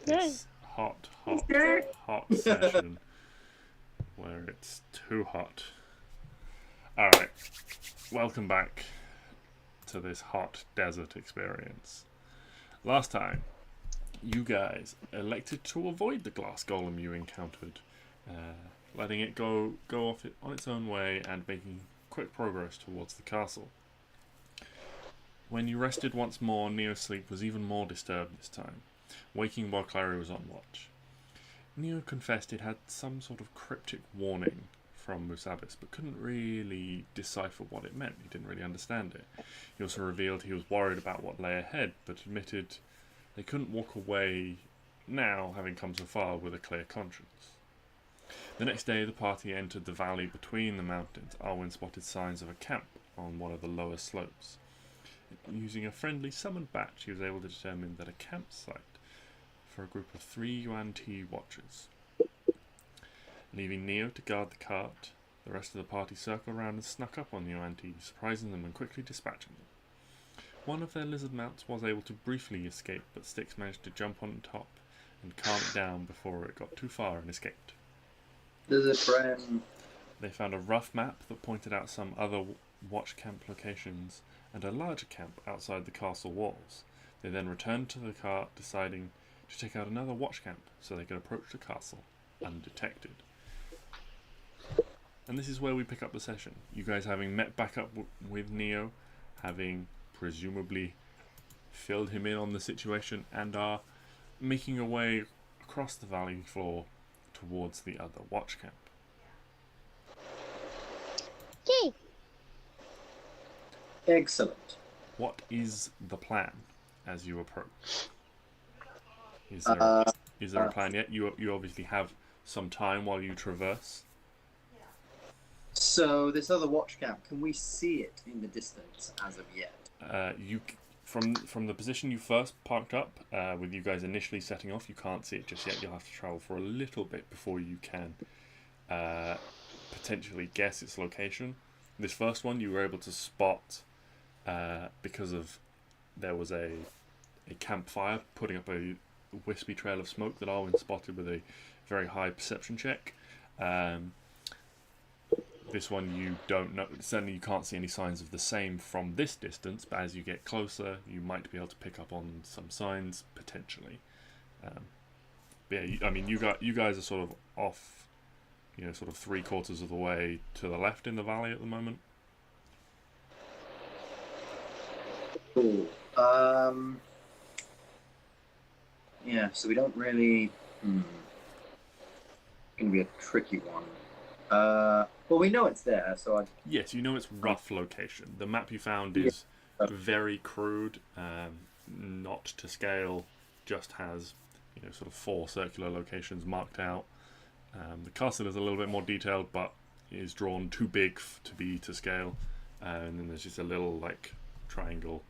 This hot session where it's too hot. Alright, welcome back to this hot desert experience. Last time, you guys elected to avoid the glass golem you encountered, letting it go off on its own way and making quick progress towards the castle. When you rested once more, Neo's sleep was even more disturbed this time, waking while Klari was on watch. Neo confessed it had some sort of cryptic warning from Musabis, but couldn't really decipher what it meant. He didn't really understand it. He also revealed he was worried about what lay ahead, but admitted they couldn't walk away now, having come so far, with a clear conscience. The next day, the party entered the valley between the mountains. Arwen spotted signs of a camp on one of the lower slopes. Using a friendly summoned batch, he was able to determine that a campsite for a group of 3 Yuan Ti watchers. Leaving Neo to guard the cart, the rest of the party circled around and snuck up on the Yuan Ti, surprising them and quickly dispatching them. One of their lizard mounts was able to briefly escape, but Stix managed to jump on top and calm it down before it got too far and escaped. Lizard friend. They found a rough map that pointed out some other watch camp locations and a larger camp outside the castle walls. They then returned to the cart, deciding to check out another watch camp so they could approach the castle undetected. And this is where we pick up the session. You guys having met back up with Neo, having presumably filled him in on the situation, and are making your way across the valley floor towards the other watch camp. Yay! Excellent. What is the plan as you approach? Is there a plan yet? You obviously have some time while you traverse. So this other watch camp, can we see it in the distance as of yet? From the position you first parked up, with you guys initially setting off, you can't see it just yet. You'll have to travel for a little bit before you can potentially guess its location. This first one you were able to spot because of there was a campfire putting up a wispy trail of smoke that Arwen spotted with a very high perception check. This one you don't know. Certainly you can't see any signs of the same from this distance, but as you get closer you might be able to pick up on some signs potentially. But yeah, I mean you guys are sort of off, sort of 3/4 of the way to the left in the valley at the moment. Cool. Yeah, so we don't really... It's going to be a tricky one. Well, we know it's there, so Yes, you know its rough location. The map you found is very crude, not to scale, just has, sort of 4 circular locations marked out. The castle is a little bit more detailed, but is drawn too big to be to scale. And then there's just a little, triangle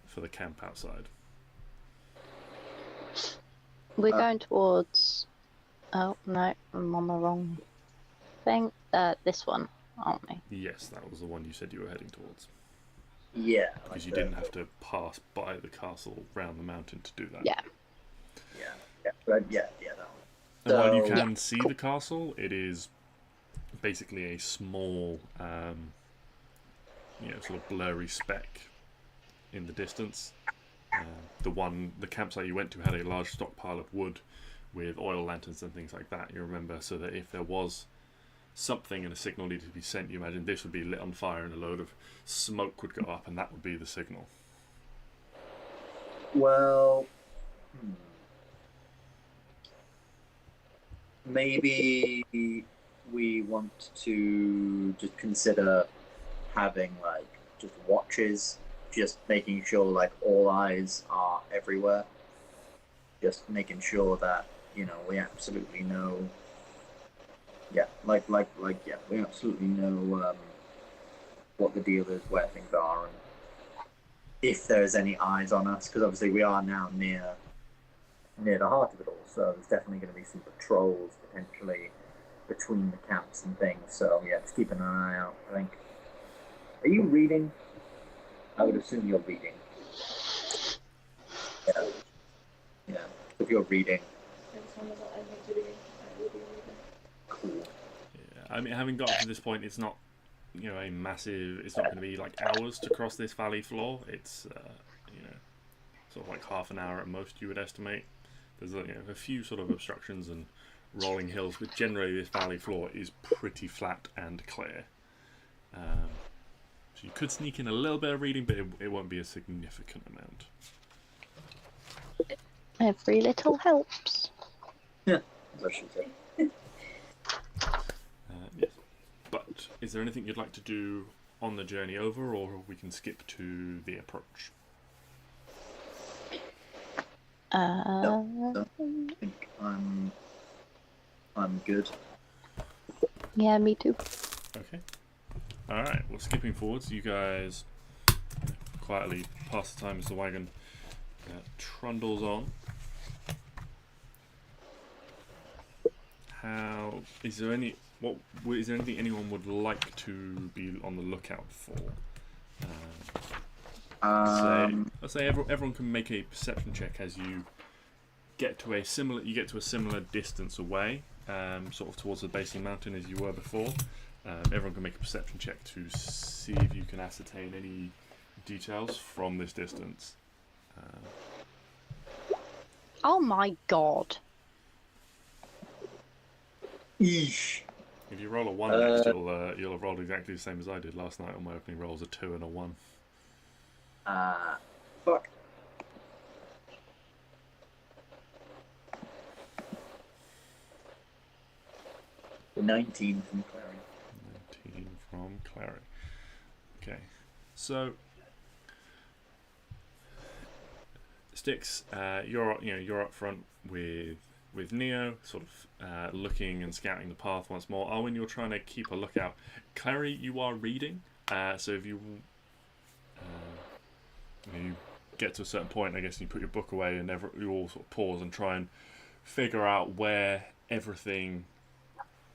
for the camp outside. We're going towards... Oh, no, I'm on the wrong thing. This one, aren't we? Yes, that was the one you said you were heading towards. yeah. Because you didn't have to pass by the castle round the mountain to do that. Yeah. Yeah, that one. And while you So- can see the castle, it is basically a small, sort of blurry speck in the distance. The campsite you went to had a large stockpile of wood with oil lanterns and things like that, you remember, so that if there was something and a signal needed to be sent, you imagine this would be lit on fire and a load of smoke would go up and that would be the signal. Well... Maybe we want to just consider having just watches, just making sure all eyes are everywhere, just making sure that we absolutely know. We absolutely know what the deal is, where things are, and if there's any eyes on us, because obviously we are now near the heart of it all, so there's definitely going to be some patrols potentially between the camps and things, so yeah, just keep an eye out, I think. Are you reading? I would assume you're reading. Yeah. If you're reading, Cool. Yeah, I mean, having got to this point, it's not, you know, a massive. It's not going to be like hours to cross this valley floor. It's, you know, sort of like half an hour at most, you would estimate. There's a few sort of obstructions and rolling hills, but generally this valley floor is pretty flat and clear. So you could sneak in a little bit of reading, but it won't be a significant amount. Every little helps. Yeah, as I should say. Yes. But is there anything you'd like to do on the journey over, or we can skip to the approach? No, I think I'm good. Yeah, me too. Okay. Alright, well, skipping forwards, you guys quietly pass the time as the wagon trundles on. Is there anything anyone would like to be on the lookout for? Let's say everyone can make a perception check as you get to a similar distance away, sort of towards the base of the mountain as you were before. Everyone can make a perception check to see if you can ascertain any details from this distance. Oh my god. Eesh. If you roll a 1 next, you'll have rolled exactly the same as I did last night on my opening rolls, a 2 and a 1. Fuck. $19 from Klari. 19 from Klari. Okay, so Stix, you're up front with Neo, sort of looking and scouting the path once more. Arwen, you're trying to keep a lookout. Klari, you are reading, so if you get to a certain point, I guess you put your book away and you all sort of pause and try and figure out where everything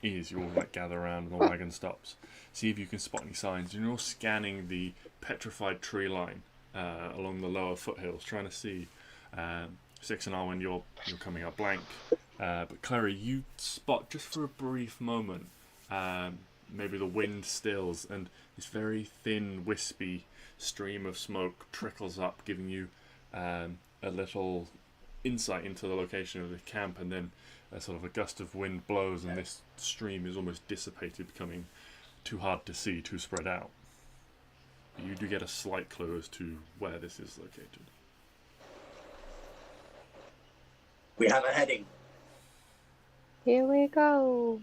is. You all like gather around and the wagon stops. See if you can spot any signs. You're all scanning the petrified tree line along the lower foothills, trying to see. Stix and Arwen, you're coming up blank. But Klari, you spot just for a brief moment. Maybe the wind stills and this very thin, wispy stream of smoke trickles up, giving you a little insight into the location of the camp, and then sort of a gust of wind blows and this stream is almost dissipated, becoming too hard to see, too spread out. But you do get a slight clue as to where this is located. We have a heading. Here we go.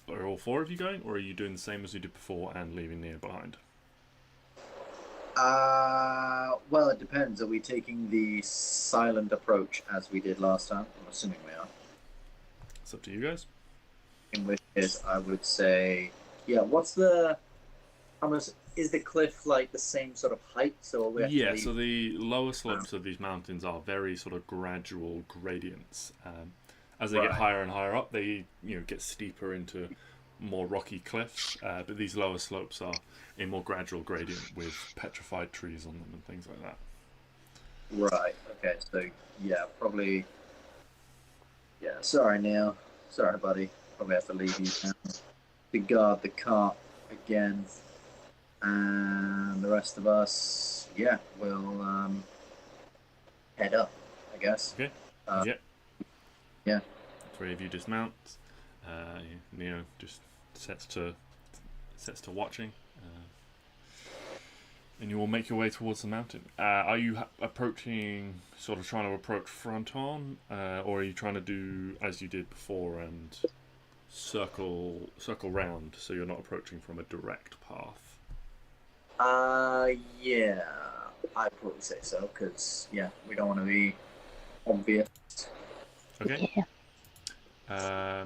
Are all four of you going, or are you doing the same as you did before and leaving Neo behind? Well, it depends. Are we taking the silent approach as we did last time? I'm assuming we are. It's up to you guys. In which case, I would say, yeah. How much is the cliff like? The same sort of height? So so the lower slopes of these mountains are very sort of gradual gradients. As they get higher and higher up, they get steeper into more rocky cliffs. But these lower slopes are a more gradual gradient with petrified trees on them and things like that. Right. Okay. So yeah, probably. Yeah. Sorry, Neil. Sorry, buddy. Probably have to leave you now to guard the cart again, and the rest of us, yeah, we'll head up, I guess. Okay. Yeah. Three of you dismount. Neo just sets to watching, and you will make your way towards the mountain. Are you approaching, sort of trying to approach front on, or are you trying to do as you did before and circle round, so you're not approaching from a direct path? Yeah, I'd probably say so, because we don't want to be obvious. Okay. Yeah.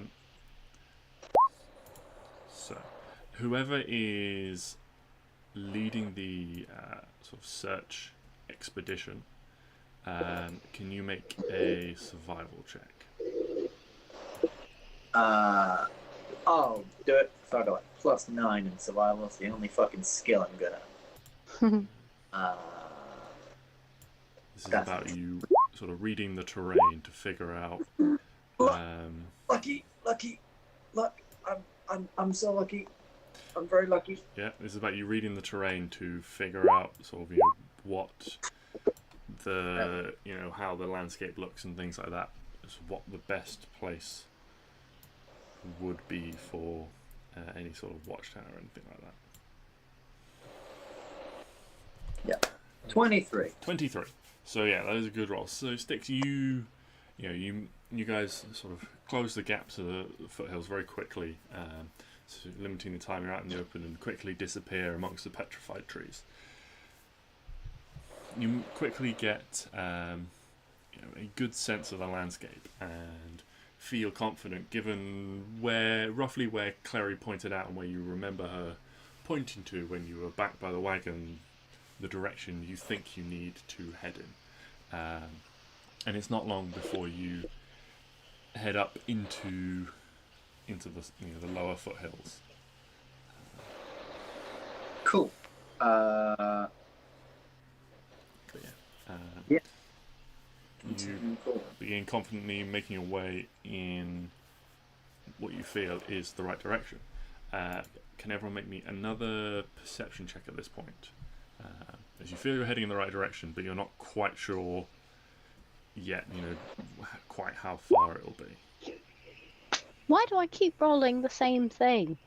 So, whoever is leading the sort of search expedition, can you make a survival check? I'll do it. So I got +9 in survival. It's the only fucking skill I'm good at. Uh, This is That's about it. you sort of reading the terrain to figure out. Lucky, luck. I'm so lucky. I'm very lucky. Yeah, this is about you reading the terrain to figure out sort of what the how the landscape looks and things like that. So what the best place would be for any sort of watchtower or anything like that. Yeah. 23. 23. So yeah, that is a good roll. So Stix, you guys sort of close the gap to the foothills very quickly, so limiting the time you're out in the open, and quickly disappear amongst the petrified trees. You quickly get a good sense of the landscape and feel confident, given roughly where Klari pointed out and where you remember her pointing to when you were back by the wagon, the direction you think you need to head in. And it's not long before you head up into the lower foothills. Cool. Yeah. You begin confidently making your way in what you feel is the right direction. Can everyone make me another perception check at this point? As you feel you're heading in the right direction, but you're not quite sure yet, quite how far it'll be. Why do I keep rolling the same thing?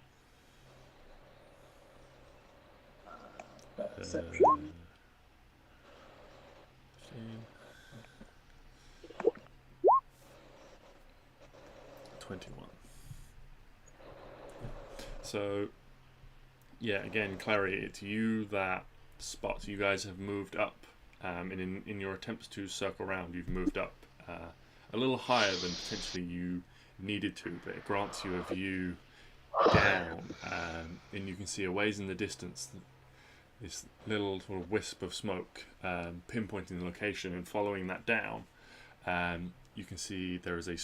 Perception. 21. So, yeah, again, Klari, it's you that spots. You guys have moved up, and in your attempts to circle around, you've moved up a little higher than potentially you needed to, but it grants you a view down, and you can see a ways in the distance this little sort of wisp of smoke pinpointing the location, and following that down, you can see there is a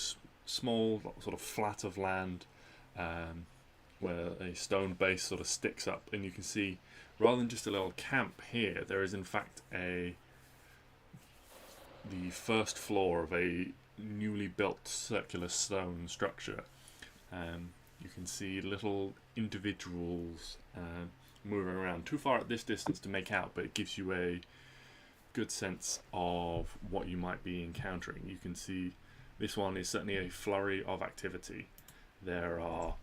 small sort of flat of land where a stone base sort of sticks up, and you can see, rather than just a little camp here, there is in fact the first floor of a newly built circular stone structure. You can see little individuals moving around, too far at this distance to make out, but it gives you a good sense of what you might be encountering. You can see this one is certainly a flurry of activity. There are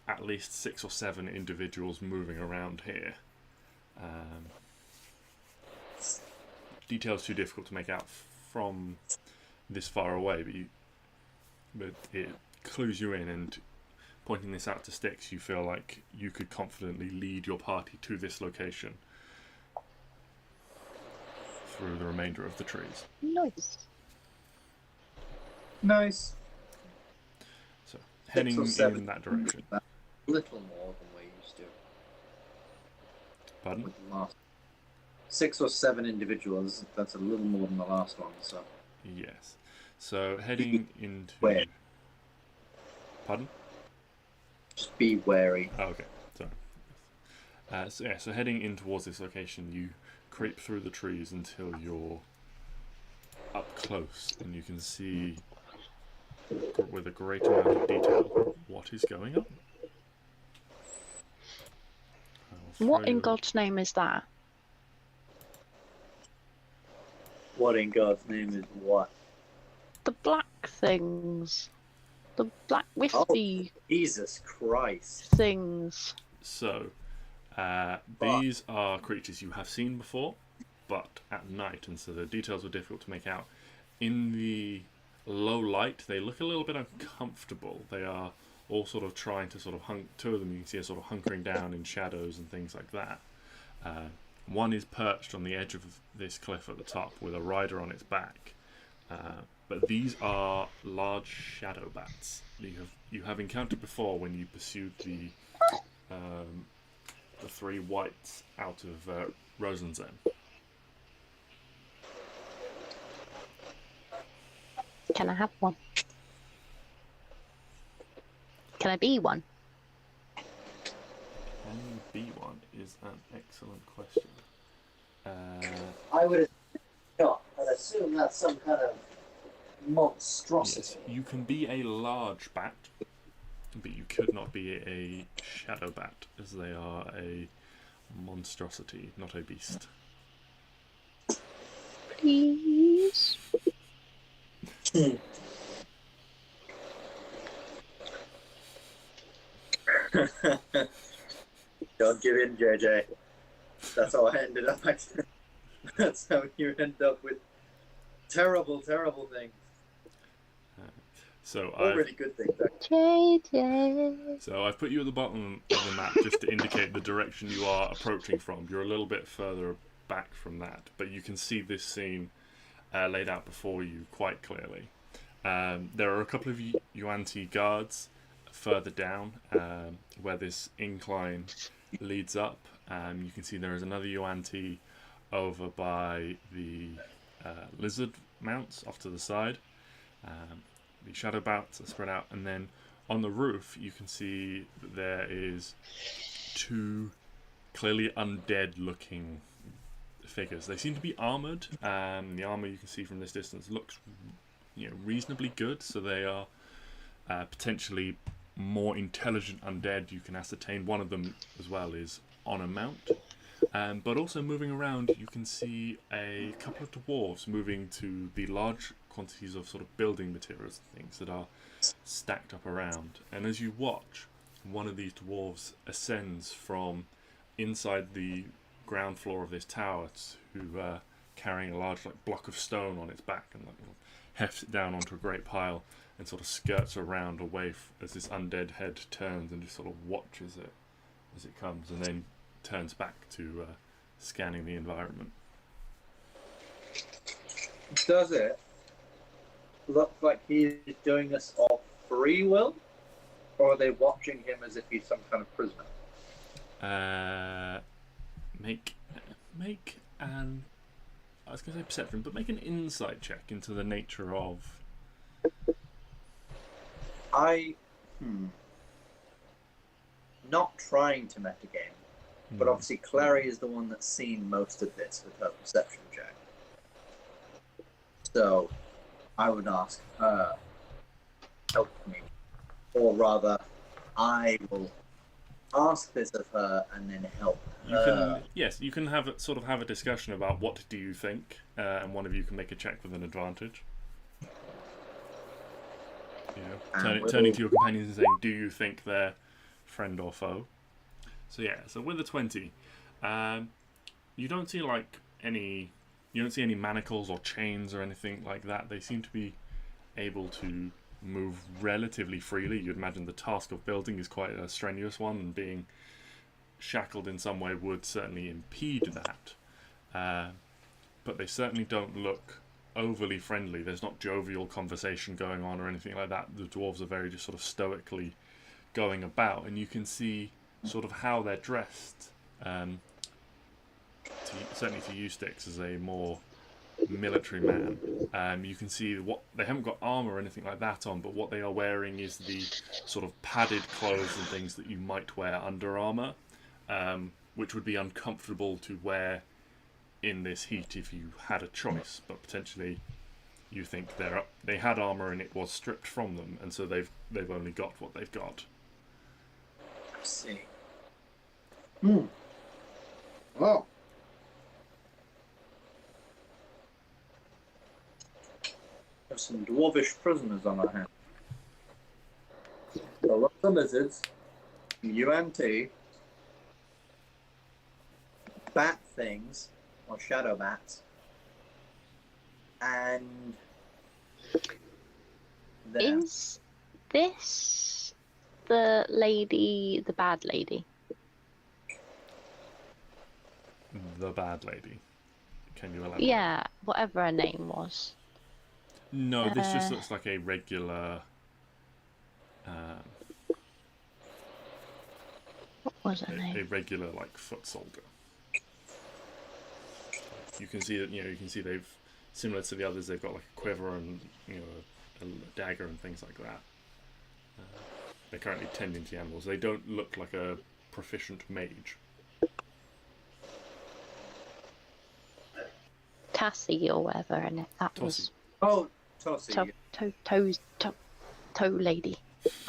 at least 6 or 7 individuals moving around here. Details too difficult to make out from this far away, but it clues you in, and pointing this out to Stix, you feel like you could confidently lead your party to this location through the remainder of the trees. Nice. So, heading in that direction. A little more than we used to. Pardon? With the last 6 or 7 individuals. That's a little more than the last one. So. Yes. So heading into. Where? Pardon? Just be wary. Oh, okay. Sorry. So heading in towards this location, you creep through the trees until you're up close, and you can see with a great amount of detail what is going on. What in God's name is that? What in God's name is what? The black things. The black wispy Jesus Christ. things. So, these are creatures you have seen before, but at night, and so the details were difficult to make out. In the low light, they look a little bit uncomfortable. They are all sort of trying to sort of two of them you can see are sort of hunkering down in shadows and things like that. One is perched on the edge of this cliff at the top with a rider on its back. But these are large shadow bats you have encountered before when you pursued the 3 whites out of Rosenzen. Can I have one? Can I be one? Can you be one is an excellent question. I would not. I'd assume that's some kind of monstrosity. Yes, you can be a large bat, but you could not be a shadow bat, as they are a monstrosity, not a beast. Please. Don't give in, JJ. That's how I ended up. That's how you end up with terrible, terrible things. So Really good things, actually. JJ. So I've put you at the bottom of the map just to indicate the direction you are approaching from. You're a little bit further back from that, but you can see this scene laid out before you quite clearly. There are a couple of Yuan-Ti guards further down where this incline leads up. You can see there is another Yuan-Ti over by the lizard mounts off to the side. The shadow bats are spread out, and then on the roof you can see that there is two clearly undead looking figures. They seem to be armoured. The armour you can see from this distance looks reasonably good, so they are potentially more intelligent undead. You can ascertain one of them as well is on a mount. But also moving around, you can see a couple of dwarves moving to the large quantities of sort of building materials and things that are stacked up around. And as you watch, one of these dwarves ascends from inside the ground floor of this tower to carrying a large block of stone on its back, and hefts it down onto a great pile and sort of skirts around away as this undead head turns and just sort of watches it as it comes, and then turns back to scanning the environment. Does it look like he's doing this of free will, or are they watching him as if he's some kind of prisoner? Make an, I was going to say perception, but make an insight check into the nature of. Not trying to metagame, but obviously Klari is the one that's seen most of this with her perception check. So I would ask her, help me. Or rather, I will ask this of her and then help her. You can have a discussion about what do you think, and one of you can make a check with an advantage. Turning to your companions and saying, do you think they're friend or foe? So with a 20, you don't see any manacles or chains or anything like that. They seem to be able to move relatively freely. You'd imagine the task of building is quite a strenuous one, and being shackled in some way would certainly impede that. But they certainly don't look overly friendly. There's not jovial conversation going on or anything like that. The dwarves are very just sort of stoically going about, and you can see sort of how they're dressed. Certainly to you, Stix, as a more military man, you can see what they haven't got armor or anything like that on, but what they are wearing is the sort of padded clothes and things that you might wear under armor, which would be uncomfortable to wear in this heat if you had a choice. But potentially, you think they had armor and it was stripped from them, and so they've only got what they've got. I see. Well. There's some dwarvish prisoners on our hands. So lots of lizards, UMT, bat things, or shadow bats, and them. Is this the lady, the bad lady? The bad lady. Can you elaborate? Yeah, whatever her name was. No, this just looks like a regular. What was her name? A regular foot soldier. You can see that they've, similar to the others, they've got a quiver and a dagger and things like that. They're currently tending to the animals. They don't look like a proficient mage. Tassie or whatever, and that Tossie. was Oh, Tossie. toe lady.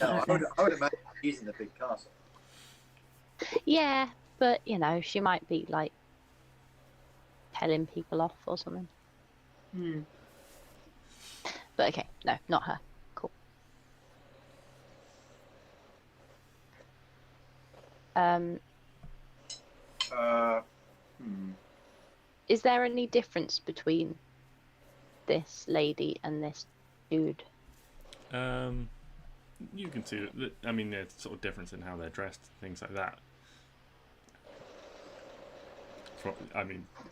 No, I would imagine using the big castle. Yeah, but you know, she might be like telling people off or something. But okay, no, not her. Cool. Is there any difference between this lady and this dude? You can see that. I mean, there's sort of difference in how they're dressed, things like that.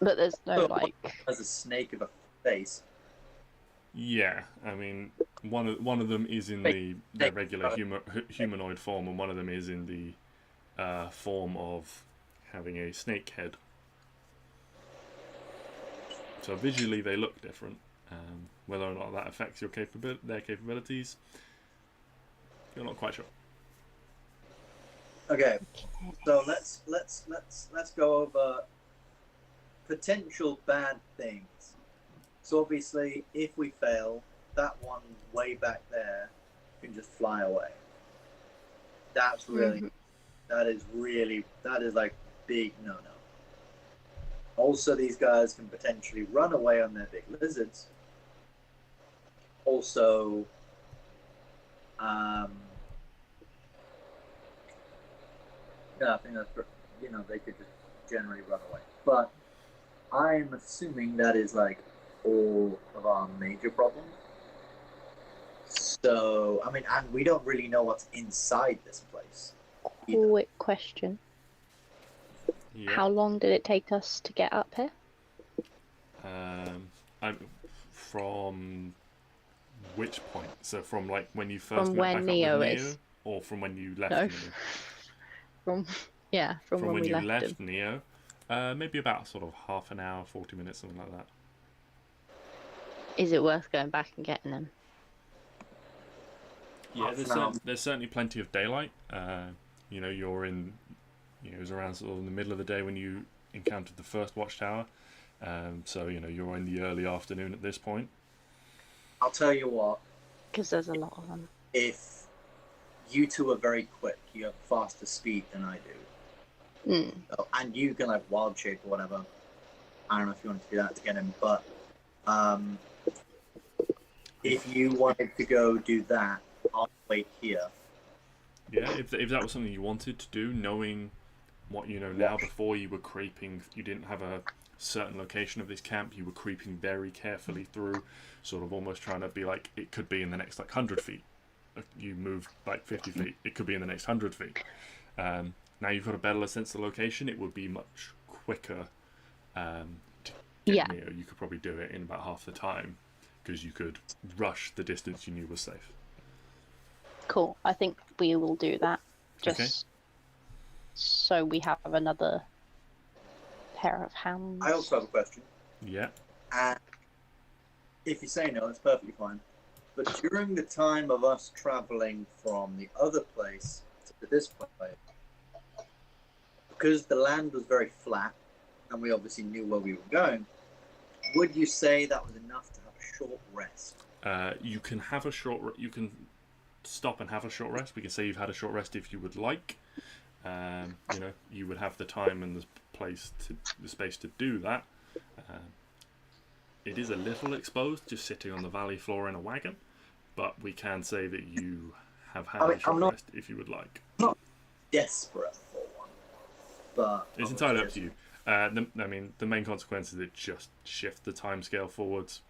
But there's no like. As a snake of a face. Yeah, I mean, one of them is in the regular humanoid form, and one of them is in the form of having a snake head. So visually, they look different. Whether or not that affects your their capabilities, you're not quite sure. Okay, so let's go over potential bad things. So obviously, if we fail, that one way back there can just fly away. That's really, that is like big no-no. Also, these guys can potentially run away on their big lizards. Also, yeah, I think that's, they could just generally run away. But I'm assuming that is like all of our major problems. So, I mean, and we don't really know what's inside this place. Quick question. Yeah. How long did it take us to get up here? From which point? So from like when you first From met where back Neo up with is. Neo, or from when you left No. Neo? From when you we left him. Neo. Maybe about sort of half an hour, 40 minutes, something like that. Is it worth going back and getting them? Yeah, there's certainly plenty of daylight. You're in. It was around sort of in the middle of the day when you encountered the first watchtower. So you're in the early afternoon at this point. I'll tell you what. Because there's a lot of them. If you two are very quick, you have faster speed than I do. And you can like wild shape or whatever. I don't know if you want to do that to get him, but if you wanted to go do that, I'll wait here. Yeah, if that was something you wanted to do, knowing what you know now, before you were creeping, you didn't have a certain location of this camp, you were creeping very carefully through, sort of almost trying to be like, it could be in the next like 100 feet. You moved like 50 feet, it could be in the next 100 feet. Now you've got a better sense of location, it would be much quicker to get near. You could probably do it in about half the time, because you could rush the distance you knew was safe. Cool. I think we will do that. Just so we have another pair of hands. I also have a question. Yeah. And if you say no, that's perfectly fine. But during the time of us traveling from the other place to this place, because the land was very flat, and we obviously knew where we were going, would you say that was enough to have a short rest? You can have a short. You can stop and have a short rest. We can say you've had a short rest if you would like. You would have the time and the space to do that. It is a little exposed, just sitting on the valley floor in a wagon, but we can say that you have had a short rest if you would like. I'm not desperate for one, but it's entirely up to you. The main consequence is it just shift the timescale forwards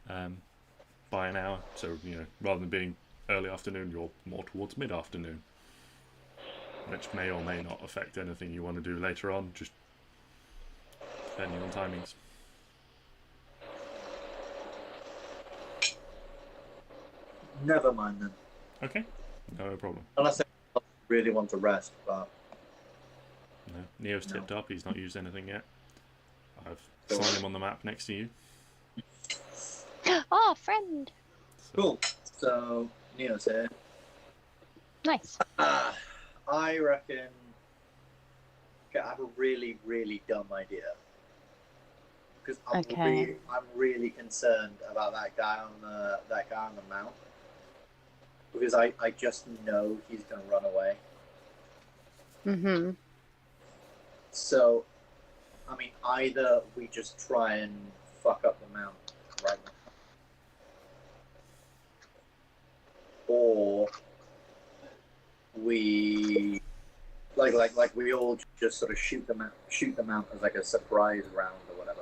by an hour. So rather than being early afternoon, you're more towards mid-afternoon, which may or may not affect anything you want to do later on, just depending on timings. Never mind then. Okay, no problem. Unless I really want to rest, but... No. Neo's tipped up, he's not used anything yet. I've signed him on the map next to you. Oh, friend! Cool. So, Neo's here. Nice. I reckon... Okay, I have a really, really dumb idea. because Okay. I'm really concerned about that guy on the mount, because I just know he's gonna run away. Mm-hmm. So, I mean, either we just try and fuck up the mount right now, or we like we all just sort of shoot them out as like a surprise round or whatever.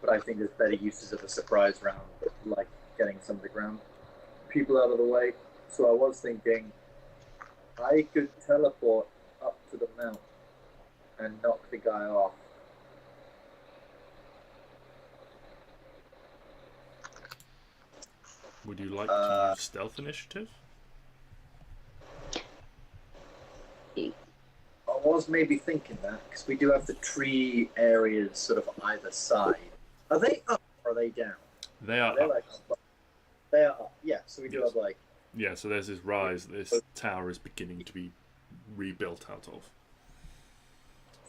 But I think there's better uses of a surprise round, like getting some of the ground people out of the way. So I was thinking I could teleport up to the mount and knock the guy off. Would you like to use stealth initiative? I was maybe thinking that, because we do have the tree areas sort of either side. Are they up or are they down? They are Are they up. like up? They are up. Yeah, so we do Yes. have like. Yeah, so there's this rise that this tower is beginning to be rebuilt out of.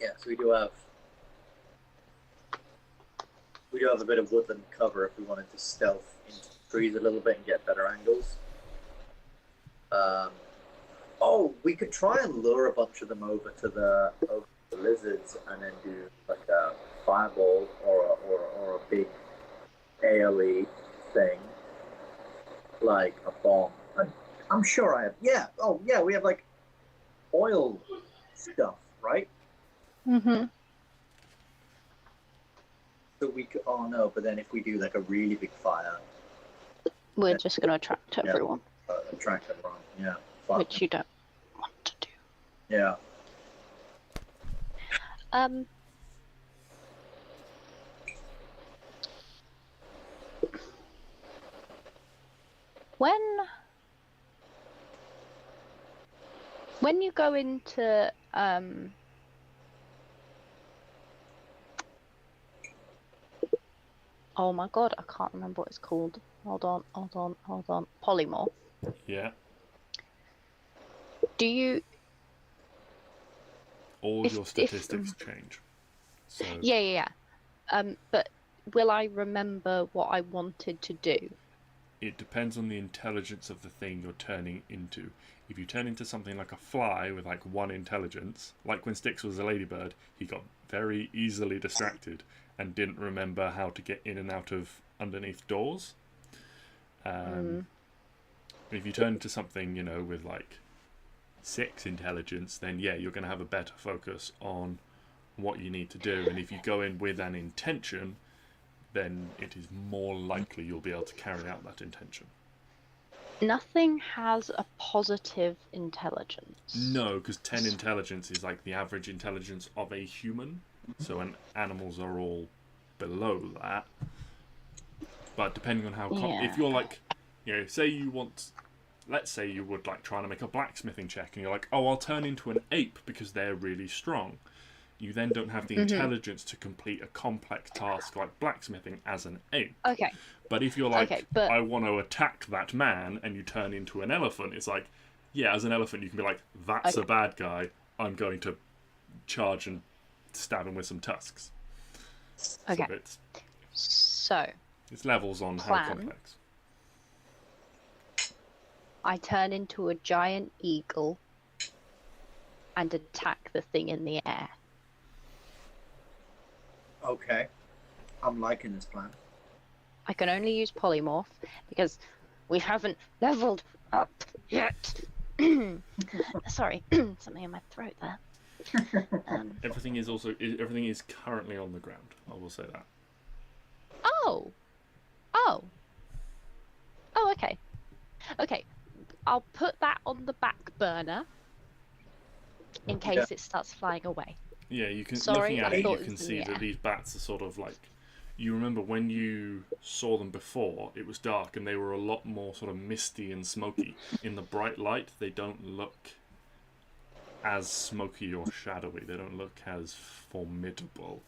Yeah, so we do have a bit of woodland cover if we wanted to stealth into trees a little bit and get better angles. Oh, we could try and lure a bunch of them over to the lizards and then do like a fireball or a big AoE thing, like a bomb. I'm sure I have. Yeah. Oh, yeah. We have like oil stuff, right? Mm-hmm. So we could. Oh no! But then if we do like a really big fire, We're just going to attract everyone, attract everyone. Yeah. Fun. which you don't want to do. Yeah. When you go into oh my god, I can't remember what it's called. Hold on. Polymorph. Yeah. Do you? All your statistics change. So Yeah. But will I remember what I wanted to do? it depends on the intelligence of the thing you're turning into. If you turn into something like a fly with like 1 intelligence, like when Stix was a ladybird, he got very easily distracted and didn't remember how to get in and out of underneath doors. If you turn into something, with like 6 intelligence, then yeah, you're going to have a better focus on what you need to do. And if you go in with an intention, then it is more likely you'll be able to carry out that intention. Nothing has a positive intelligence. No, because 10 intelligence is like the average intelligence of a human. So animals are all below that. But depending on how... if you're like... let's say you would like trying to make a blacksmithing check and you're like, oh, I'll turn into an ape because they're really strong. You then don't have the intelligence to complete a complex task like blacksmithing as an ape. Okay. But if you're like, I want to attack that man, and you turn into an elephant, it's like, yeah, as an elephant you can be like, that's a bad guy, I'm going to charge and stab him with some tusks. Okay. So it's levels on how complex. I turn into a giant eagle and attack the thing in the air. Okay. I'm liking this plan. I can only use polymorph because we haven't leveled up yet. Sorry, something in my throat there. Everything is currently on the ground. I will say that. Oh, okay. Okay, I'll put that on the back burner in case it starts flying away. Yeah, you can. Sorry, looking at it, you it can was see that these bats are sort of like. You remember when you saw them before, it was dark and they were a lot more sort of misty and smoky. In the bright light, they don't look as smoky or shadowy. They don't look as formidable.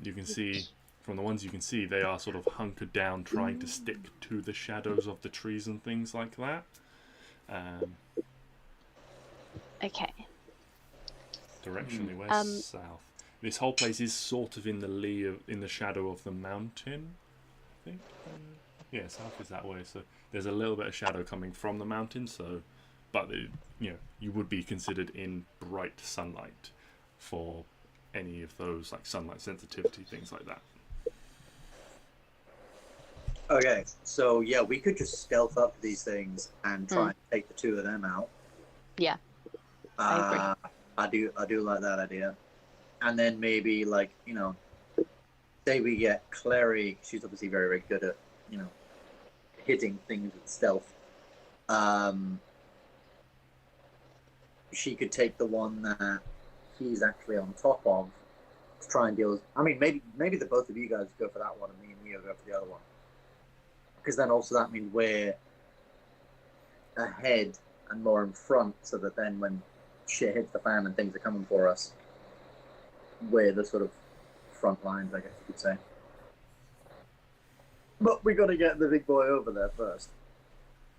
You can see, from the ones you can see, they are sort of hunkered down, trying to stick to the shadows of the trees and things like that. Okay. Directionally west, south. This whole place is sort of in the in the shadow of the mountain, I think. Yeah, south is that way, so there's a little bit of shadow coming from the mountain. So, but you would be considered in bright sunlight for any of those like sunlight sensitivity things like that. Okay, so yeah, we could just stealth up these things and try and take the two of them out. Yeah, I agree. I do like that idea. And then maybe like say we get Klari. She's obviously very very good at hitting things with stealth. She could take the one that he's actually on top of to try and deal with. I mean, maybe the both of you guys go for that one and me and Neo go for the other one. Because then also that means we're ahead and more in front, so that then when shit hits the fan and things are coming for us, we're the sort of front lines, I guess you could say. But we got to get the big boy over there first.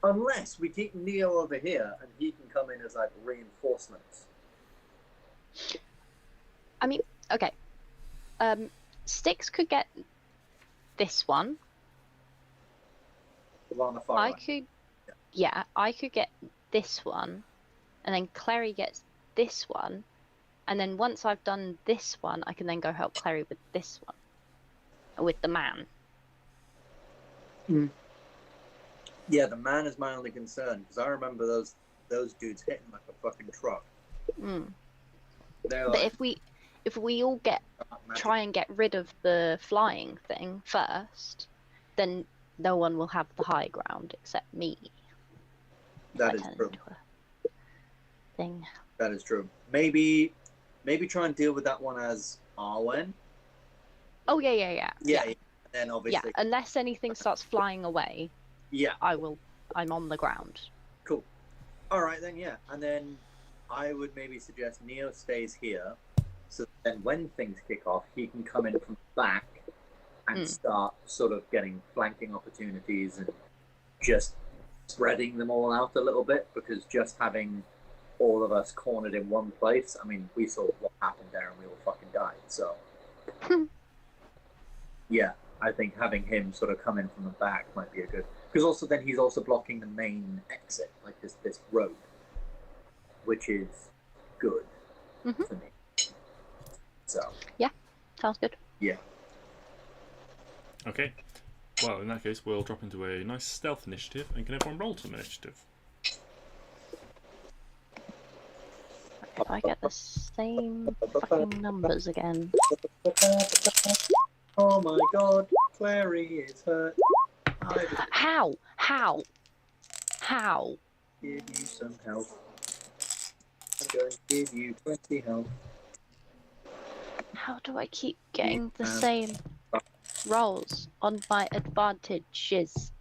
Unless we keep Neo over here and he can come in as like reinforcements. I mean, okay. Stix could get this one. On the far I right. could, yeah, I could get this one, and then Klari gets this one, and then once I've done this one, I can then go help Klari with this one, with the man. Yeah, the man is my only concern because I remember those dudes hitting like a fucking truck. But if we all try and get rid of the flying thing first, then no one will have the high ground except me. That is true. Thing. That is true. Maybe try and deal with that one as Arwen. Oh yeah. And then obviously. Yeah, unless anything starts flying away. Yeah. I'm on the ground. Cool. All right then, yeah, and then I would maybe suggest Neo stays here, so then when things kick off, he can come in from the back and start sort of getting flanking opportunities and just spreading them all out a little bit, because just having all of us cornered in one place, I mean, we saw what happened there and we all fucking died, so. Yeah, I think having him sort of come in from the back might be a good, because also then he's also blocking the main exit, like this road, which is good for me. So. Yeah, sounds good. Yeah. Okay. Well, in that case, we'll drop into a nice stealth initiative, and can everyone roll some initiative? If I get the same fucking numbers again. Oh my god, Klari is hurt. How? Give you some health. I'm going to give you 20 health. How do I keep getting the same rolls on my advantages?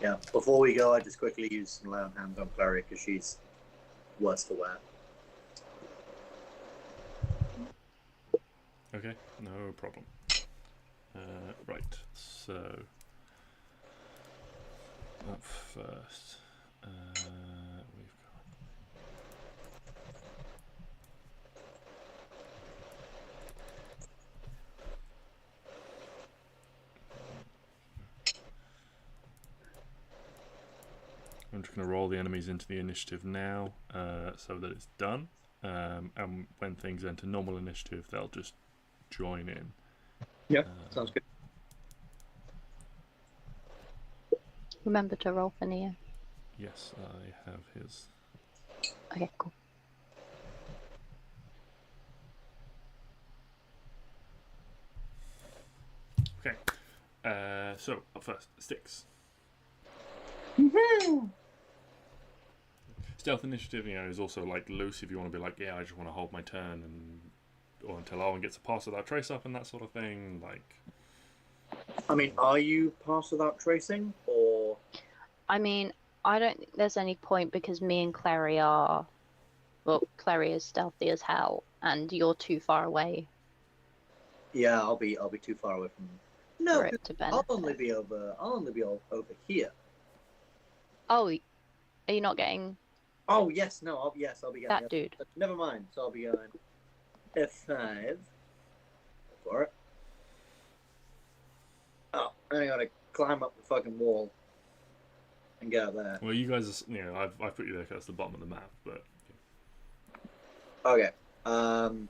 Yeah, before we go, I just quickly use some lay on hands on Klari because she's worse to wear. Okay, no problem. Right, so up first, we've got I'm just going to roll the enemies into the initiative now, so that it's done, and when things enter normal initiative, they'll just join in. Yeah, sounds good. Remember to roll for Neo. Yes, I have his. Okay, cool. Okay, so up first, Stix. Stealth initiative, is also like loose if you want to be like, yeah, I just want to hold my turn or until Arwen gets a pass without trace up and that sort of thing. Like, I mean, are you pass without tracing, or? I mean, I don't think there's any point because me and Klari are. Well, Klari is stealthy as hell, and you're too far away. Yeah, I'll be too far away from. No, for it to benefit. I'll only be over here. Oh, are you not getting? Oh yes, no, I'll be getting that dude. Never mind. So I'll be going. F5 for it. Oh, I gotta climb up the fucking wall and get up there. Well, you guys, I've put you there because that's the bottom of the map, but Okay. 5,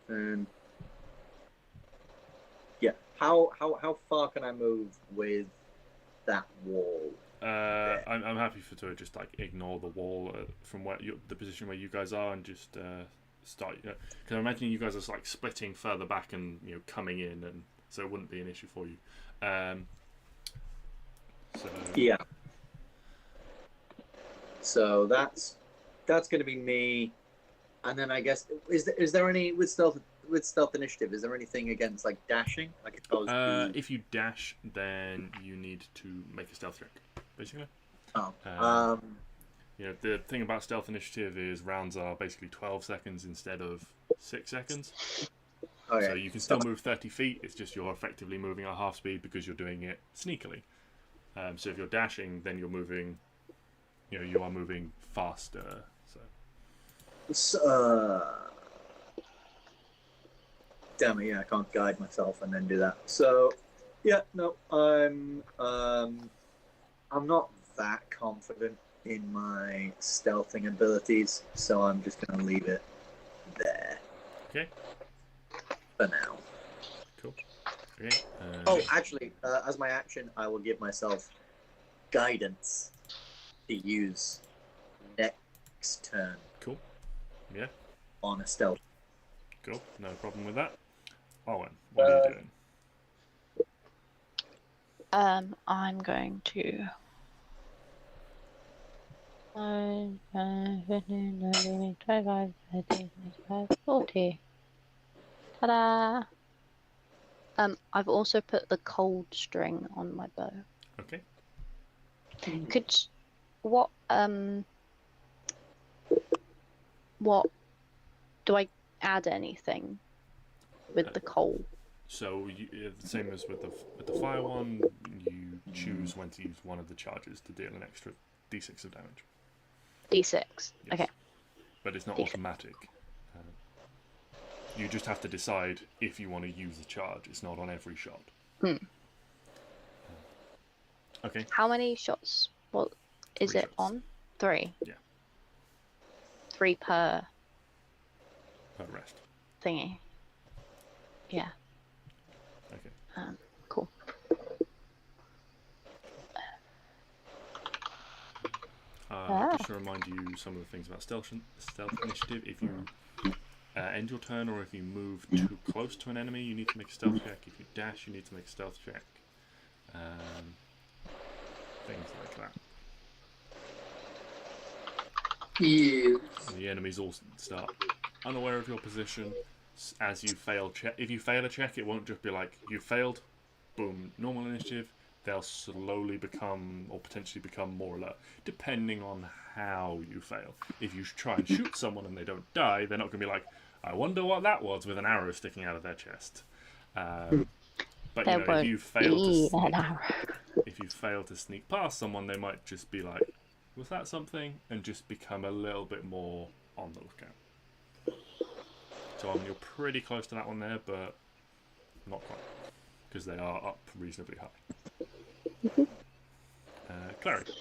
10. Yeah. How far can I move with that wall? I'm happy to just like ignore the wall from the position where you guys are and just start. Because I'm imagining you guys are like splitting further back and coming in, and so it wouldn't be an issue for you. So yeah. So that's going to be me, and then I guess is there any with stealth initiative? Is there anything against like dashing? Like if you dash, then you need to make a stealth check, basically. Oh. The thing about stealth initiative is rounds are basically 12 seconds instead of 6 seconds. Okay. So you can still move 30 feet. It's just you're effectively moving at half speed because you're doing it sneakily. So if you're dashing, then you're moving. You are moving faster. Damn it! Yeah, I can't guide myself and then do that. So, yeah, no, I'm not that confident in my stealthing abilities, so I'm just gonna leave it there. Okay. For now. Cool. Okay. Oh, actually, as my action, I will give myself guidance to use next turn. Cool. Yeah. On a stealth. Cool. No problem with that. Owen, what are you doing? I'm going to. Ta-da! I've also put the cold string on my bow. Okay. What do I add anything with the coal? So the same as with the fire one, you choose when to use one of the charges to deal an extra d6 of damage. D6. Yes. Okay. But it's not D6. automatic. You just have to decide if you want to use the charge. It's not on every shot. Okay. How many shots? What is 3 it shots. on? 3. Yeah. 3 per rest. thingy. Yeah. Okay. Cool. Just to remind you some of the things about stealth initiative. If you end your turn or if you move too close to an enemy, you need to make a stealth check. If you dash, you need to make a stealth check. Things like that. Yeah. The enemies all start unaware of your position as you fail check. If you fail a check, it won't just be like you failed, boom, normal initiative. They'll slowly become or potentially become more alert, depending on how you fail. If you try and shoot someone and they don't die, they're not going to be like, I wonder what that was, with an arrow sticking out of their chest. But if you fail to sneak past someone, they might just be like, was that something? And just become a little bit more on the lookout. So you're pretty close to that one there, but not quite, because they are up reasonably high. Klari.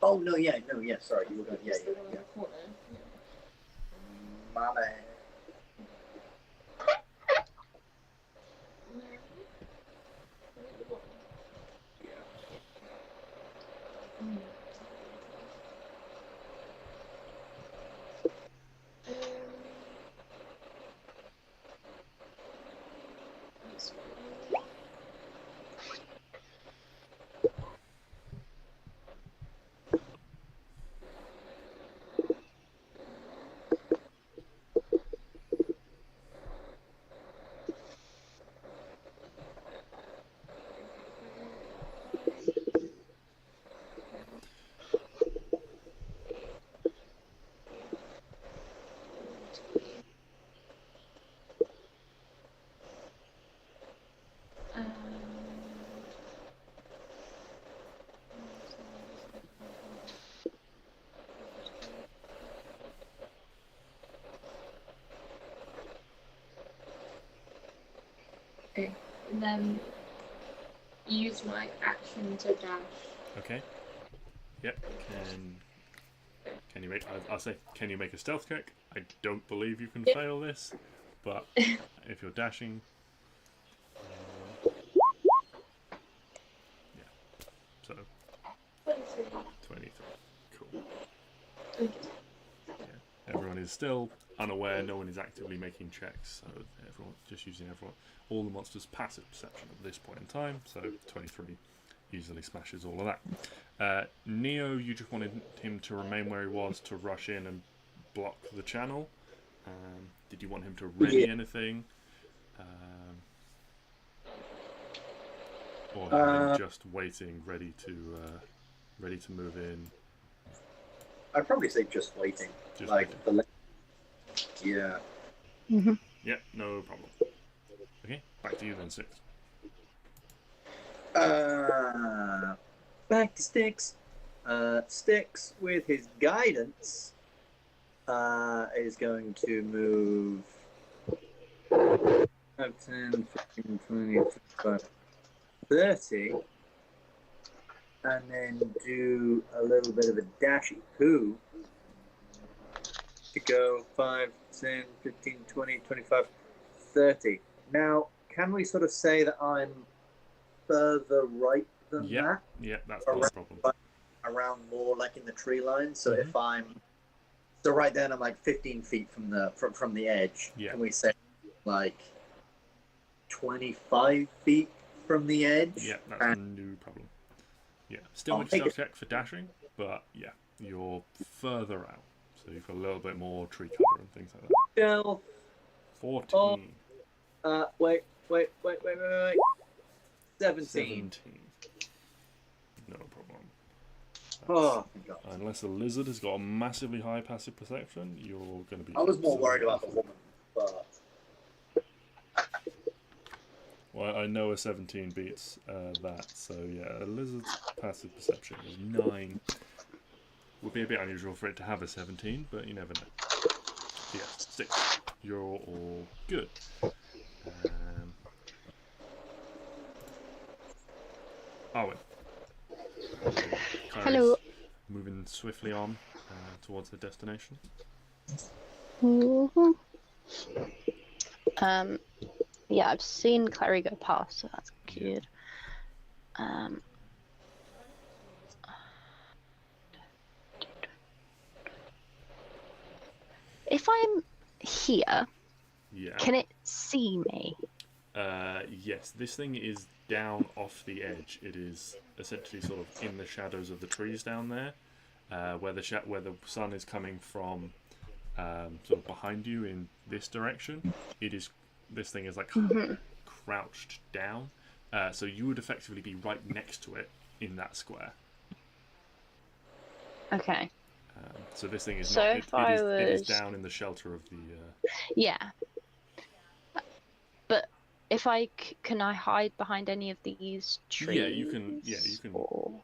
Oh no, yeah, sorry, you were going, yeah. My bad. Okay. And then use my action to dash. Okay. Yep. Can you make? I'll say, can you make a stealth check? I don't believe you can fail this, but if you're dashing, yeah. So 23. Cool. Okay. Yeah. Everyone is still unaware. No one is actively making checks, so everyone just using all the monsters' passive perception at this point in time. So 23 easily smashes all of that. Neo, you just wanted him to remain where he was to rush in and block the channel. Did you want him to ready anything? Or have him just waiting, ready to move in? I'd probably say just waiting. Just like waiting. Yeah. Mm-hmm. Yep, no problem. Okay, back to you then, Stix. Back to Stix. Stix, with his guidance, is going to move 5, 10, 15, 20, 25, 30, and then do a little bit of a dashy poo to go 5, 10, 15, 20, 25, 30. Now, can we sort of say that I'm further right than that? Yeah, that's not a problem. Around more like in the tree line. So if I'm right then, I'm like 15 feet from the edge. Yeah. Can we say like 25 feet from the edge? Yeah, that's no problem. Yeah, still make a stealth check for dashing, but yeah, you're further out, so you've got a little bit more tree cover and things like that. Stealth. 14. Wait. 17. 17. No problem. Oh, thank God. Unless a lizard has got a massively high passive perception, you're going to be... I was more worried about the woman, but... Well, I know a 17 beats that, so yeah, a lizard's passive perception is 9. Would be a bit unusual for it to have a 17, but you never know. Yeah, 6. You're all good. Arwen. Hello. Moving swiftly on towards the destination. Mm-hmm. Yeah, I've seen Klari go past, so that's good. If I'm here, can it see me? Yes, this thing is down off the edge. It is essentially sort of in the shadows of the trees down there, where the sun is coming from, sort of behind you in this direction. This thing is like crouched down, so you would effectively be right next to it in that square. Okay. So this thing is so not. It is was... down in the shelter of the. Yeah. But if can I hide behind any of these trees? Yeah, you can. Yeah, you can. Or...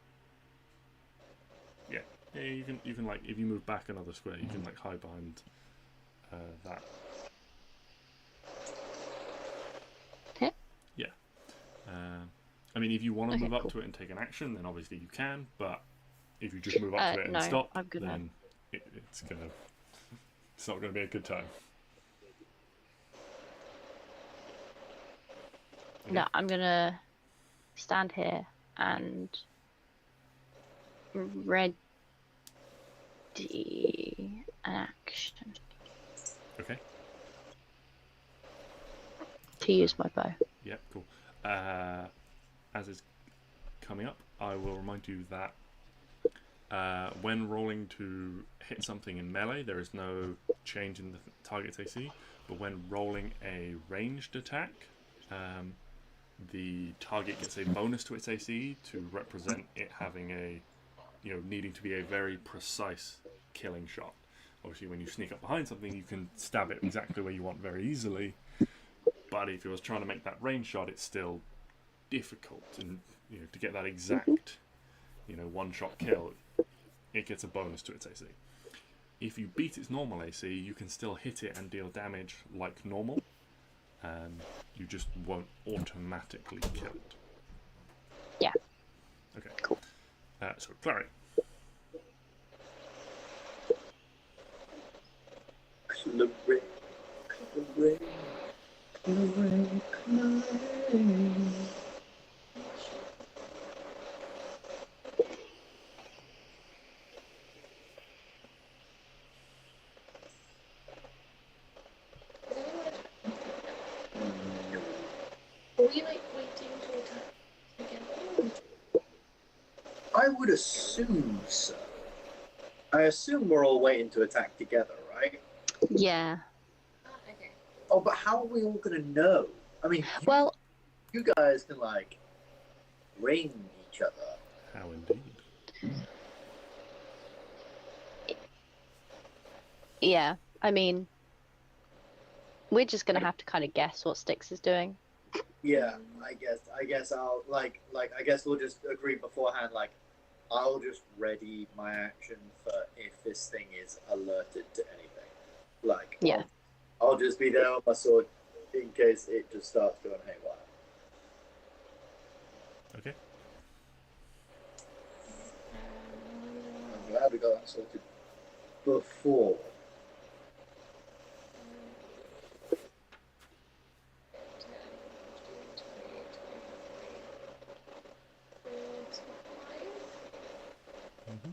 Yeah, you can. You can, like, if you move back another square, you can like hide behind that. Okay. Yeah. I mean, if you want to move up cool. to it and take an action, then obviously you can. But if you just move up to it and stop, then it's not gonna be a good time. Okay. No, I'm gonna stand here and ready an action. Okay. To use my bow. Yeah, cool. As is coming up, I will remind you that when rolling to hit something in melee, there is no change in the target's AC, but when rolling a ranged attack, the target gets a bonus to its AC to represent it having needing to be a very precise killing shot. Obviously, when you sneak up behind something, you can stab it exactly where you want very easily. But if you was trying to make that range shot, it's still difficult, and to get that exact, one-shot kill, it gets a bonus to its AC. If you beat its normal AC, you can still hit it and deal damage like normal. You just won't automatically kill it. Yeah. Okay. Cool. So, Klari. Klari, Klari, Klari, Klari. Are we like waiting to attack again? I would assume so. I assume we're all waiting to attack together, right? Yeah. Okay. Oh, but how are we all gonna know? I mean, Well, you guys can like ring each other. How indeed. yeah. I mean, we're just gonna have to kind of guess what Stix is doing. Yeah, I guess I'll I guess we'll just agree beforehand. Like, I'll just ready my action for if this thing is alerted to anything. Like, Yeah. I'll just be there on my sword in case it just starts going haywire. Okay. I'm glad we got that sorted before. Mm-hmm.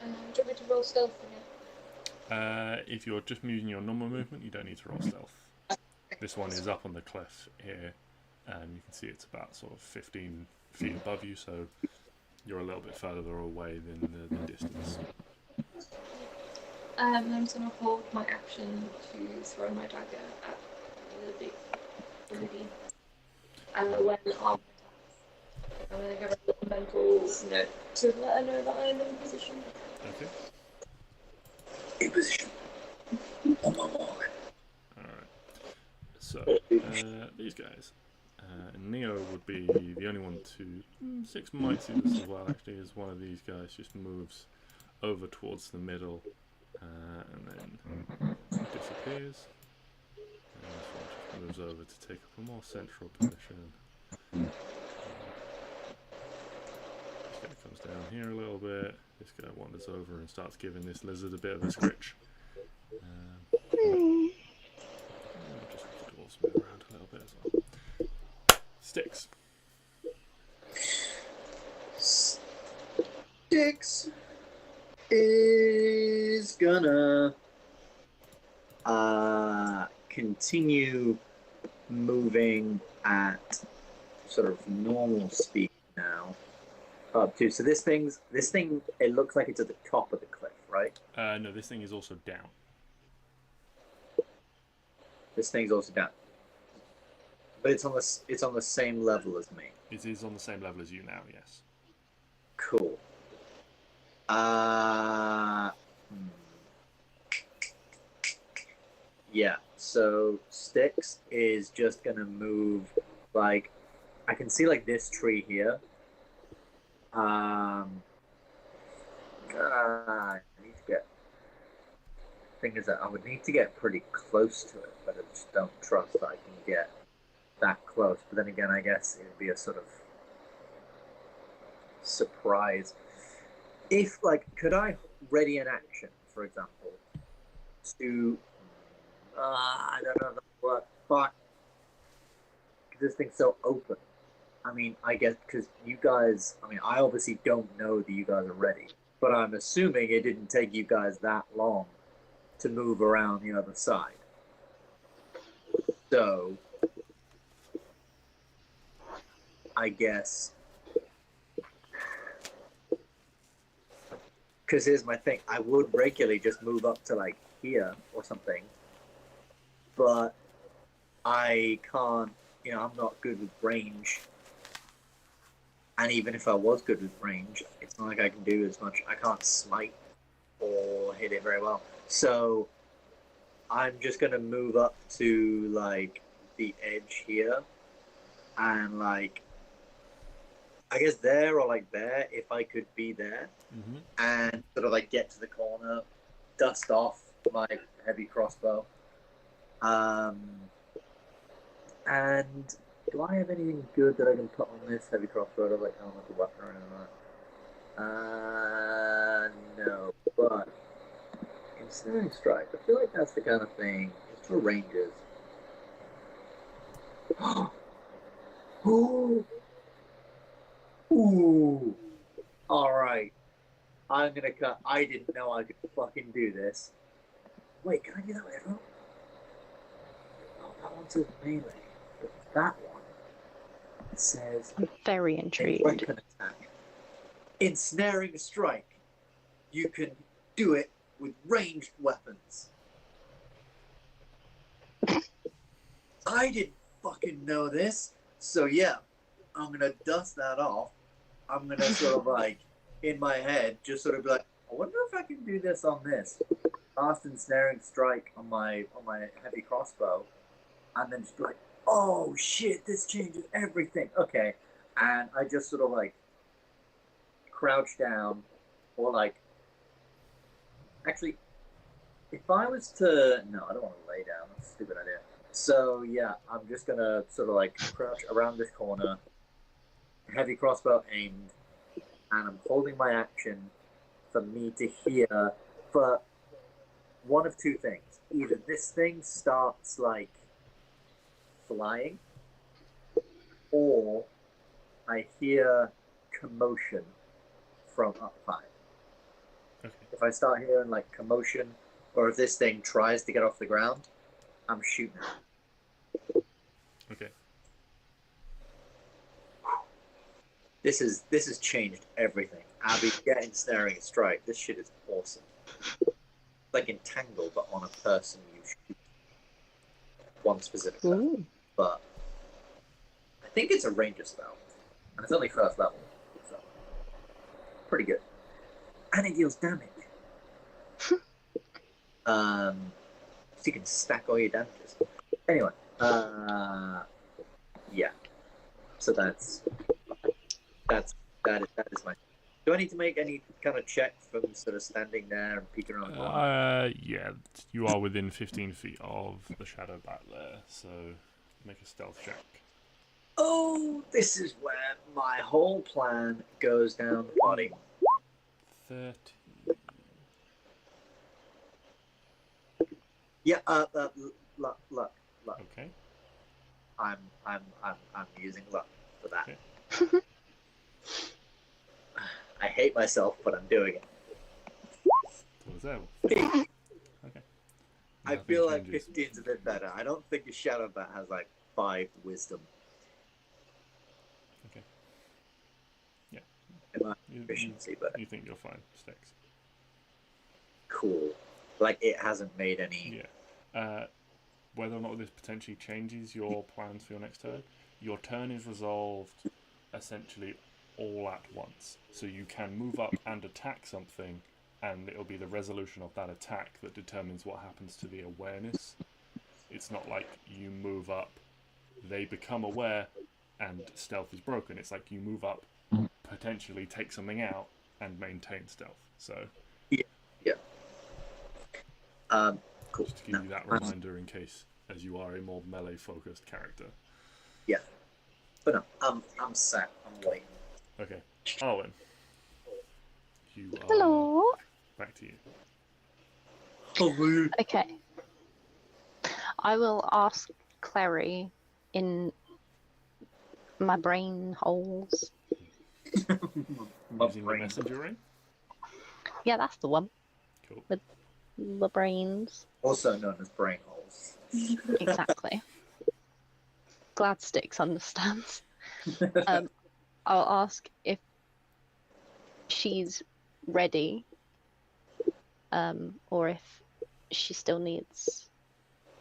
Do you want me to roll stealth again? If you're just using your normal movement, you don't need to roll stealth. This one is up on the cliff here, and you can see it's about sort of 15 feet above you, so you're a little bit further away than the distance. I'm just gonna hold my action to throw my dagger at the big lady. When I'm gonna give her a little mental note to let her know that I'm in position. Okay. In position. On my mark. Alright. So, these guys. Neo would be the only one to... Stix might see this as well, actually, as one of these guys just moves over towards the middle and then disappears. And this one just moves over to take up a more central position. This guy comes down here a little bit. This guy wanders over and starts giving this lizard a bit of a scritch. Just let the dwarves move around a little bit as well. Stix. Stix is gonna continue moving at sort of normal speed now. Up to so this thing it looks like it's at the top of the cliff, right? No, this thing is also down. This thing's also down, but it's on the same level as me. It is on the same level as you now, yes. Cool. Yeah. So Stix is just gonna move like I can see like this tree here. I need to get. Thing is that I would need to get pretty close to it, but I just don't trust that I can get that close. But then again, I guess it would be a sort of surprise. If could I ready an action, for example, to I don't know if that would work, but this thing's so open. I mean, I guess because you guys, I obviously don't know that you guys are ready, but I'm assuming it didn't take you guys that long to move around the other side. So, I guess, because here's my thing, I would regularly just move up to here or something, but I can't, I'm not good with range. And even if I was good with range, it's not like I can do as much. I can't smite or hit it very well. So I'm just going to move up to the edge here and I guess there or there if I could be there and sort of get to the corner, dust off, my heavy crossbow. And do I have anything good that I can put on this heavy crossbow? Like helmet or weapon or anything like that? No, but ensnaring strike. I feel like that's the kind of thing. It's for rangers. Ooh. Ooh. Alright. I'm gonna cut. I didn't know I could fucking do this. Wait, can I do that with everyone? Oh, that one says melee. But that one says I'm very a intrigued. weapon attack. Ensnaring strike. You can do it with ranged weapons. I didn't fucking know this. So yeah, I'm gonna dust that off. I'm gonna sort of like, in my head, just sort of be like, I wonder if I can do this on this. Cast ensnaring strike on my heavy crossbow, and then just be like, oh shit, this changes everything. Okay, and I just sort of like crouch down, or like, actually, if I was to, no, I don't want to lay down. That's a stupid idea. So yeah, I'm just gonna sort of like crouch around this corner, heavy crossbow aimed, and I'm holding my action for me to hear for one of two things. Either this thing starts like flying, or I hear commotion from up high. Okay. If I start hearing like commotion, or if this thing tries to get off the ground, I'm shooting it. Okay. This has changed everything. Abby getting ensnaring strike. This shit is awesome. Like Entangle, but on a person you shoot. One specific person. Ooh. But I think it's a ranger spell. And it's only first level. So pretty good. And it deals damage. So you can stack all your damages. Anyway, yeah. So that is my. Do I need to make any kind of check from sort of standing there and peeking around the corner? Yeah, you are within 15 feet of the shadow back there, so make a stealth check. Oh, this is where my whole plan goes down, buddy. 30. Yeah, luck. Okay. I'm using luck for that. Okay. I hate myself, but I'm doing it. So was there? Okay. I Nothing feel like changes. 15's a bit better. I don't think a shadow bat has like 5 wisdom. Okay. Yeah. In my You efficiency, but think you're fine, Stix. cool. Like it hasn't made any. Yeah. Whether or not this potentially changes your plans for your next turn, your turn is resolved essentially all at once. So you can move up and attack something, and it'll be the resolution of that attack that determines what happens to the awareness. It's not like you move up, they become aware, and stealth is broken. It's like you move up, potentially take something out, and maintain stealth. So Yeah. Cool. just to give you that reminder in case, as you are a more melee focused character. Yeah. But no, I'm sat. I'm waiting. Okay, Arwen, you are Hello. back to you. Hello. Okay. I will ask Clary in my brain holes. My Using the brain. messenger ring. Yeah, that's the one. Cool. The brains. Also known as brain holes. Exactly. Glad Stix understands. I'll ask if she's ready, or if she still needs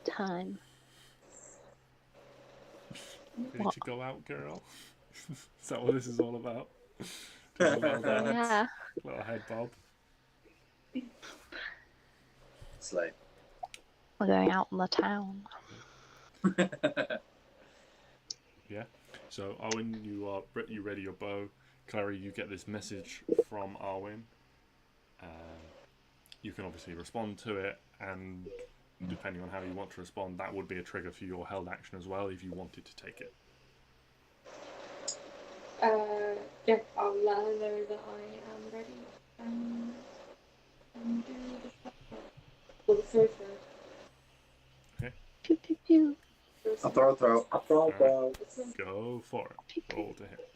time. Ready to go out, girl? Is that what this is all about? Just a little dance, Yeah. little head bob. It's like. We're going out in the town. Yeah. So Arwen, you ready your bow. Clary, you get this message from Arwen. You can obviously respond to it, and depending on how you want to respond, that would be a trigger for your held action as well if you wanted to take it. Yeah, I'll let her know that I am ready and do the well, the throw. Okay. Pew pew pew. I'll throw. Go for it. Roll to hit.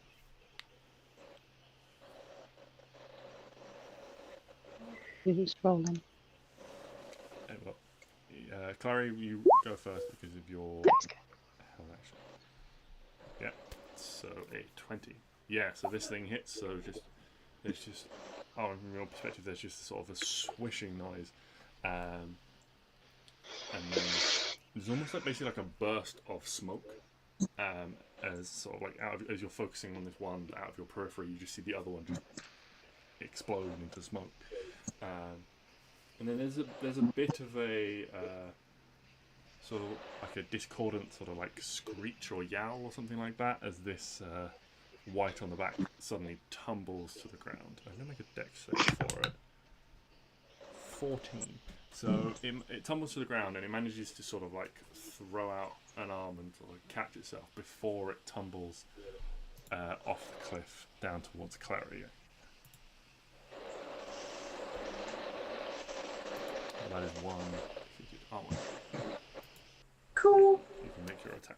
Who's rolling? Well, Klari, you go first because of your Let's go. held action. Yeah. So a 20. Yeah. So this thing hits. So there's just from your perspective, there's just sort of a swishing noise, and then there's almost like basically like a burst of smoke. As sort of like as you're focusing on this one out of your periphery, you just see the other one just explode into smoke. And then there's a bit of a sort of like a discordant sort of like screech or yowl or something like that as this white on the back suddenly tumbles to the ground. I'm gonna make a dex save for it. 14. So it tumbles to the ground and it manages to sort of like throw out an arm and sort of catch itself before it tumbles off the cliff down towards Klari. That is one defeated Arwen. Cool. You can make your attack.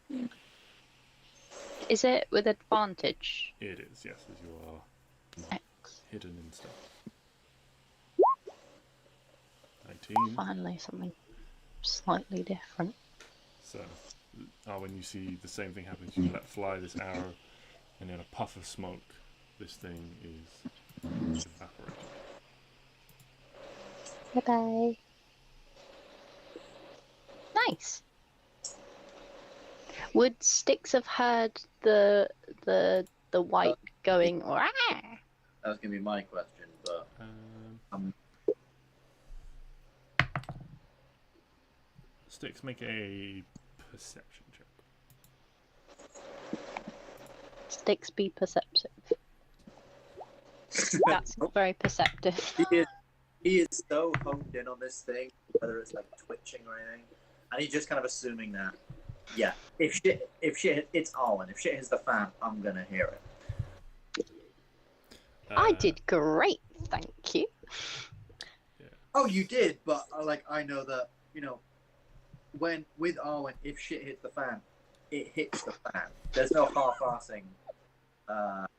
Is it with advantage? It is, yes, as you are X. hidden in stuff. 19. Finally, something slightly different. So, when you see the same thing happens, you let fly this arrow, and in a puff of smoke, this thing is evaporated. Bye bye. Nice. Would Stix have heard the white going? Rah! That was gonna be my question, but Stix, make a perception check. Stix, be perceptive. That's not very perceptive. he is so honed in on this thing, whether it's like twitching or anything, and he's just kind of assuming that, yeah, if shit, it's Arwen. If shit hits the fan, I'm gonna hear it. I did great, thank you. Yeah. Oh, you did, but I know that when with Arwen, if shit hits the fan, it hits the fan. There's no half-assing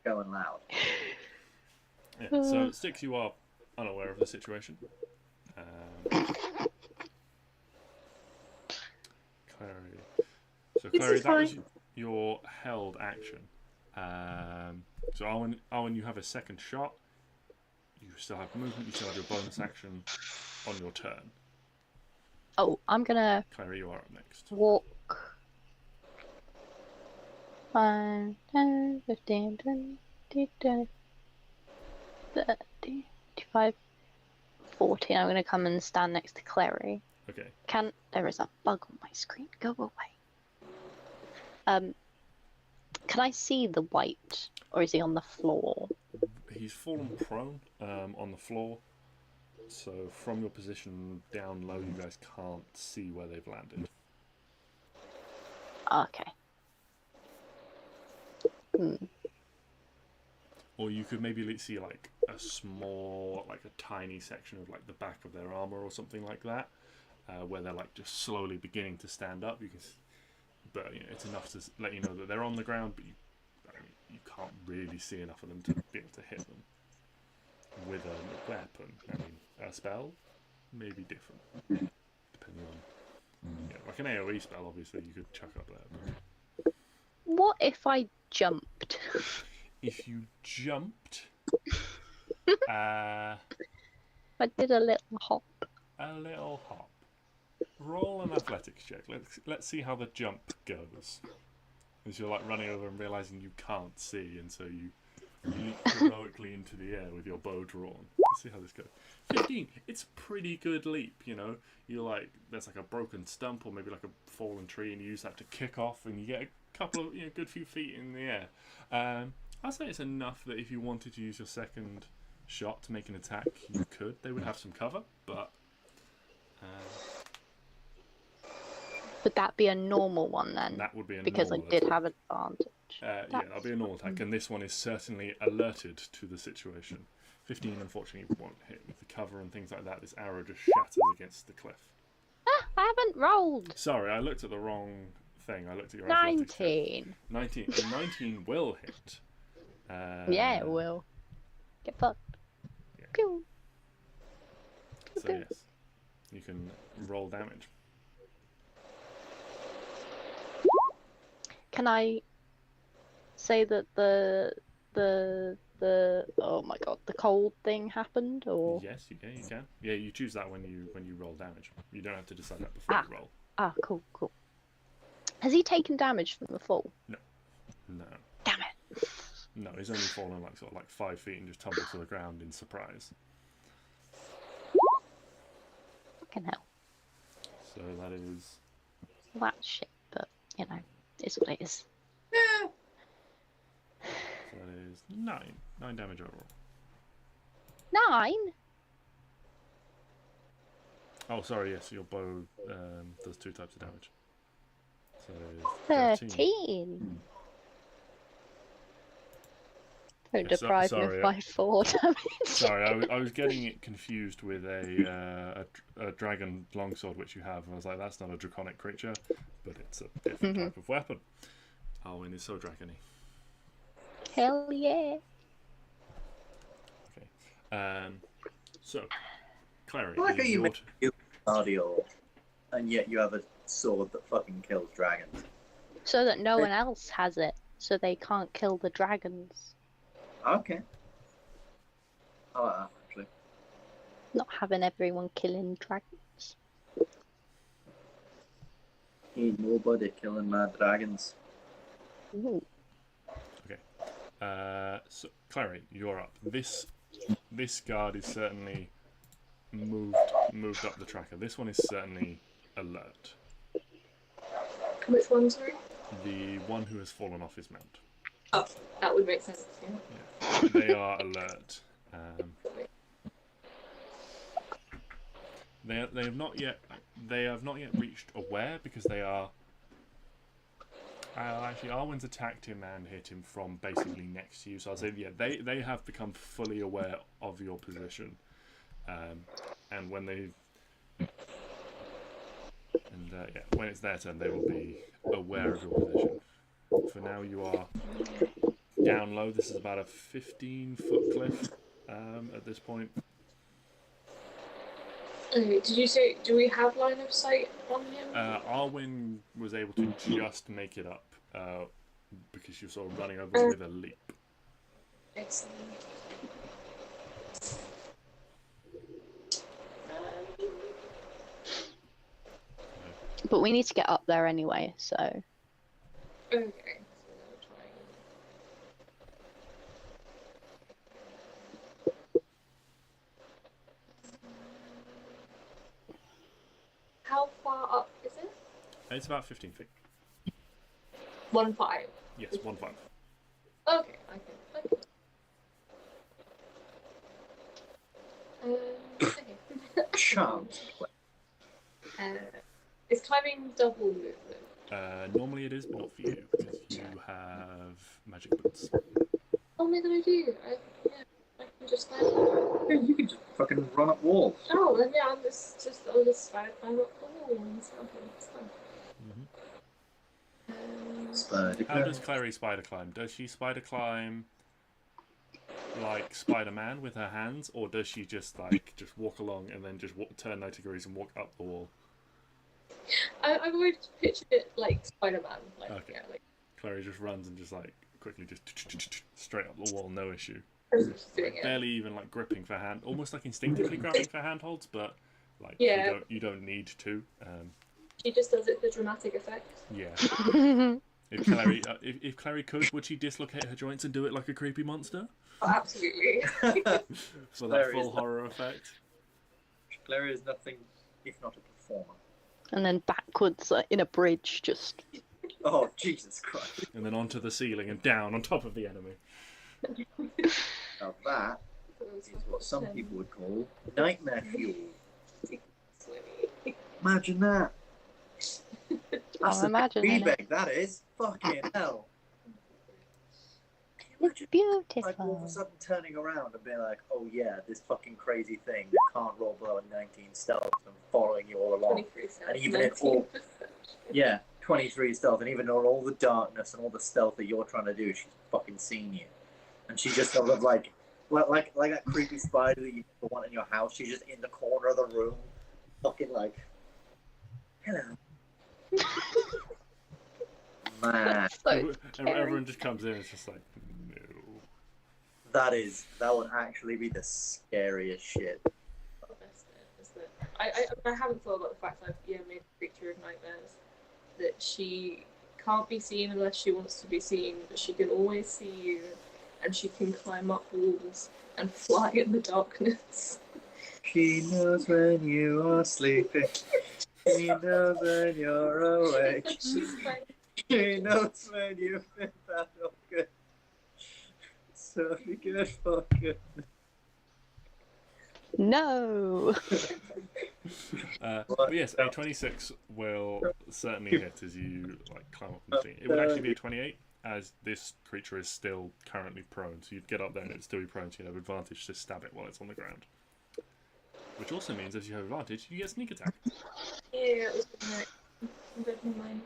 going loud. Yeah. So, Stix, you are unaware of the situation. Klari. So, Klari, that was your held action. So, Arwen, you have a second shot. You still have movement. You still have your bonus action on your turn. Oh, I'm gonna Klari, you are up next. walk 5, 10, 15, 20, 30, 35, 40. I'm gonna come and stand next to Klari. Okay. There is a bug on my screen. Go away. Can I see the white, or is he on the floor? He's fallen prone on the floor. So from your position down low, you guys can't see where they've landed. Okay. Or you could maybe see like a small, like a tiny section of like the back of their armor or something like that, where they're like just slowly beginning to stand up. You can, but it's enough to let you know that they're on the ground, but you can't really see enough of them to be able to hit them with a weapon. I mean, a spell may be different depending on like an AoE spell. Obviously, you could chuck up there. But What if I jumped? if you jumped, I did a little hop. a little hop. Roll an athletics check. Let's see how the jump goes. As you're like running over and realizing you can't see, and so you leap heroically into the air with your bow drawn. Let's see how this goes. 15. It's a pretty good leap. You're like there's like a broken stump or maybe like a fallen tree, and you use that to kick off, and you get a couple of good few feet in the air. I'd say it's enough that if you wanted to use your second shot to make an attack, you could. They would have some cover, but Would that be a normal one then? That would be a Because I normal did attack. have advantage. Yeah, that'll be a normal attack, and this one is certainly alerted to the situation. 15, unfortunately, won't hit with the cover and things like that. This arrow just shatters against the cliff. Ah, I haven't rolled. Sorry, I looked at the wrong thing. I looked at your athletics check. 19. 19. A 19 will hit. Yeah, it will. Get fucked. Yeah. Pew. So yes, you can roll damage. Can I say that the oh my god, the cold thing happened, or Yes, you can. Yeah, you choose that when you roll damage. You don't have to decide that before you roll. cool. Has he taken damage from the fall? No. Damn it. No, he's only fallen like sort of like 5 feet and just tumbled to the ground in surprise. Fucking hell. So that is Well, that's shit, but you know, it's what it is. so that is 9 damage overall. 9? Oh, sorry. Yes, your bow does 2 types of damage. So it is 13. Don't Yeah, deprive me sorry, of my 4 damage. Sorry, I was getting it confused with a dragon longsword, which you have. I was like, that's not a draconic creature, but it's a different type of weapon. Arwen is so dragony. Hell yeah. Okay. So, Klari, Like how it is you your make you cardio, and yet you have a sword that fucking kills dragons. So that no one else has it, so they can't kill the dragons. Okay. I like that, actually. Not having everyone killing dragons. Ain't nobody killing my dragons. Ooh. So, Klari, you're up. This guard is certainly moved up the tracker. This one is certainly alert. Which one, sorry? The one who has fallen off his mount. Oh, that would make sense. Yeah. They are alert. They have not yet reached aware because they are. Actually, Arwen's attacked him and hit him from basically next to you. So I'll say, yeah, they have become fully aware of your position, and when they when it's their turn, they will be aware of your position. For now, you are down low. This is about a 15-foot cliff at this point. Okay, did you say, do we have line of sight on him? Arwen was able to just make it up because she was sort of running over with a leap. Excellent. But we need to get up there anyway, so. Okay. How far up is it? It's about 15 feet. 1-5. Yes, 1-5. Okay, I can. Okay. Chance. Is climbing double movement? Normally it is, but not for you because you have magic boots. Oh my god, I do. I can just climb. Yeah, you can just fucking run up walls. Oh, then yeah, I'll just spider climb up the wall and stuff. It's fine. Spider How does Klari spider climb? Does she spider climb like Spider-Man with her hands, or does she just walk along and then just turn 90 degrees and walk up the wall? I've always pictured it like Spider-Man. Like, Okay. yeah, like Klari just runs and just quickly just straight up the wall, no issue. just doing it. Barely even gripping for hand, almost instinctively grabbing for handholds, but Yeah. you don't need to. She just does it for dramatic effect. Yeah. If Klari could, would she dislocate her joints and do it like a creepy monster? Oh, absolutely. For that full horror effect? Klari is nothing if not a performer. And then backwards in a bridge, just. Oh, Jesus Christ. And then onto the ceiling and down on top of the enemy. Now that is what some people would call nightmare fuel. Imagine that. That's I'm the imagining it. rebate, that is. Fucking hell. Can you imagine, like, all of a Beautiful. sudden turning around and being like, oh yeah, this fucking crazy thing that can't roll below a 19 stealth and following you all along. 23 stealth, And even if all, 19%. yeah, 23 stealth, and even all the darkness and all the stealth that you're trying to do, she's fucking seen you. And she just sort of like that creepy spider that you never want in your house, she's just in the corner of the room, fucking like, hello. Man. So Everyone just comes in and it's just like, no. That would actually be the scariest shit. I haven't thought about the fact that I've made a creature of nightmares. That she can't be seen unless she wants to be seen, but she can always see you, and she can climb up walls and fly in the darkness. She knows when you are sleeping. She knows when you're awake. She's like, She knows when you've been bad or good. So be good for good. no. But yes, a 26 will certainly hit as you like climb up and see. It would actually be a 28, as this creature is still currently prone. So you'd get up there and it'd still be prone, so you'd have advantage to stab it while it's on the ground. Which also means if you have advantage, you get sneak attack. yeah, it was right. I'm good in my mind.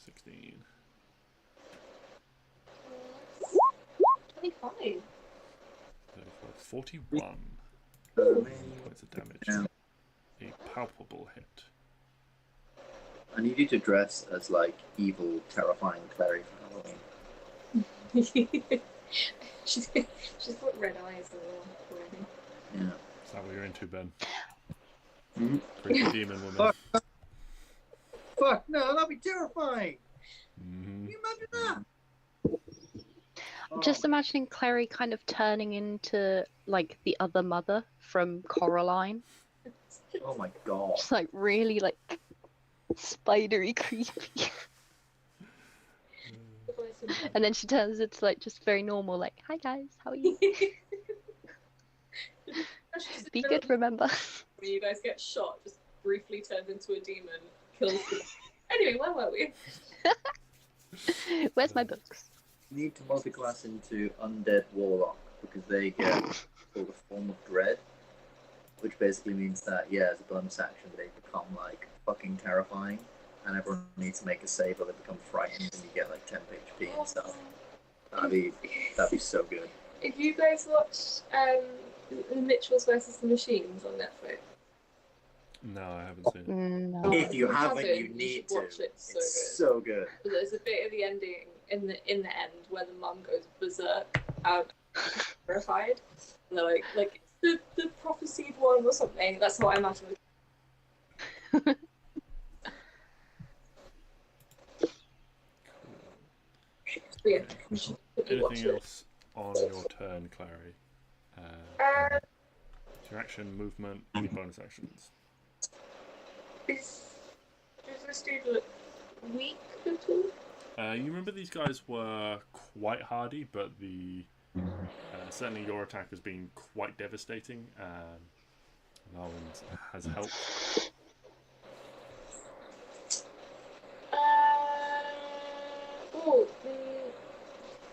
16. 25. 34, 41 points of damage. Yeah. A palpable hit. I need you to dress as like evil, terrifying Clary for Halloween. she's got red eyes as well. Yeah. Is that what you're into, Ben? Mm-hmm. Creepy demon woman. Fuck no, that'd be terrifying. Mm-hmm. Can you imagine that? Just imagining Clary kind of turning into like the other mother from Coraline. Oh my god. Just like really like spidery creepy. And then she turns into like just very normal, like, hi guys, how are you? Be good, remember. When you guys get shot, just briefly turns into a demon, kills them. Anyway, where were we? Where's my books? You need to multi-class into Undead Warlock because they get called a form of dread, which basically means that, yeah, as a bonus action, they become like fucking terrifying, and everyone needs to make a save or they become frightened, and you get like 10 HP and stuff. That'd be so good. If you guys watch the Mitchells versus the Machines on Netflix, No, I haven't seen it. No. If you haven't, haven't, you you need should to. watch it. It's So good. but there's a bit of the ending in the end where the mum goes berserk and terrified. And they're like it's the prophesied one or something. That's what I imagine. Yeah, you should watch Anything it. else on your turn, Clary? Your action, movement, any bonus actions? Does this dude look weak at all? You remember these guys were quite hardy, but the certainly your attack has been quite devastating. Narwin's has helped.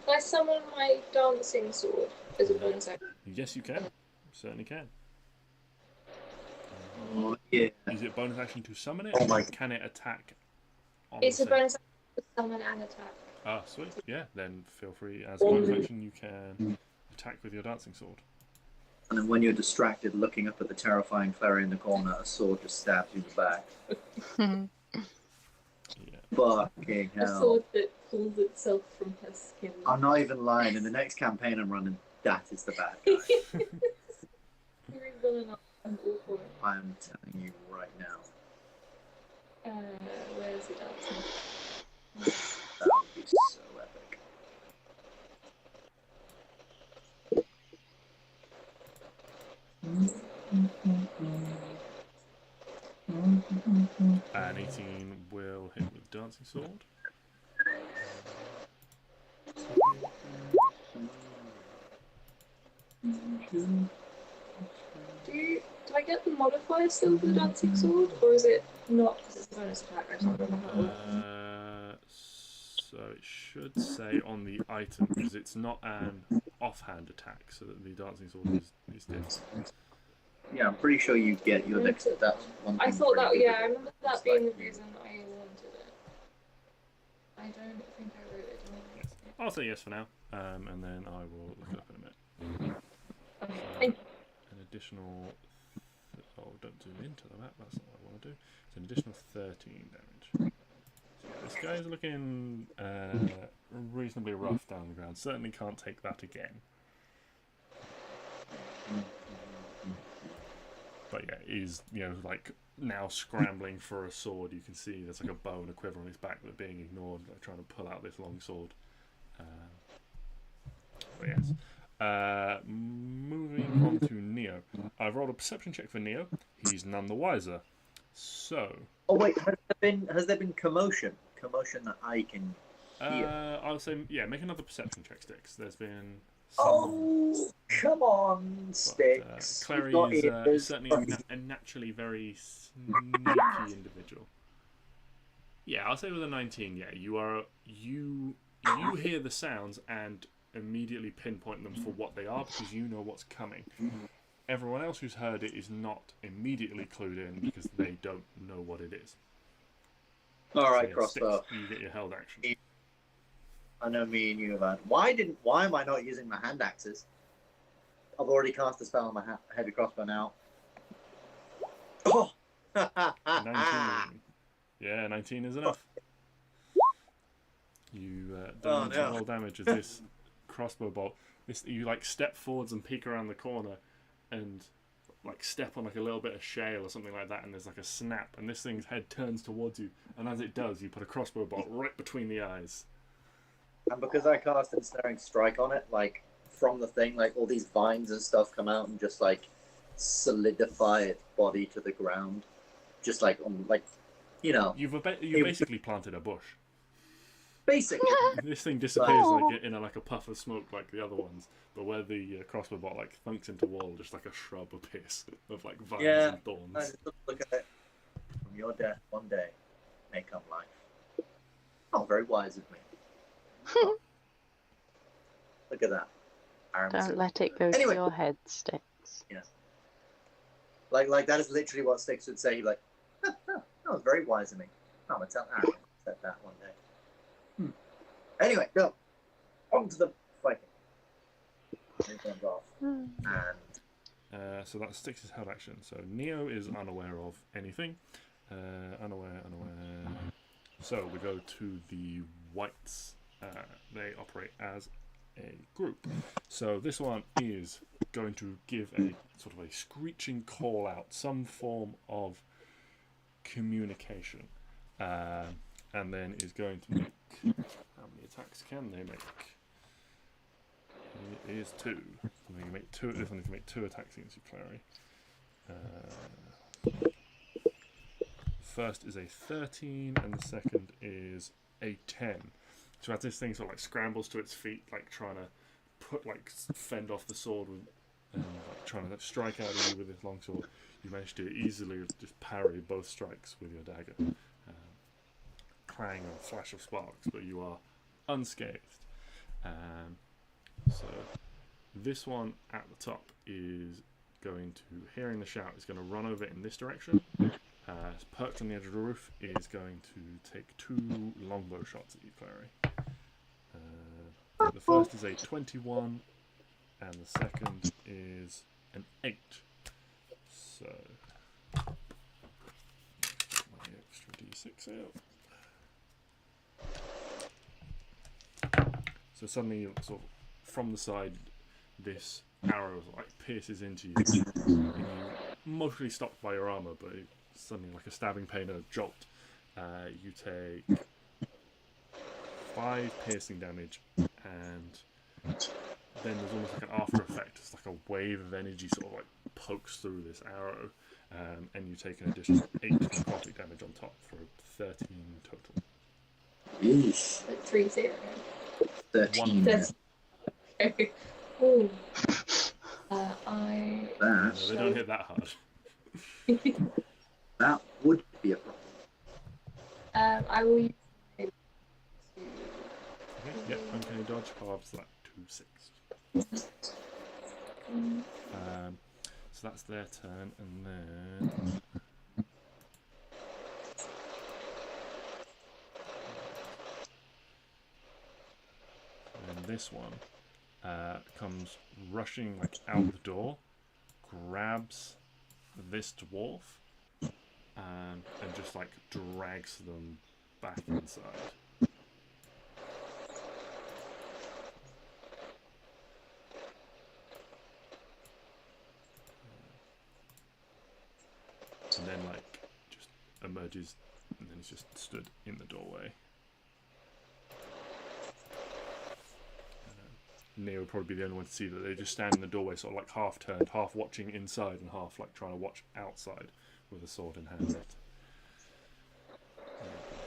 Can I summon my dancing sword as a bonus action? Yes, you can. Certainly can. Oh, yeah. Is it bonus action to summon it? Oh my- Or can it attack? On It's the a same- bonus action to summon and attack. Ah, sweet. Yeah, then feel free. As a bonus action, you can attack with your dancing sword. And then when you're distracted looking up at the terrifying Clary in the corner, a sword just stabs you in the back. Yeah. Fucking A hell. sword that pulls itself from her skin. I'm not even lying. In the next campaign I'm running, that is the bad guy. You're a villain, I'm all for it. I am telling you right now. Where's the dancing? That would be so epic. An 18 will hit with dancing sword. Do I get the modifier still for the dancing sword, or is it not because it's a bonus attack? I can't remember how it works. So it should say on the item because it's not an offhand attack, so that the dancing sword is different. Yeah, I'm pretty sure you get your next. That's one I thing thought pretty that, good yeah, I about remember that it's being like the reason I wanted it. I don't think I wrote it down. Yes. I'll say yes for now, and then I will look it up in a minute. Okay, So, thank you. an additional. Oh, don't zoom into the map. That's not what I want to do. It's an additional 13 damage. So yeah, this guy's looking reasonably rough down the ground. Certainly can't take that again. But yeah, is like now scrambling for a sword. You can see there's like a bow and a quiver on his back that are being ignored, like trying to pull out this long sword. But yes. Moving on to Neo. I've rolled a perception check for Neo. He's none the wiser. So. Oh wait, has there been commotion? Commotion that I can hear. I'll say yeah. Make another perception check, Stix. There's been. Oh, come on, Stix. Klari is certainly a naturally very sneaky individual. Yeah, I'll say with a 19. Yeah, you hear the sounds and immediately pinpoint them for what they are because you know what's coming. Everyone else who's heard it is not immediately clued in because they don't know what it is. All right, so, yeah, crossbow. Stix, you get your held action. I know me and you have had. Why am I not using my hand axes? I've already cast a spell on my heavy crossbow now. Oh! 19. Yeah, 19 is enough. You don't need to roll damage as this crossbow bolt. You like step forwards and peek around the corner, and like step on like a little bit of shale or something like that, and there's like a snap, and this thing's head turns towards you, and as it does, you put a crossbow bolt right between the eyes. And because I cast Ensnaring Strike on it, like from the thing, like all these vines and stuff come out and just like solidify its body to the ground, just like You've basically planted a bush. Basically, this thing disappears like in a puff of smoke like the other ones, but where the crossbow bolt like thunks into wall, just like a shrub appears of like vines and thorns. I just look at it. From your death, one day may come life. Oh, very wise of me. Oh. Look at that. Don't let it go to your head, Stix. Yeah. Like that is literally what Stix would say. Like, that was very wise of me. I'm gonna tell Arwen said that one day. Anyway, go on to the fighting. Everyone's off. And so that's Stix's held action. So Neo is unaware of anything. Unaware. So we go to the whites. They operate as a group. So this one is going to give a sort of a screeching call out, some form of communication, and then is going to make how many attacks can they make? It is 2. So they can make 2. This one can make 2 attacks against you, Klari. First is a 13, and the second is a 10. So as this thing sort of like scrambles to its feet, like trying to fend off the sword with, like trying to strike out at you with this long sword, you manage to easily just parry both strikes with your dagger. Clang and flash of sparks, but you are unscathed. So this one at the top is going to, hearing the shout, is going to run over in this direction. Perched on the edge of the roof is going to take 2 longbow shots at you, Klari. The first is a 21, and the second is an 8. So, get my extra d6 out. So suddenly, sort of from the side, this arrow like pierces into you, and you mostly stopped by your armor, but it suddenly like a stabbing pain and a jolt. You take 5 piercing damage, and then there's almost like an after effect. It's like a wave of energy sort of like pokes through this arrow, and you take an additional 8 necrotic damage on top for 13 total. Yeesh. 3-0. 13. Okay. Ooh. They don't hit that hard. That would be a problem. I will use my to Okay, yep, uncanny dodge halves that to 6. So that's their turn, and then this one comes rushing like out the door, grabs this dwarf, and just like drags them back inside. And then like just emerges, and then he's just stood in the doorway. Neo would probably be the only one to see that they just stand in the doorway, sort of like half turned, half watching inside and half like trying to watch outside with a sword in hand.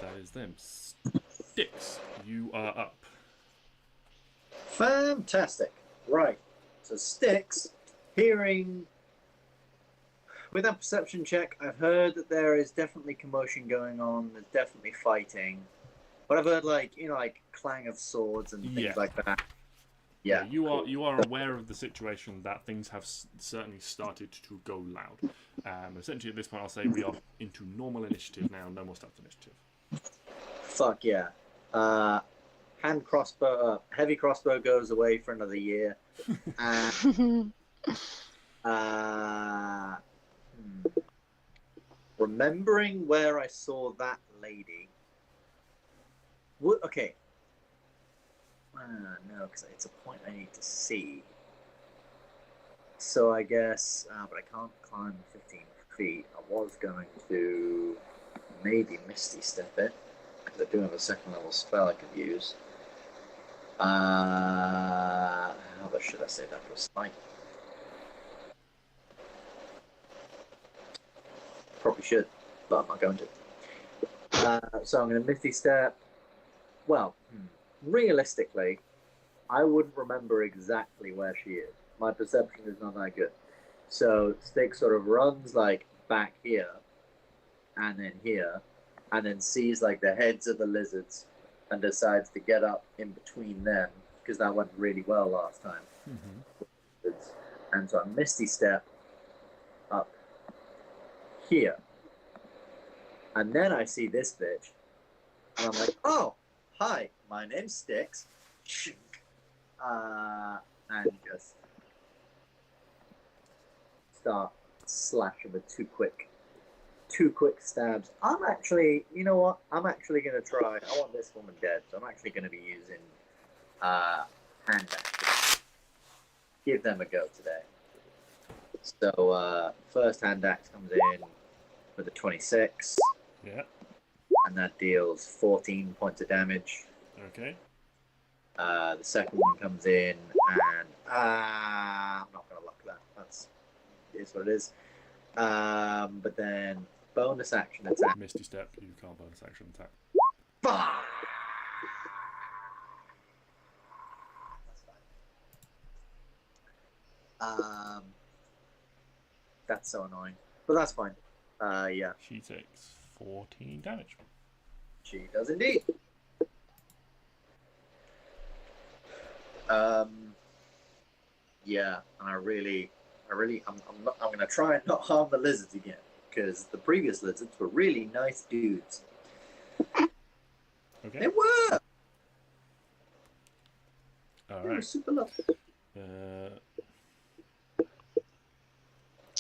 That is them. Stix, you are up. Fantastic. Right. So Stix, hearing with that perception check, I've heard that there is definitely commotion going on. There's definitely fighting, but I've heard like like clang of swords and things like that. Yeah, you are aware of the situation that things have certainly started to go loud. Essentially, at this point, I'll say we are into normal initiative now. No more stealth initiative. Fuck yeah. Hand crossbow, heavy crossbow goes away for another year. Remembering where I saw that lady. Okay. No, because it's a point I need to see. So I guess, but I can't climb 15 feet. I was going to maybe Misty Step it, because I do have a second level spell I could use. How much should I say that for a snipe? Probably should, but I'm not going to. So I'm going to Misty Step. Well, realistically, I wouldn't remember exactly where she is. My perception is not that good. So Stix sort of runs like back here, and then sees like the heads of the lizards, and decides to get up in between them because that went really well last time. Mm-hmm. And so I Misty Step up here, and then I see this bitch, and I'm like, oh. Hi, my name's Stix. And just start slashing with two quick stabs. I'm actually, you know what? I'm actually going to try. I want this woman dead, so I'm actually going to be using hand axe. Give them a go today. So first hand axe comes in with a 26. Yeah. And that deals 14 points of damage. Okay. The second one comes in, and I'm not going to luck that. It is what it is. But then bonus action attack. Misty Step, you can't bonus action attack. That's fine. That's so annoying, but that's fine. Yeah. She takes 14 damage. She does indeed. Yeah, and I'm gonna try and not harm the lizards again, because the previous lizards were really nice dudes. Okay. They were. All They right. were super lovely.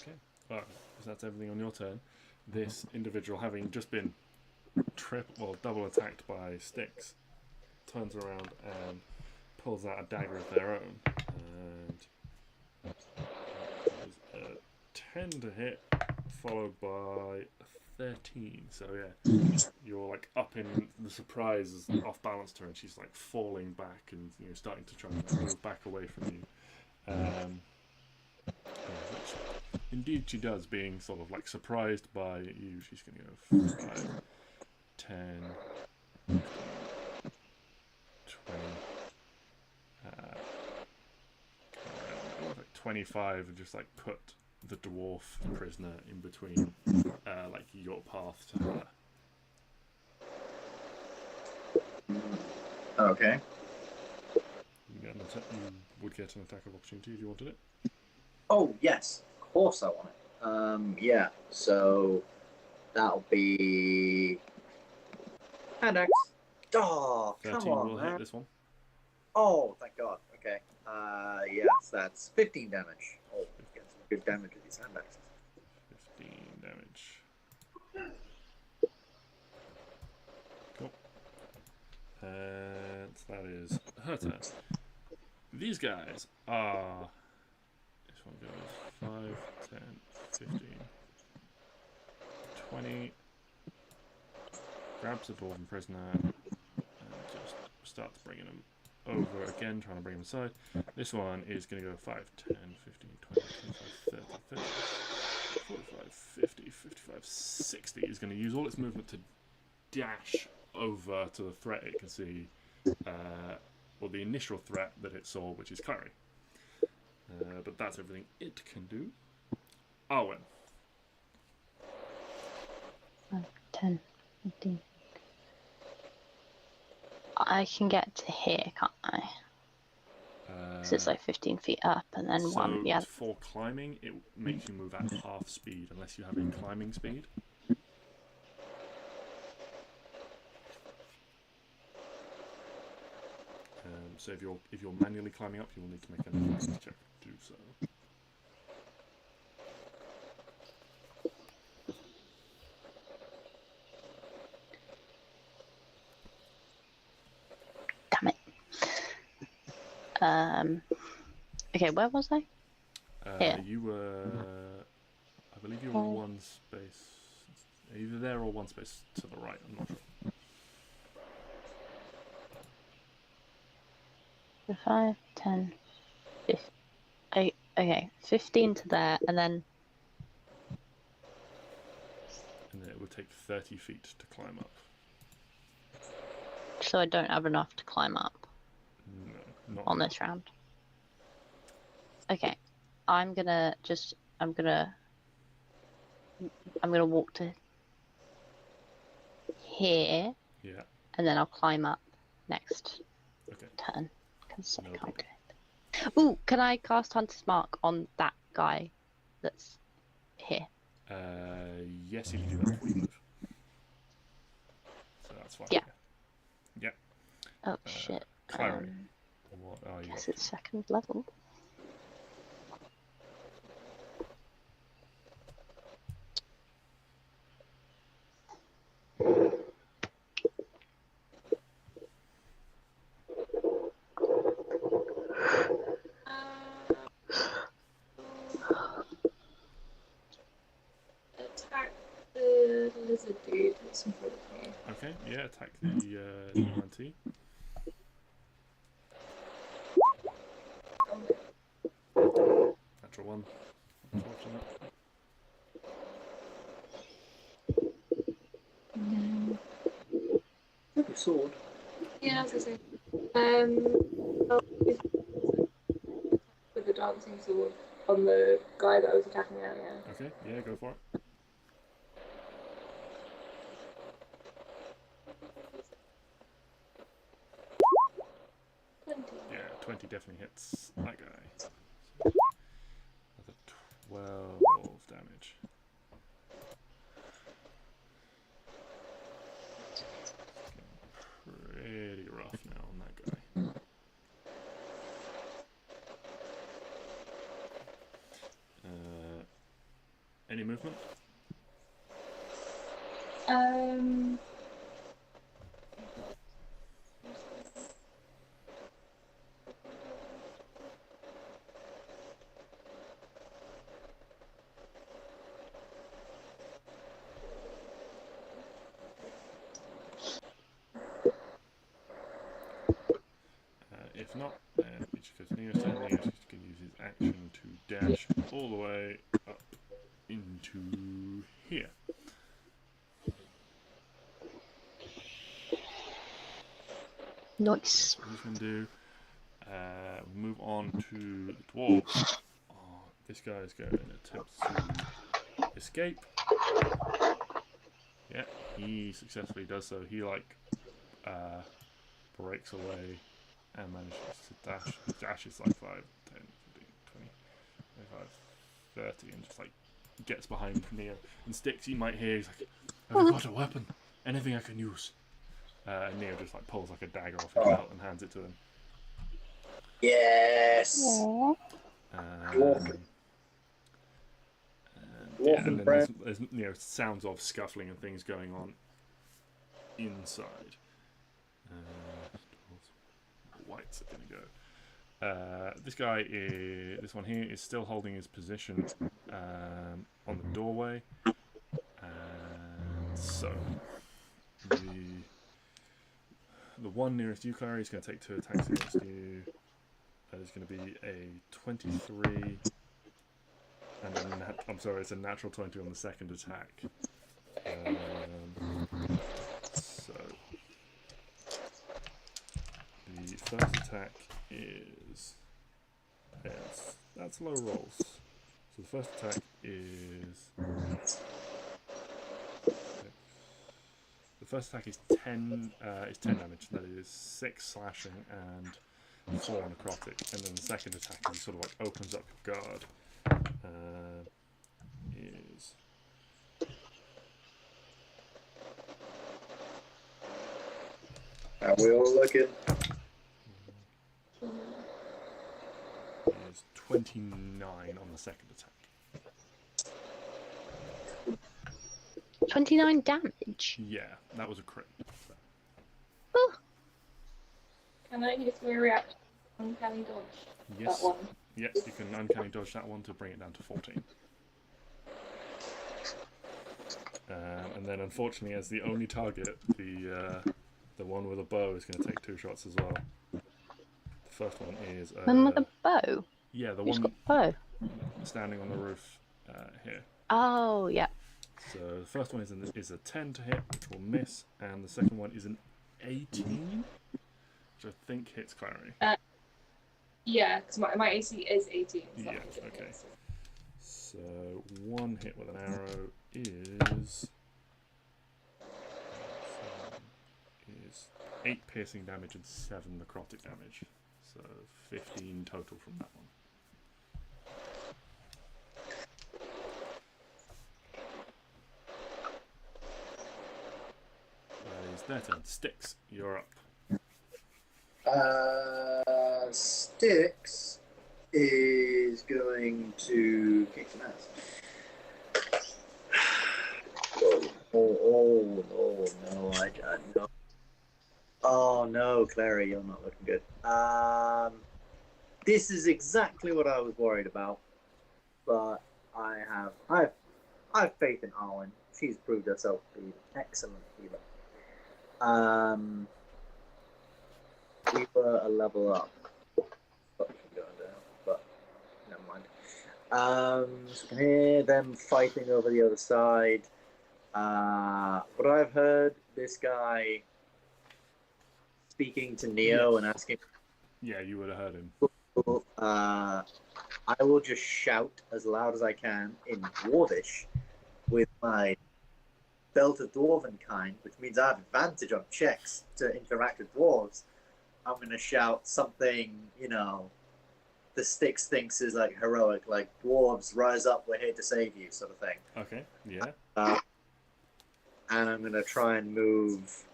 Okay. All right. So that's everything on your turn. This individual, having just been double attacked by Stix, turns around and pulls out a dagger of their own, and that is a 10 to hit, followed by a 13. So yeah, you're like up in the surprise as off balanced her, and she's like falling back and starting to try and move back away from you. Which indeed she does, being sort of like surprised by you. She's going to go 5, 10, 20. 25 and just like put the dwarf prisoner in between, like your path to her. Okay. You would get an attack of opportunity if you wanted it. Oh, yes. Of course I want it. Yeah. So that'll be... Hand axe. Oh, 13 come on, will man. hit this one. Oh, thank God. Okay. Yes, that's 15 damage. Oh, get some good damage with these hand axes. 15 damage. Cool. And that is her turn. These guys are... This one goes 5, 10, 15, 20. Grabs the dwarven prisoner and just starts bringing him over again, trying to bring him aside. This one is going to go 5, 10, 15, 20, 25, 30, 45, 50, 55, 60. It's going to use all its movement to dash over to the threat it can see, or the initial threat that it saw, which is Klari. But that's everything it can do. Arwen. 10, 15. I can get to here, can't I? Because it's like 15 feet up and then so one. Yeah. For climbing, it makes you move at half speed unless you have a climbing speed. So if you're manually climbing up, you will need to make an athletics check to do so. Damn it. Okay, where was I? Here. You were, I believe you were one space, either there or one space to the right. I'm not sure. 5, 10, 15. Okay, 15 to there, and then it would take 30 feet to climb up. so I don't have enough to climb up No, not on yet. this round. Okay, I'm gonna walk to here. Yeah. And then I'll climb up next turn because I can't do it. Ooh, can I cast Hunter's Mark on that guy that's here? Yes, if you do that before you move. So that's fine. Yeah. Yeah. Oh shit. Klari, what are you? Guess it's second level. Attack the lizard dude that's in front of me. Okay, yeah, attack the EMT. Natural 1. Unfortunate. Your sword. Yeah, I was gonna say. With the dancing sword on the guy that I was attacking earlier. Okay, yeah, go for it. Yeah, 20 definitely hits that guy. Another 12 damage. Pretty rough now on that guy. Any movement? If not, then it should go to Neo's turn. Neo can use his action to dash all the way up into here. Nice. What he's going to do, move on to the dwarves. Oh, this guy is going to attempt to escape. Yeah, he successfully does so. He breaks away and manages to dash. His dash is like 5, 10, 15, 20, 25, 30, and just like gets behind Neo. And Stix, you might hear, he's like, "Have you got a weapon? Anything I can use?" Neo just like pulls like a dagger off his belt and hands it to him. Yes. And then there's sounds of scuffling and things going on inside. Whites are gonna go. This one here is still holding his position on the doorway. And so the one nearest you, Klari, is going to take 2 attacks against you. That is going to be a 23. And it's a natural 20 on the second attack. So the first attack is that's low rolls. So the first attack is 10 damage. That is 6 slashing and 4 necrotic. And then the second attack, he sort of like opens up your guard. Is are we all looking? Is 29 on the second attack. 29 damage. Yeah, that was a crit. Oh. Can I use my reaction on uncanny dodge? Yes. That one. Yes, you can uncanny dodge that one to bring it down to 14. And then, unfortunately, as the only target, the one with a bow is going to take 2 shots as well. The first one is The one with a bow. yeah, the Who's one got a bow? standing on the roof here. Oh yeah. So the first one is a 10 to hit, which will miss, and the second one is an 18, which I think hits Klari. Yeah, because my AC is 18. So Yeah, okay. So 1 hit with an arrow is 8 piercing damage and 7 necrotic damage. So 15 total from that one. That is their turn. Stix, you're up. Stix is going to kick some ass. Oh no, no. Oh no, Klari, you're not looking good. This is exactly what I was worried about, but I have faith in Arwen. She's proved herself to be an excellent healer. We were a level up. Probably should go down, but never mind. So you can hear them fighting over the other side. But I've heard this guy speaking to Neo and asking. Yeah, you would have heard him. I will just shout as loud as I can in Dwarvish with my belt of Dwarven kind, which means I have advantage on checks to interact with dwarves. I'm going to shout something, the Stix thinks is like heroic, like dwarves, rise up, we're here to save you, sort of thing. Okay, yeah. And I'm going to try and move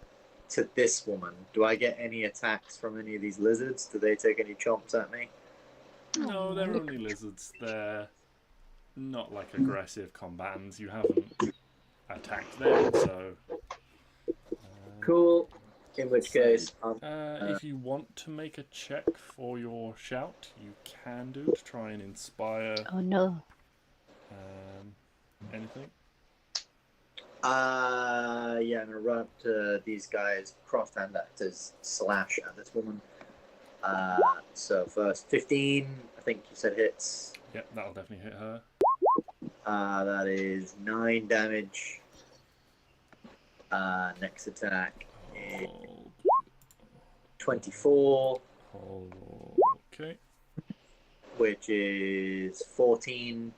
to this woman. Do I get any attacks from any of these lizards? Do they take any chomps at me? No, they're only lizards. They're not like aggressive combatants. You haven't attacked them, so... Cool. In which case... if you want to make a check for your shout, you can do to try and inspire... Oh no. Anything? Yeah, I'm going to run up to these guys, crossed hand actors, slash at this woman. So first, 15, I think you said hits. Yep, that'll definitely hit her. That is 9 damage. Next attack is 24. Okay. which is 14.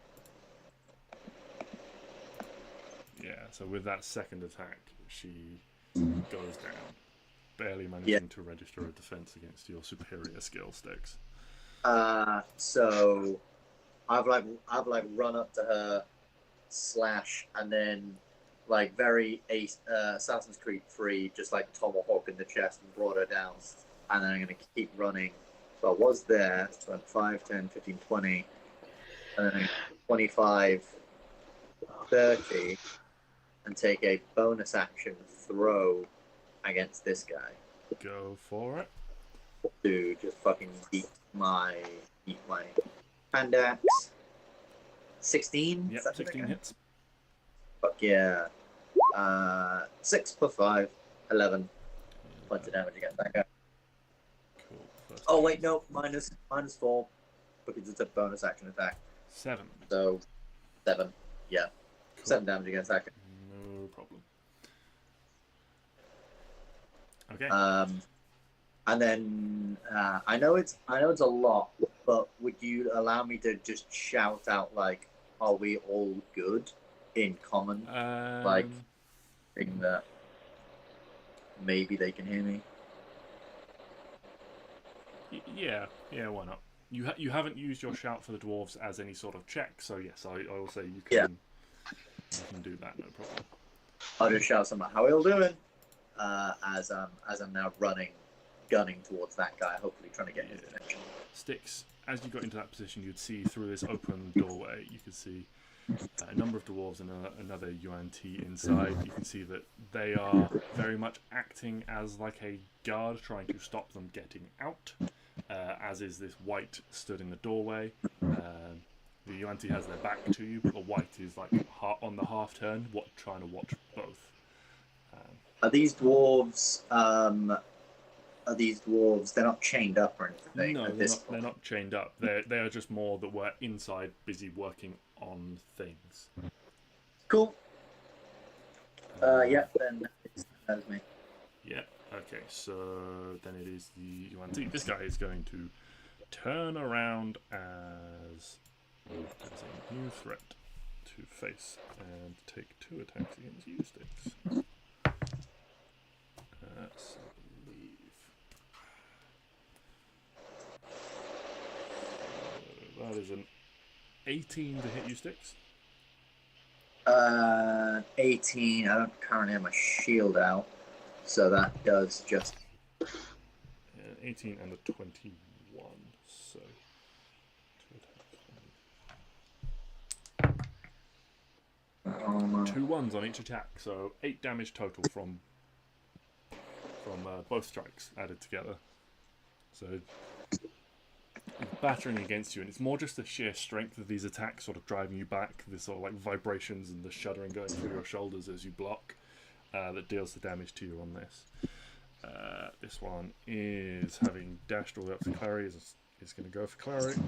Yeah, so with that second attack, she goes down, barely managing to register a defense against your superior skill, Stix. So I've run up to her, slash, and then like very Assassin's Creed 3, just like tomahawk in the chest and brought her down. And then I'm gonna keep running. So I was there, so 5, 10, 15, 20, and then 25, 30, and take a bonus action throw against this guy. Go for it. To just fucking eat my hand axe. 16? Yep, 16 hits. Fuck yeah. 6 plus 5, 11 points of damage against that guy. Cool. First Oh wait, no, minus 4 because it's a bonus action attack. 7. So 7, yeah, Cool. 7 damage against that guy. No problem. Okay. And then I know it's a lot, but would you allow me to just shout out like, "Are we all good?" in common, like, thinking that maybe they can hear me. Yeah, why not? You haven't used your shout for the dwarves as any sort of check, so yes, I will say you can. You can do that, no problem. I'll just shout something like, "How are you all doing?" As I'm now gunning towards that guy, hopefully trying to get his attention. Stix, as you got into that position, you'd see through this open doorway, you could see a number of dwarves and another UNT inside. You can see that they are very much acting as like a guard, trying to stop them getting out, as is this white stood in the doorway. The UNT has their back to you, but the white is like on the half turn, trying to watch both. Are these dwarves? They're not chained up or anything. No, at they're not chained up. They are just more that were inside, busy working on things. Cool. Yeah, then that is me. Yeah. Okay. So then it is the UNT. This guy is going to turn around as a new threat to face and take 2 attacks against you, Stix. So I believe. That is an 18 to hit you, Stix. 18. I don't currently have my shield out, so that does just. 18 and a 21. So 2 ones on each attack. So 8 damage total from both strikes added together. So battering against you, and it's more just the sheer strength of these attacks sort of driving you back, the sort of like vibrations and the shuddering going through your shoulders as you block, that deals the damage to you on this. This one is having dashed all the way up to Klari, is going to go for Klari.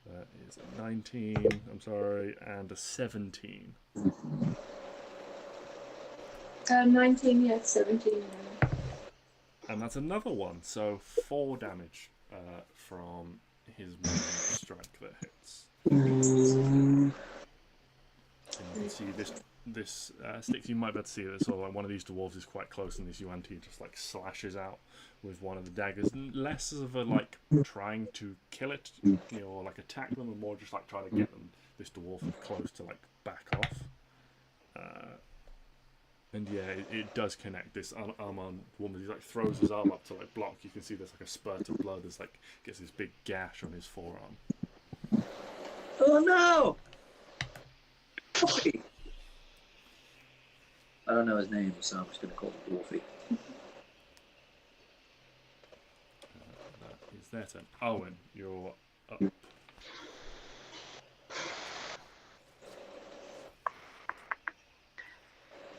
That is a 19, I'm sorry, and a 17. 19, yeah, 17. And that's another one, so 4 damage from his one strike that hits. And you can see this Stix, you might be able to see this, or like one of these dwarves is quite close, and this UNT just like slashes out with one of the daggers. Less of a like trying to kill it, or like attack them, and more just like trying to get this dwarf close to like back off. And yeah, it does connect. This unarmed woman, he like throws his arm up to like block. You can see there's like a spurt of blood. There's like gets this big gash on his forearm. Oh no! Dwarfy. I don't know his name, so I'm just going to call him Dwarfy. That is their turn. Arwen, you're up.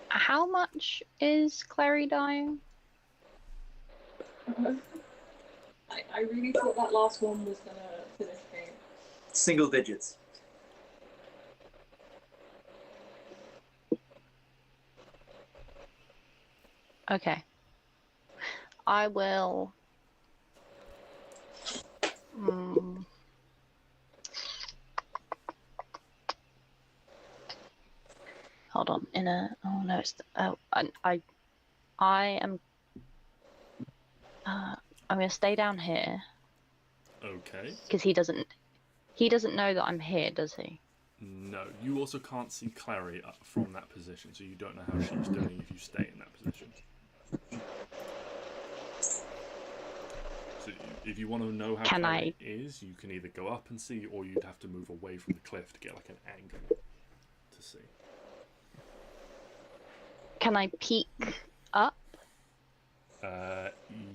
How much is Klari dying? I really thought that last one was gonna finish me. Single digits. Okay. I will Mm. Hold on. Oh no, it's I am. I'm gonna stay down here Okay. because he doesn't know that I'm here, does he? No, you also can't see Clary from that position, so you don't know how she's doing if you stay in that position. So if you want to know how Clary is, you can either go up and see, or you'd have to move away from the cliff to get like an angle to see. Can I peek up?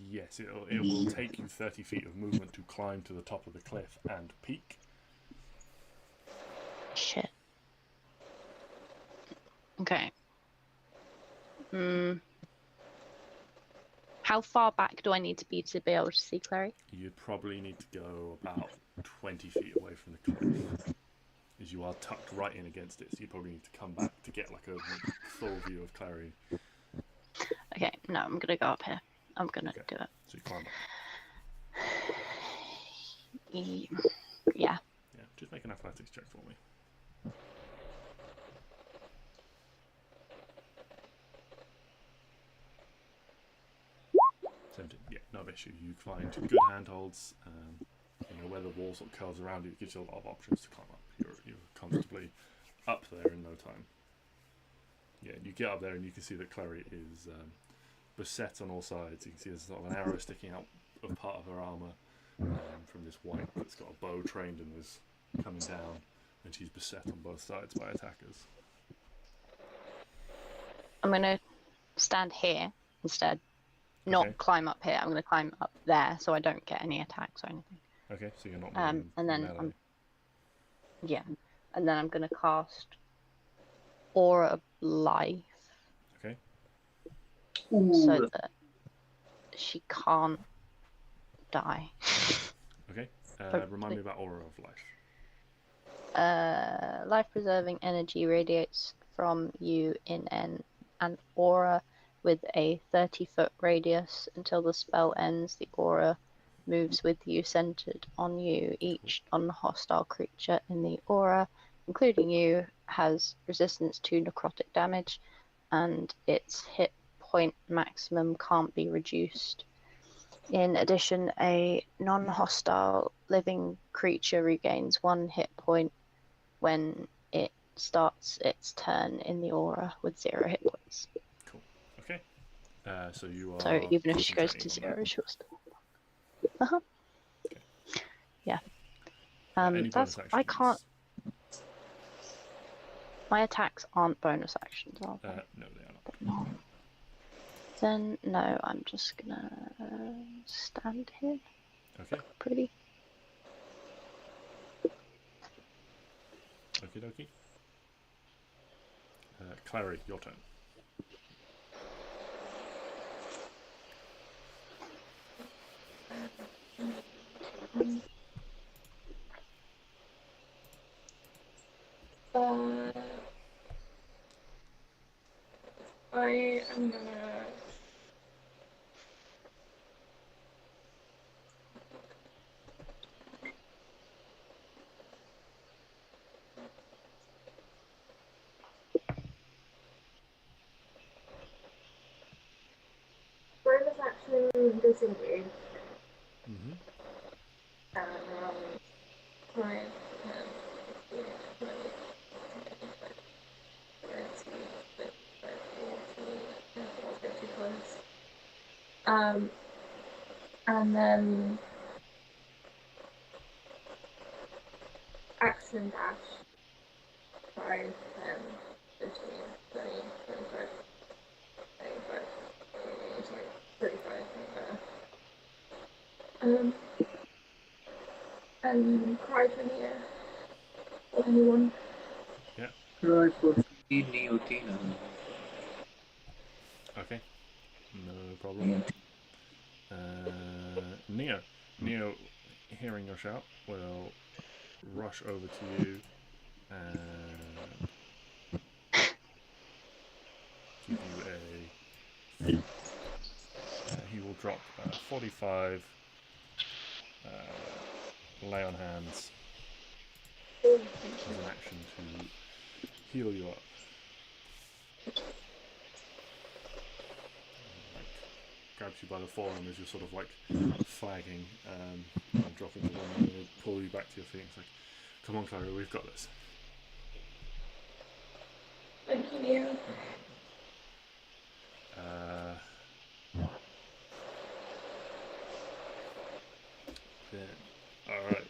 Yes, it will take you 30 feet of movement to climb to the top of the cliff and peek. Shit. Okay. How far back do I need to be able to see Clary? You'd probably need to go about 20 feet away from the cliff, as you are tucked right in against it, so you probably need to come back to get like a full view of Clary. Okay, no, I'm gonna go up here. I'm gonna do it. So you climb up. Yeah. Yeah, just make an athletics check for me. Yeah, no issue. You find good handholds. Where the wall sort of curves around you, it gives you a lot of options to climb up. You're comfortably up there in no time. Yeah, you get up there and you can see that Clary is beset on all sides. You can see there's sort of an arrow sticking out of part of her armour from this white that's got a bow trained and is coming down, and she's beset on both sides by attackers. I'm gonna stand here instead. Not climb up here. I'm going to climb up there so I don't get any attacks or anything. Okay, so you're not and then melee. and then I'm going to cast Aura of Life. Okay. So that she can't die. Okay. Remind me about Aura of Life. Life-preserving energy radiates from you in an aura with a 30-foot radius until the spell ends. The aura moves with you, centered on you. Each non-hostile creature in the aura, including you, has resistance to necrotic damage, and its hit point maximum can't be reduced. In addition, a non-hostile living creature regains 1 hit point when it starts its turn in the aura with 0 hit points. Okay. So you are. So even if she goes to 0, she'll still. Okay. Yeah. I can't. My attacks aren't bonus actions, are they? No, they are not. Then no, I'm just gonna stand here. Okay. Pretty. Okie dokie. Clary, your turn. I am gonna bonus action disengage. And then action dash 5, 10, 15, 20, 25, 35, 35. And cry for Neo. Anyone? Yeah. Cry for Neo Tina. Okay. No problem. Neo, hearing your shout, will rush over to you and give you a. He will drop 45 lay on hands Oh, as an action to heal you up. Like, grabs you by the forearm as you're sort of like flagging and dropping to one knee, pull you back to your feet. It's like, come on, Klari, we've got this. thank you, Neo. Alright,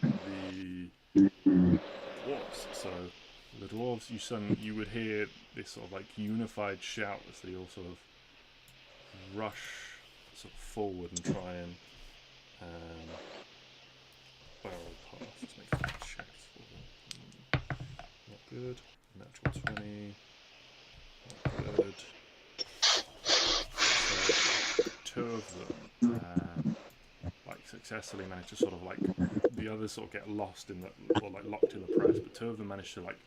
the dwarves. So the dwarves, you would hear this sort of like unified shout as they all sort of rush sort of forward and try and barrel past. Let's make some checks for them. Not good. Natural 20. Not good. So two of them like successfully managed to sort of like, the others sort of get lost in the, or like locked in the press, but two of them managed to like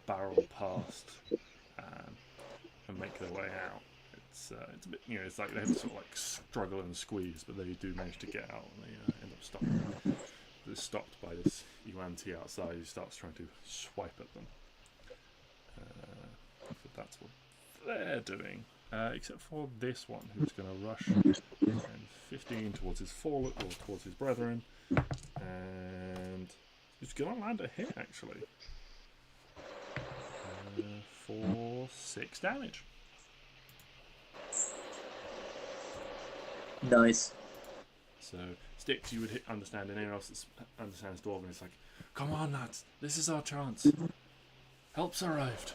barrel past and make their way out. It's a bit, you know, it's like they have to sort of like struggle and squeeze, but they do manage to get out, and they end up stopping. They're stopped by this Yuan-Ti outside who starts trying to swipe at them. But that's what they're doing. Except for this one, who's going to rush and 15 towards his or towards his brethren, and he's going to land a hit actually for 6 damage. Nice. So Stix, you would understand, and anyone else that understands Dwarven, it's like, come on lads, this is our chance. Help's arrived.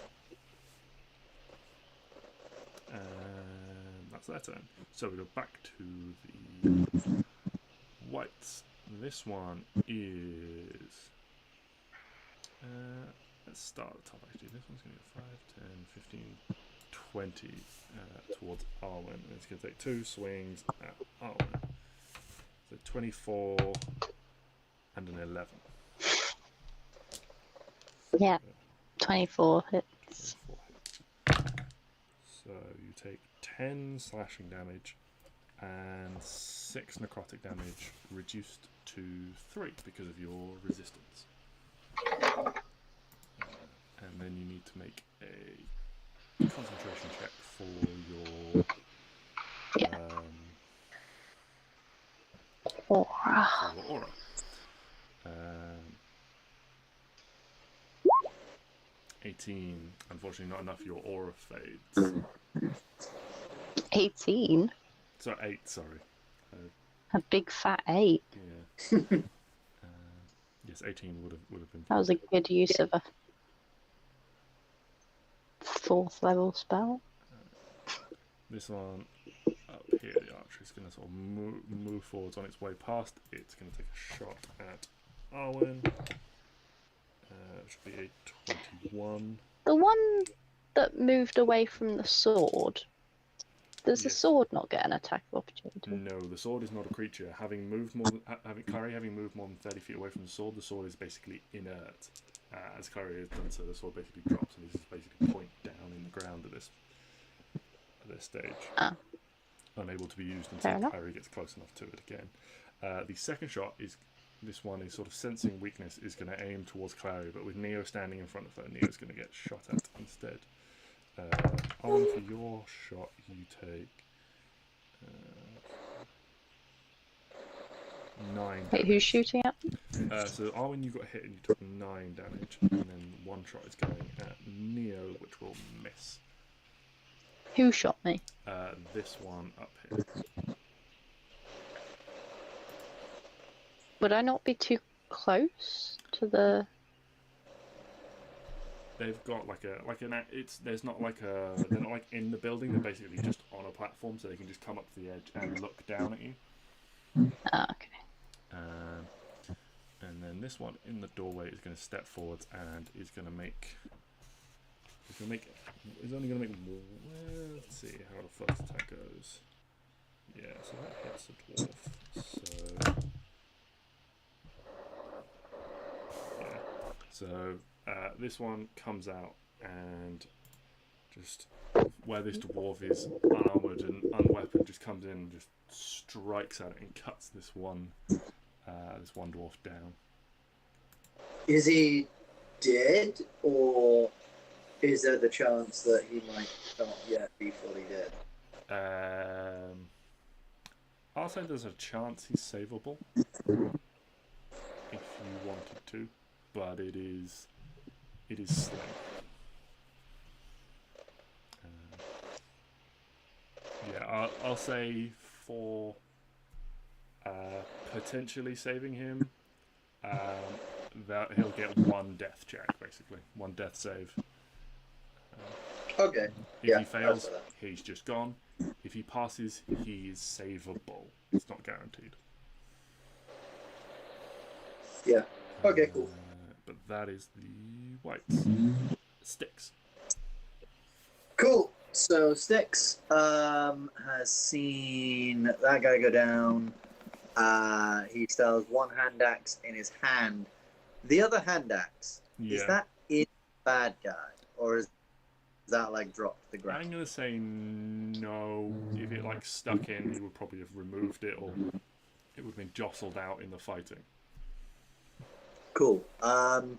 And that's their turn. So we go back to the whites. This one is... let's start at the top actually. This one's going to be 5, 10, 15, 20 towards Arwen. And it's going to take 2 swings at Arwen. So 24 and an 11. Yeah, 24 hits. 24 hits. So you take 10 slashing damage and 6 necrotic damage, reduced to 3 because of your resistance. And then you need to make a concentration check for your Aura. for your aura. 18. Unfortunately, not enough. Your aura fades. 18? So 8. Sorry. A big fat 8. Yeah. Yes, 18 would have been. That was a good use of a 4th level spell. This one up here, the archer is going to sort of move forwards on its way past. It's going to take a shot at Arwen. It should be a 21. The one that moved away from the sword, does the Yes. sword not get an attack of opportunity? No, the sword is not a creature. Having moved more than 30 feet away from the sword is basically inert. As Klari has done so, the sword basically drops and is basically point down in the ground at this stage. Ah. Unable to be used Fair until enough. Klari gets close enough to it again. The second shot is, this one is sort of sensing weakness, is going to aim towards Klari, but with Neo standing in front of her, Neo's going to get shot at instead. On for your shot, you take 9 Wait, damage. who's shooting at? So Arwen, you got hit and you took 9 damage, and then one shot is going at Neo, which will miss. Who shot me? This one up here. Would I not be too close to the... They've got they're not like in the building. They're basically just on a platform, so they can just come up to the edge and look down at you. Ah, okay. And then this one in the doorway is going to step forwards and is going to make. Is only going to make. Let's see how the first attack goes. Yeah, so that hits the dwarf. So this one comes out and just where this dwarf is unarmored and unweaponed, just comes in and just strikes at it and cuts this one dwarf down. Is he dead, or is there the chance that he might not yet be fully dead? I'll say there's a chance he's savable if you wanted to, but it is slim. Yeah, I'll say for potentially saving him, that he'll get one death check, basically. One death save. Okay. If he fails, he's just gone. If he passes, he is savable. It's not guaranteed. Yeah. Okay, cool. But that is the whites. Stix. Cool. So Stix has seen that guy go down. He still has one hand axe in his hand. The other hand axe, is that in bad guy, or is that like dropped to the ground? I'm gonna say no. If it like stuck in, he would probably have removed it, or it would have been jostled out in the fighting. Cool. And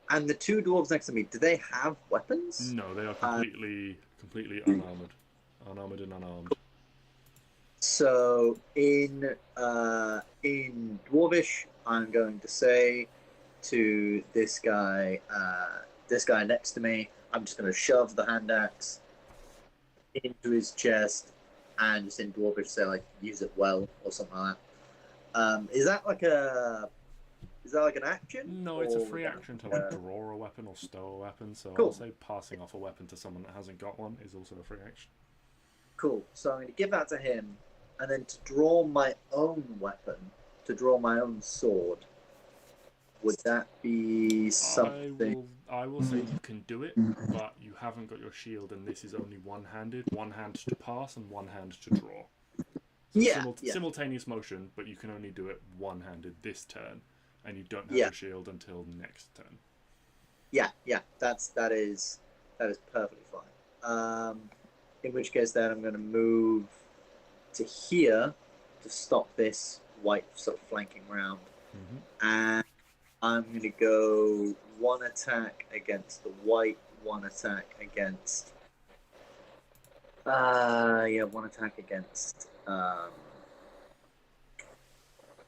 the two dwarves next to me, do they have weapons? No, they are completely unarmored, and unarmed. So in Dwarvish, I'm going to say to this guy next to me, I'm just going to shove the hand axe into his chest, and just in Dwarvish say like use it well or something like that. Is that like an action? No, it's a free action to like draw a weapon or stow a weapon. So cool. I'll say passing off a weapon to someone that hasn't got one is also a free action. Cool. So I'm going to give that to him, and then to draw my own weapon, to draw my own sword. Would that be something? I will say you can do it, but you haven't got your shield, and this is only one-handed. One hand to pass and one hand to draw. So simultaneous motion, but you can only do it one-handed this turn, and you don't have your shield until next turn. Yeah, that is perfectly fine. In which case, then I'm going to move to here to stop this white sort of flanking round, and I'm going to go one attack against the white, one attack against one attack against the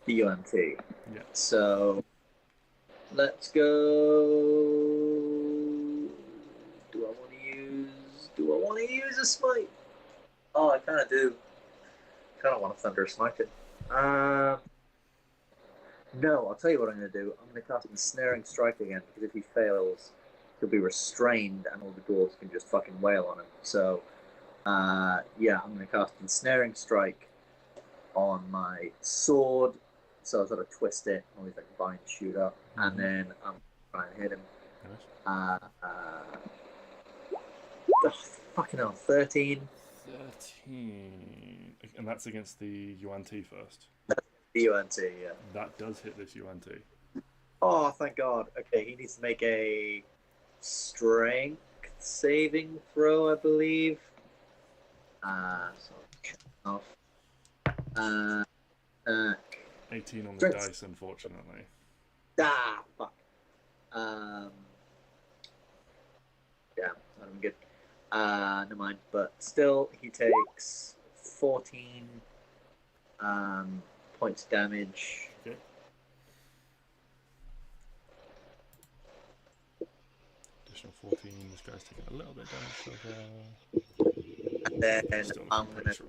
UMT. Yeah. So let's go. Do I want to use a smite? Oh, I kind of do. Kind of want to thunder smite it. No, I'll tell you what I'm going to do. I'm going to cast Ensnaring Strike again, because if he fails, he'll be restrained, and all the dwarves can just fucking wail on him. So, I'm going to cast Ensnaring Strike on my sword. So I sort of twist it, all these like vines shoot up, and then I'm trying to hit him. Nice. Fucking hell, 13. 13. And that's against the UNT first. The UNT, yeah. That does hit this UNT. Oh, thank God. Okay, he needs to make a strength saving throw, I believe. So off. 18 on the dice, unfortunately. Ah, fuck. Yeah, I'm good. Never mind. But still, he takes 14 points of damage. Okay. Additional 14. This guy's taking a little bit of damage so far. And then I'm going to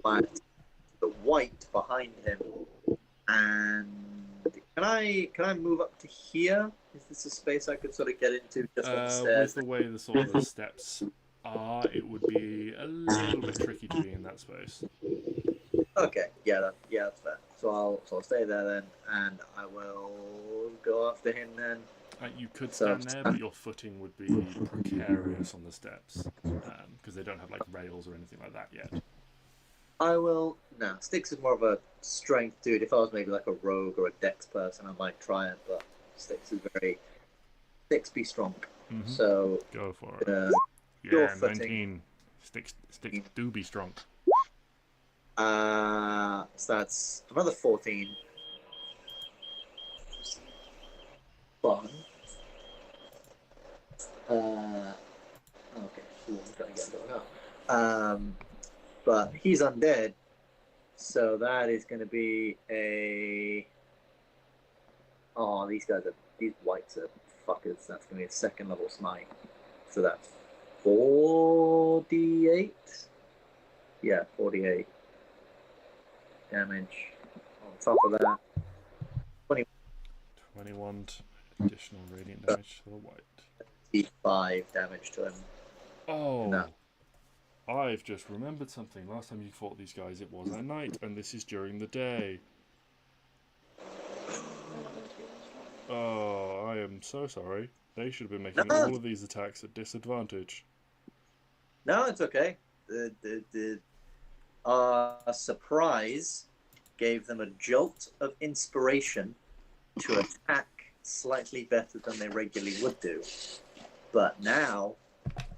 plant the white behind him. And can I move up to here? Is this a space I could sort of get into just on the stairs? With the way the sort of the steps are, it would be a little bit tricky to be in that space. Okay, that's fair. So I'll stay there then, and I will go after him then. You could stand there, but your footing would be precarious on the steps because they don't have like rails or anything like that yet. I will. No, Stix is more of a strength dude. If I was maybe like a rogue or a dex person, I might try it, but Stix is very. Stix be strong. Mm-hmm. So go for it. Yeah, 19. Stix do be strong. So that's another 14. fun. Okay, cool. I'm trying to get going up. But he's undead, so that is going to be a. Oh, these whites are fuckers. That's going to be a second level smite. So that's 48. Yeah, 48 damage. On top of that, 21 additional radiant damage to the white. 25 damage to him. Oh, No. I've just remembered something. Last time you fought these guys, it was at night, and this is during the day. Oh, I am so sorry. They should have been making all of these attacks at disadvantage. No, it's okay. Our surprise gave them a jolt of inspiration to attack slightly better than they regularly would do. But now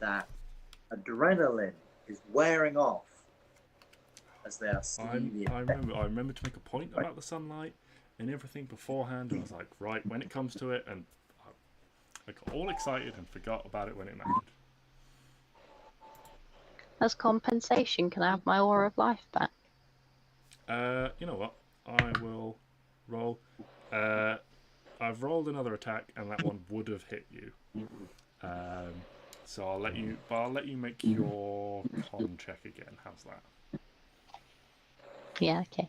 that adrenaline is wearing off as they are seeing the effect. I remember to make a point about the sunlight and everything beforehand, and I was like, right, when it comes to it, and I got all excited and forgot about it when it mattered. As compensation, can I have my aura of life back? You know what? I will roll. I've rolled another attack, and that one would have hit you. So I'll let you make your con check again. How's that? Yeah, okay.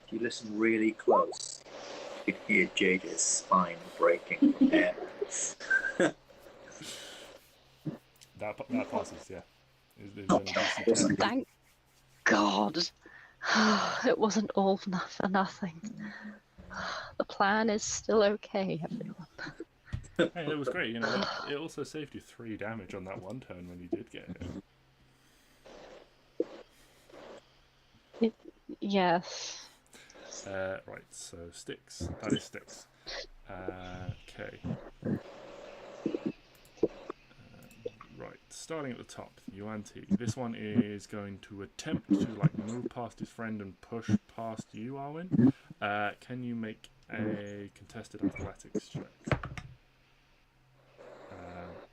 If you listen really close, you can hear Jade's spine breaking from air. That passes, yeah. It was only DC 10. Thank God. It wasn't all for nothing. The plan is still okay, everyone. Hey, it was great. You know, it also saved you 3 damage on that one turn when you did get it. Yes. Right, so Stix. That is Stix. Okay. Right, starting at the top, Yuan-Ti. This one is going to attempt to move past his friend and push past you, Arwen. Can you make a contested athletics check?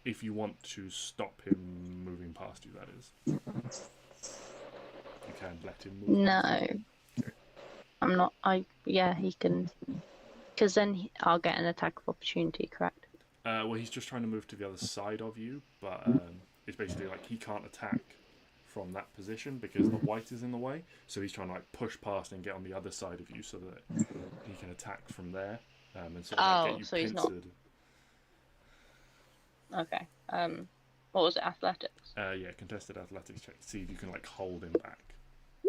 If you want to stop him moving past you, that is. You can let him move. No. Okay. I'm not. Yeah, he can. Because then I'll get an attack of opportunity, correct? Well, he's just trying to move to the other side of you, but it's basically he can't attack from that position because the white is in the way. So he's trying to push past and get on the other side of you so that he can attack from there and sort of get you so he's pincered. Okay. What was it? Athletics? Yeah, contested athletics check to see if you can hold him back.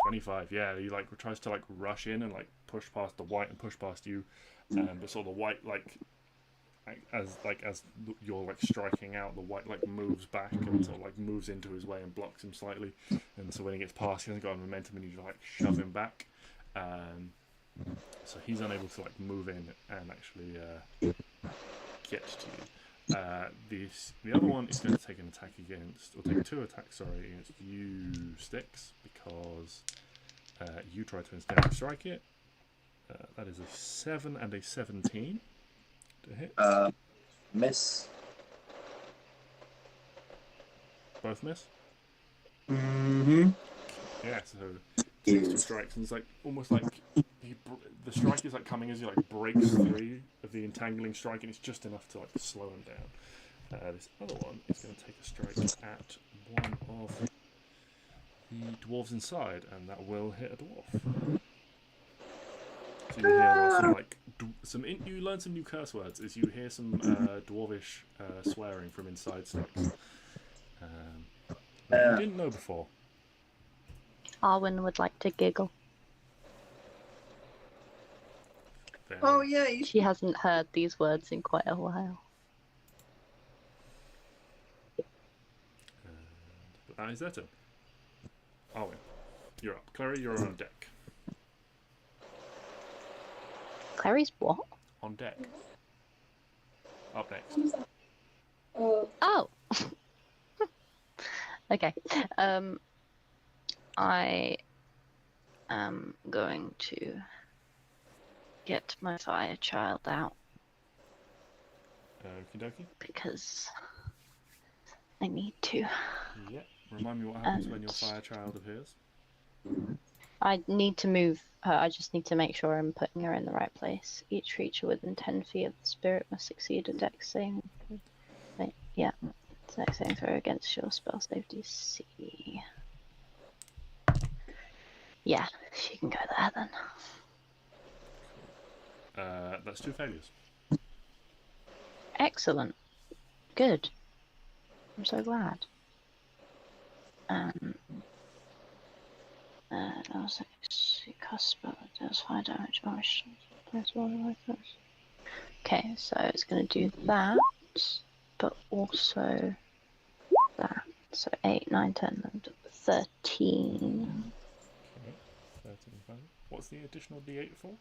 25. Yeah, he tries to rush in and push past the white and push past you, but sort of the white as you're striking out, the white moves back and sort of moves into his way and blocks him slightly, and so when he gets past, he hasn't got momentum and you shove him back. So he's unable to move in and actually get to you. The other one is going to take an attack against, or take 2 attacks, against you, Stix, because you try to instead strike it. That is a 7 and a 17 to hit. Miss. Both miss? Mm-hmm. Yeah, so 6 strikes, and it's almost the strike is coming as he breaks free of the entangling strike, and it's just enough to slow him down. This other one is going to take a strike at one of the dwarves inside, and that will hit a dwarf. So you hear you learn some new curse words as you hear some dwarvish swearing from inside Stix. That you didn't know before. Arwen would like to giggle. Oh yeah, She hasn't heard these words in quite a while. But that is their turn. Arwen, you're up. Klari, you're on deck. Clary's what? On deck. Up next. Oh! Okay. I am going to get my fire child out Okie dokie. because I need to. Yeah. Remind me what happens when your And- fire child appears. I need to move her. I just need to make sure I'm putting her in the right place. Each creature within 10 feet of the spirit must succeed a dex saving. Wait, yeah. Dex saving throw against your spell save DC. Yeah, she can go there then. That's 2 failures. Excellent. Good. I'm so glad. Also, cast spell that does 5 damage. Okay, so it's going to do that, but also that. So 8, 9, 10, 11, 13. Okay. 13 failures. What's the additional d8 for?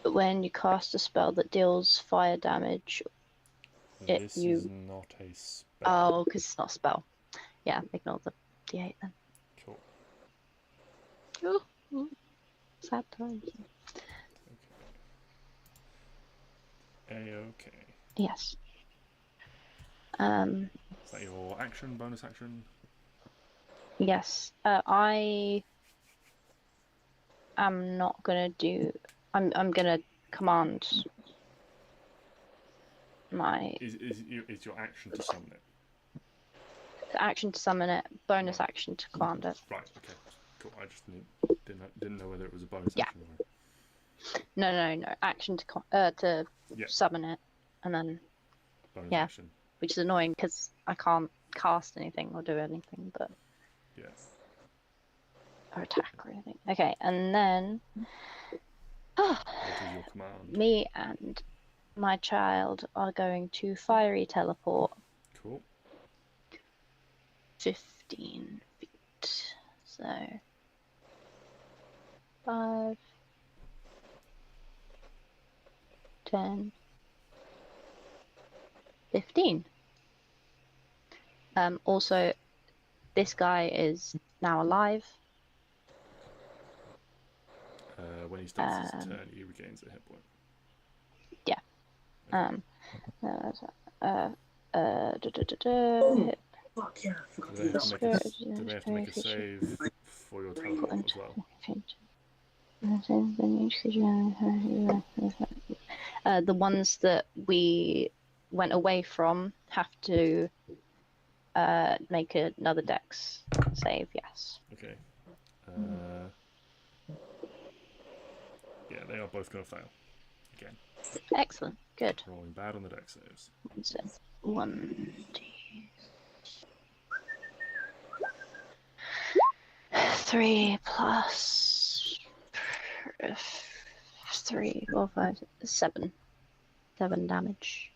When you cast a spell that deals fire damage, This is not a spell. Oh, because it's not a spell. Yeah, ignore the d8 then. Cool. Ooh, sad times. A-okay. Yes. Is that your action, bonus action? Yes. I am not gonna do. I'm gonna command my Is your action to summon it? action to summon it, bonus action to command it. Right, okay. Cool. I just didn't know whether it was a bonus Yeah. action or No. Action to Yeah. summon it, and then bonus Yeah. action. which is annoying because I can't cast anything or do anything, but Yeah. or attack or anything. Okay, and then What is your command? me and my child are going to fiery teleport Cool. 15 feet. So 5, 10, 15. Also, this guy is now alive. When he starts his turn, he regains a hit point. Oh, fuck yeah, I forgot Do to they do have that. do they have to make a save for your teleport as well? The ones that we went away from have to make another dex save, yes. Okay. Yeah, they are both going to fail. Again. Excellent, good. Rolling bad on the dex saves. So 1d. 3 plus 3, 4, 5, 7. 7 damage.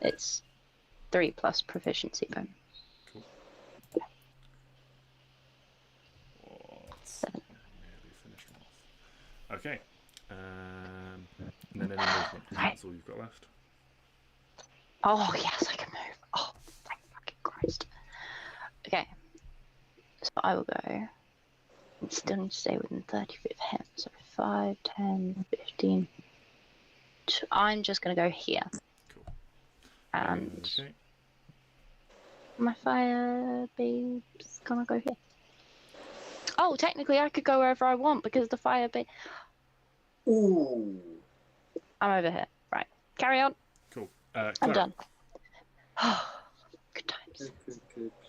It's 3 plus proficiency bonus. Cool. Seven. Nearly finished them off. Okay. And then any movement. That's all you've got left. Oh, yes, I can move. Oh, thank fucking Christ. Okay. So I will go. I still need to stay within 30 feet of him. So 5, 10, 15. I'm just going to go here. Cool. And Okay. my fire babe's going to go here. Oh, technically I could go wherever I want because the fire babe... Ooh. I'm over here. Right. Carry on. Cool. I'm Clara. done. Good times.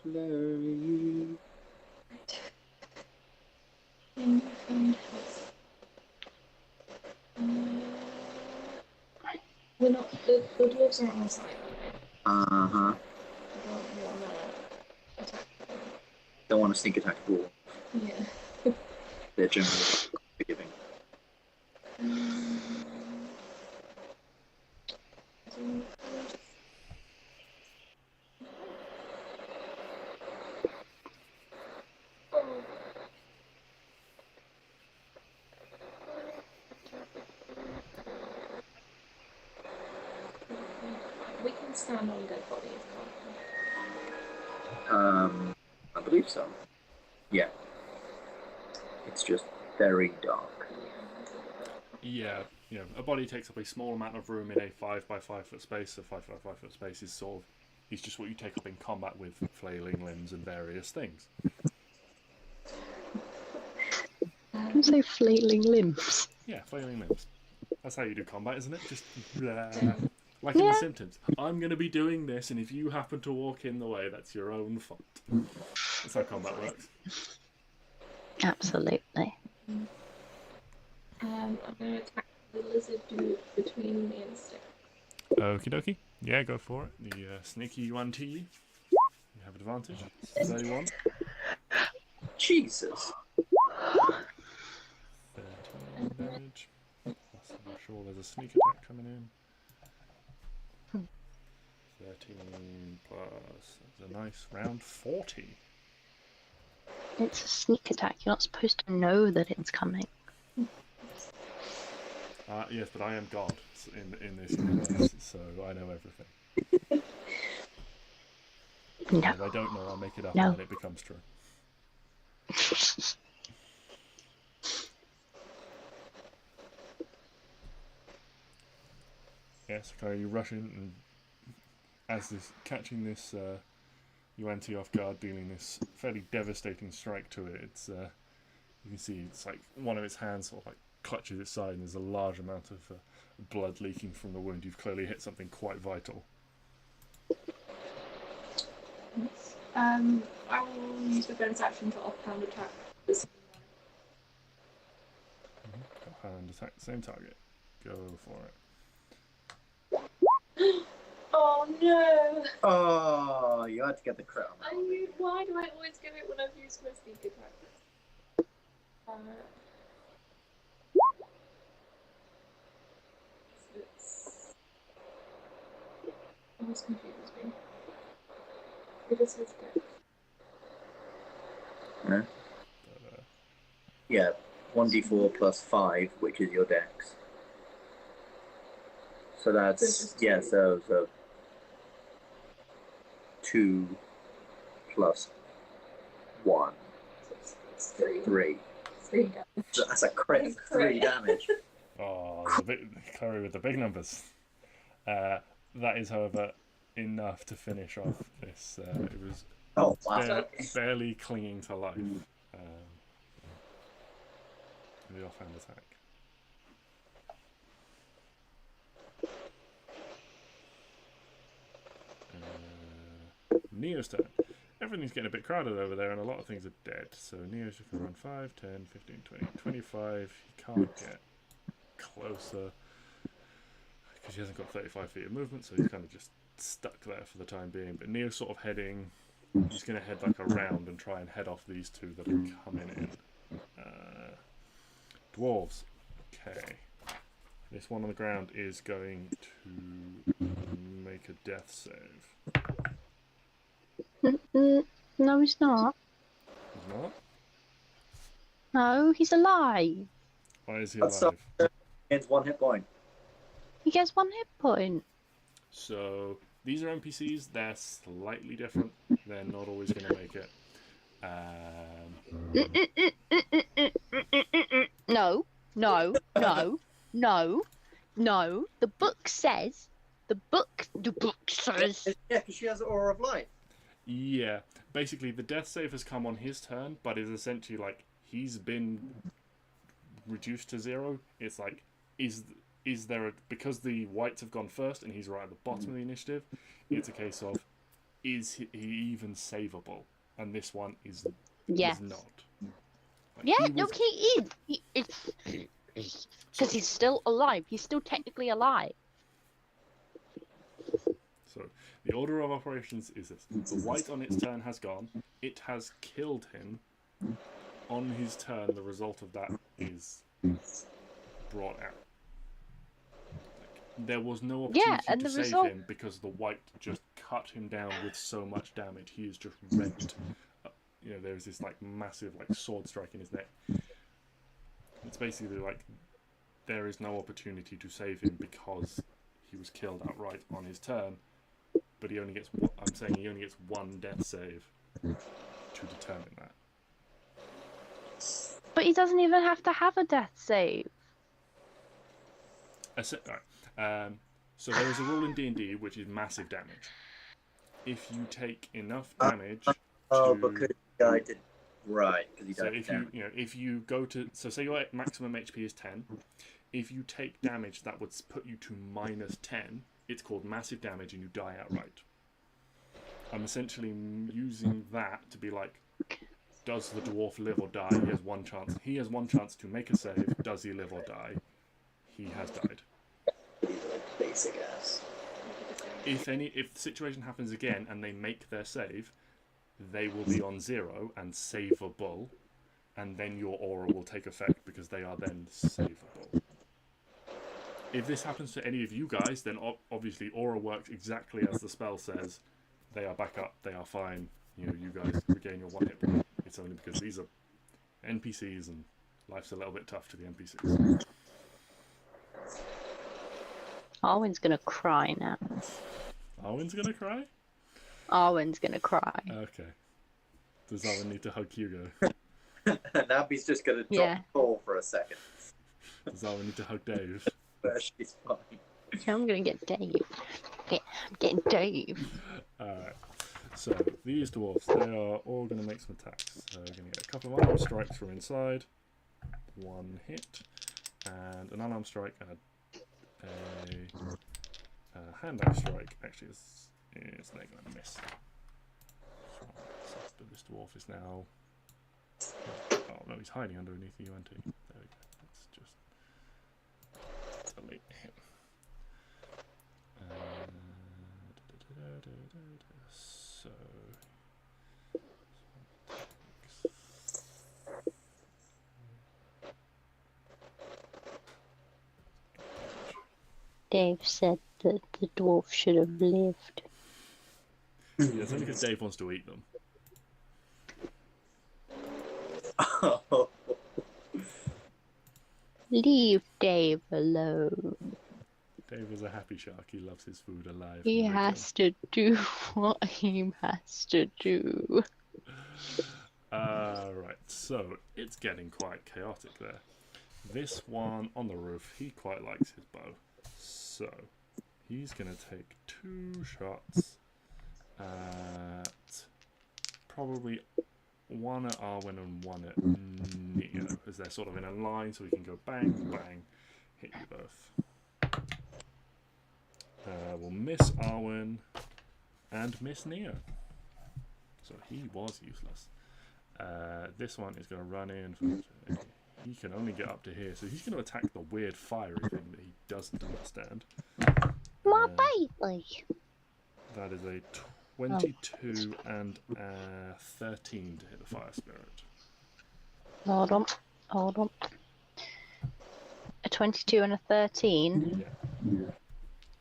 Klari. We're not. The dwarves aren't on our side. Uh-huh. We don't want to attack them. Don't want to sneak attack a ball. Yeah. They're generally forgiving. We can stand on dead bodies, can't we? I believe so. Yeah. it's just very dark. Yeah, you know, a body takes up a small amount of room in a 5 by 5 foot space. A 5 by 5 foot space is sort of, it's just what you take up in combat with flailing limbs and various things. You say flailing limbs. Yeah, flailing limbs. That's how you do combat, isn't it? Just like in The Simpsons. I'm going to be doing this, and if you happen to walk in the way, that's your own fault. That's how combat works. Absolutely. I'm going to attack the lizard dude between me and Stix. Okie dokie. Yeah, go for it. The sneaky one to you. You have advantage. 31. Jesus. 13 damage. Plus, I'm sure there's a sneak attack coming in. 13 plus, that's a nice round 40. It's a sneak attack. You're not supposed to know that it's coming. Yes, but I am God in this universe, so I know everything. No. If I don't know, I'll make it up No. and then it becomes true. Yes, Clary, you rush in and as this catching this Yuan-Ti off guard, dealing this fairly devastating strike to it. It's you can see it's like one of its hands sort of like clutches its side, and there's a large amount of blood leaking from the wound. You've clearly hit something quite vital. Yes. I will use the bonus action to offhand attack this. Offhand attack the same target. Go for it. Oh no! Oh, you had to get the crit on that. Why do I always get it when I've used my sneak attack? This confuses me. It is his deck. Yeah. Yeah, 1d4 plus 5, which is your dex. So that's, yeah, so 2 plus 1. So it's 3. 3. 3 damage. So that's a crit, 3 damage. Oh, Clary with the big numbers. That is, however, enough to finish off this. It was barely clinging to life. The offhand attack. Neo's turn. Everything's getting a bit crowded over there and a lot of things are dead. So Neo's just going to run 5, 10, 15, 20, 25. He can't get closer because he hasn't got 35 feet of movement, so he's kind of just stuck there for the time being. But Neo's sort of heading, he's going to head like around and try and head off these two that are coming in. Dwarves. Okay. This one on the ground is going to make a death save. No, he's not. He's not? No, he's alive. Why is he That's alive? It's 1 hit point. He gets 1 hit point. So these are NPCs. They're slightly different. They're not always going to make it. No. The book says. The book says. Yeah, because she has an aura of light. Yeah. Basically, the death save has come on his turn, but is essentially like he's been reduced to 0. It's like, is there because the whites have gone first and he's right at the bottom of the initiative, it's a case of is he even savable? And this one is Yes. not. Like, Yeah, he is. Because he's still alive. He's still technically alive. So the order of operations is this: the white on its turn has gone. It has killed him. On his turn, the result of that is brought out. There was no opportunity to save him because the white just cut him down with so much damage. He is just rent. There's this like massive like sword strike in his neck. It's basically like there is no opportunity to save him because he was killed outright on his turn. But he only gets. I'm saying he only gets 1 death save to determine that. But he doesn't even have to have a death save. Right. So there is a rule in D&D which is massive damage. If you take enough damage Oh, to... because the guy did... Right, because he So died. if you go to... So say your maximum HP is 10. If you take damage that would put you to minus 10, it's called massive damage and you die outright. I'm essentially using that to be like, does the dwarf live or die? He has one chance. He has one chance to make a save. Does he live or die? He has died. Basic ass. If the situation happens again and they make their save, they will be on 0 and savable, and then your aura will take effect because they are then savable. If this happens to any of you guys, then obviously aura works exactly as the spell says. They are back up. They are fine. You guys regain your 1 hit point. It's only because these are NPCs and life's a little bit tough to the NPCs. Arwen's gonna cry now. Arwen's gonna cry? Arwen's gonna cry. Okay. Does Arwen need to hug Hugo? And Abby's just going to drop the call for a second. Does Arwen need to hug Dave? But she's fine. I'm gonna get Dave. I'm getting Dave. Alright. So, these dwarfs, they are all going to make some attacks. So, we're going to get a couple of unarmed strikes from inside. 1 hit. And an unarmed strike and a hand axe strike. Actually, they're going to miss. So this dwarf is now... Oh, no, he's hiding underneath the UNT. There we go. Let's just delete him. So... Dave said that the dwarf should have lived. Yeah, it's only because Dave wants to eat them. Oh. Leave Dave alone. Dave is a happy shark. He loves his food alive. He has to do what he has to do. Right, so it's getting quite chaotic there. This one on the roof, he quite likes his bow. So he's going to take 2 shots at probably one at Arwen and one at Neo, as they're sort of in a line, so we can go bang, bang, hit you both. We'll miss Arwen and miss Neo. So he was useless. This one is going to run in. He can only get up to here, so he's going to attack the weird fiery thing that he doesn't understand. My baby! That is a 22 and a 13 to hit the fire spirit. Hold on. A 22 and a 13? Yeah.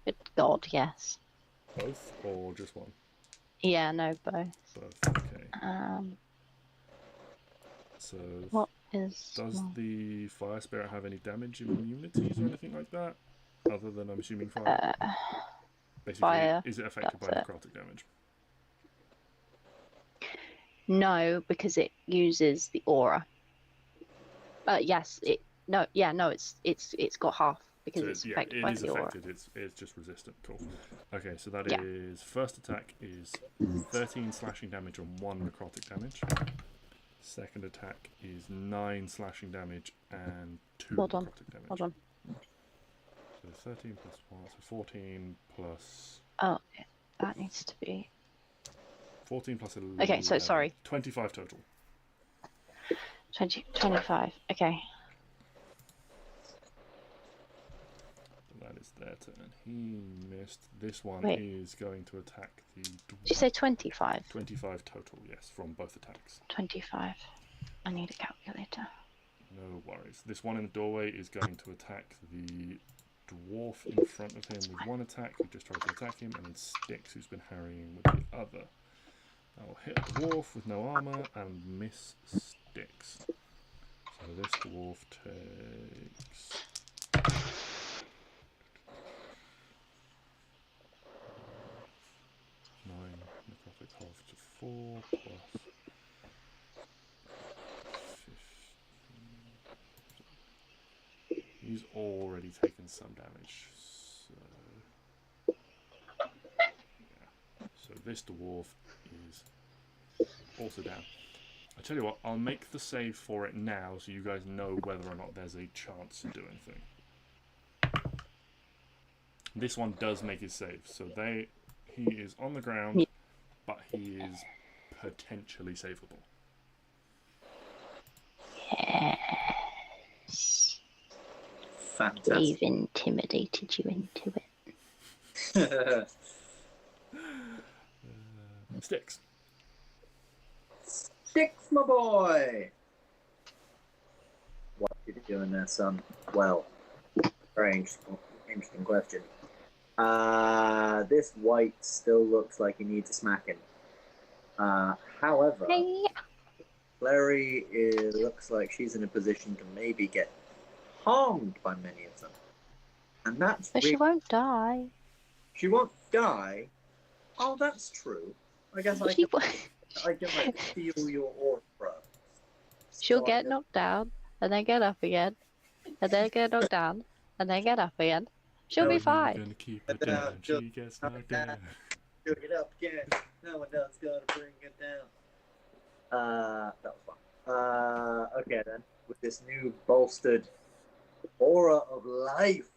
Good God, yes. Both or just one? Yeah, no, both. Both, okay. So, What is... does the fire spirit have any damage immunities or anything like that? Other than, I'm assuming, fire? Basically, fire, is it affected by necrotic damage? No, because it uses the aura. Yes, it's got half because So it's affected by the aura. It's just resistant. Cool. Okay, so that is first attack is 13 slashing damage and 1 necrotic damage. Second attack is 9 slashing damage and 2 necrotic damage. Hold on. So 13 plus 1, so 14 plus... Oh, that needs to be... 14 plus 11. Okay, so sorry. 25 total. 25, okay. That is their turn. He missed. This one is going to attack the dwarf. Did you say 25? 25 total, yes, from both attacks. 25. I need a calculator. No worries. This one in the doorway is going to attack the dwarf in front of him with 1 attack, who just tried to attack him, and then Stix, who's been harrying with the other. I will hit the dwarf with no armor and miss Stix. So this dwarf takes... 9 necrotic half to 4 plus 15 he's already taken some damage. So, yeah. So this dwarf is also down. I tell you what, I'll make the save for it now so you guys know whether or not there's a chance to do anything. This one does make his save, so he is on the ground, but he is potentially savable. Yes. Fantastic. We've intimidated you into it. Stix. Stix, my boy! What are you doing there, son? Well, very interesting question. This white still looks like he needs a smacking. However, Hey. Klari looks like she's in a position to maybe get harmed by many of them. And that's But she won't die. She won't die? Oh, that's true. I guess I can like feel your aura. She'll get knocked down, and then get up again, and then get knocked down, and then get up again. She'll be fine. Gonna keep her down. She gets knocked down. She'll get up again. No one else gonna bring it down. That was fun. Okay then. With this new bolstered aura of life,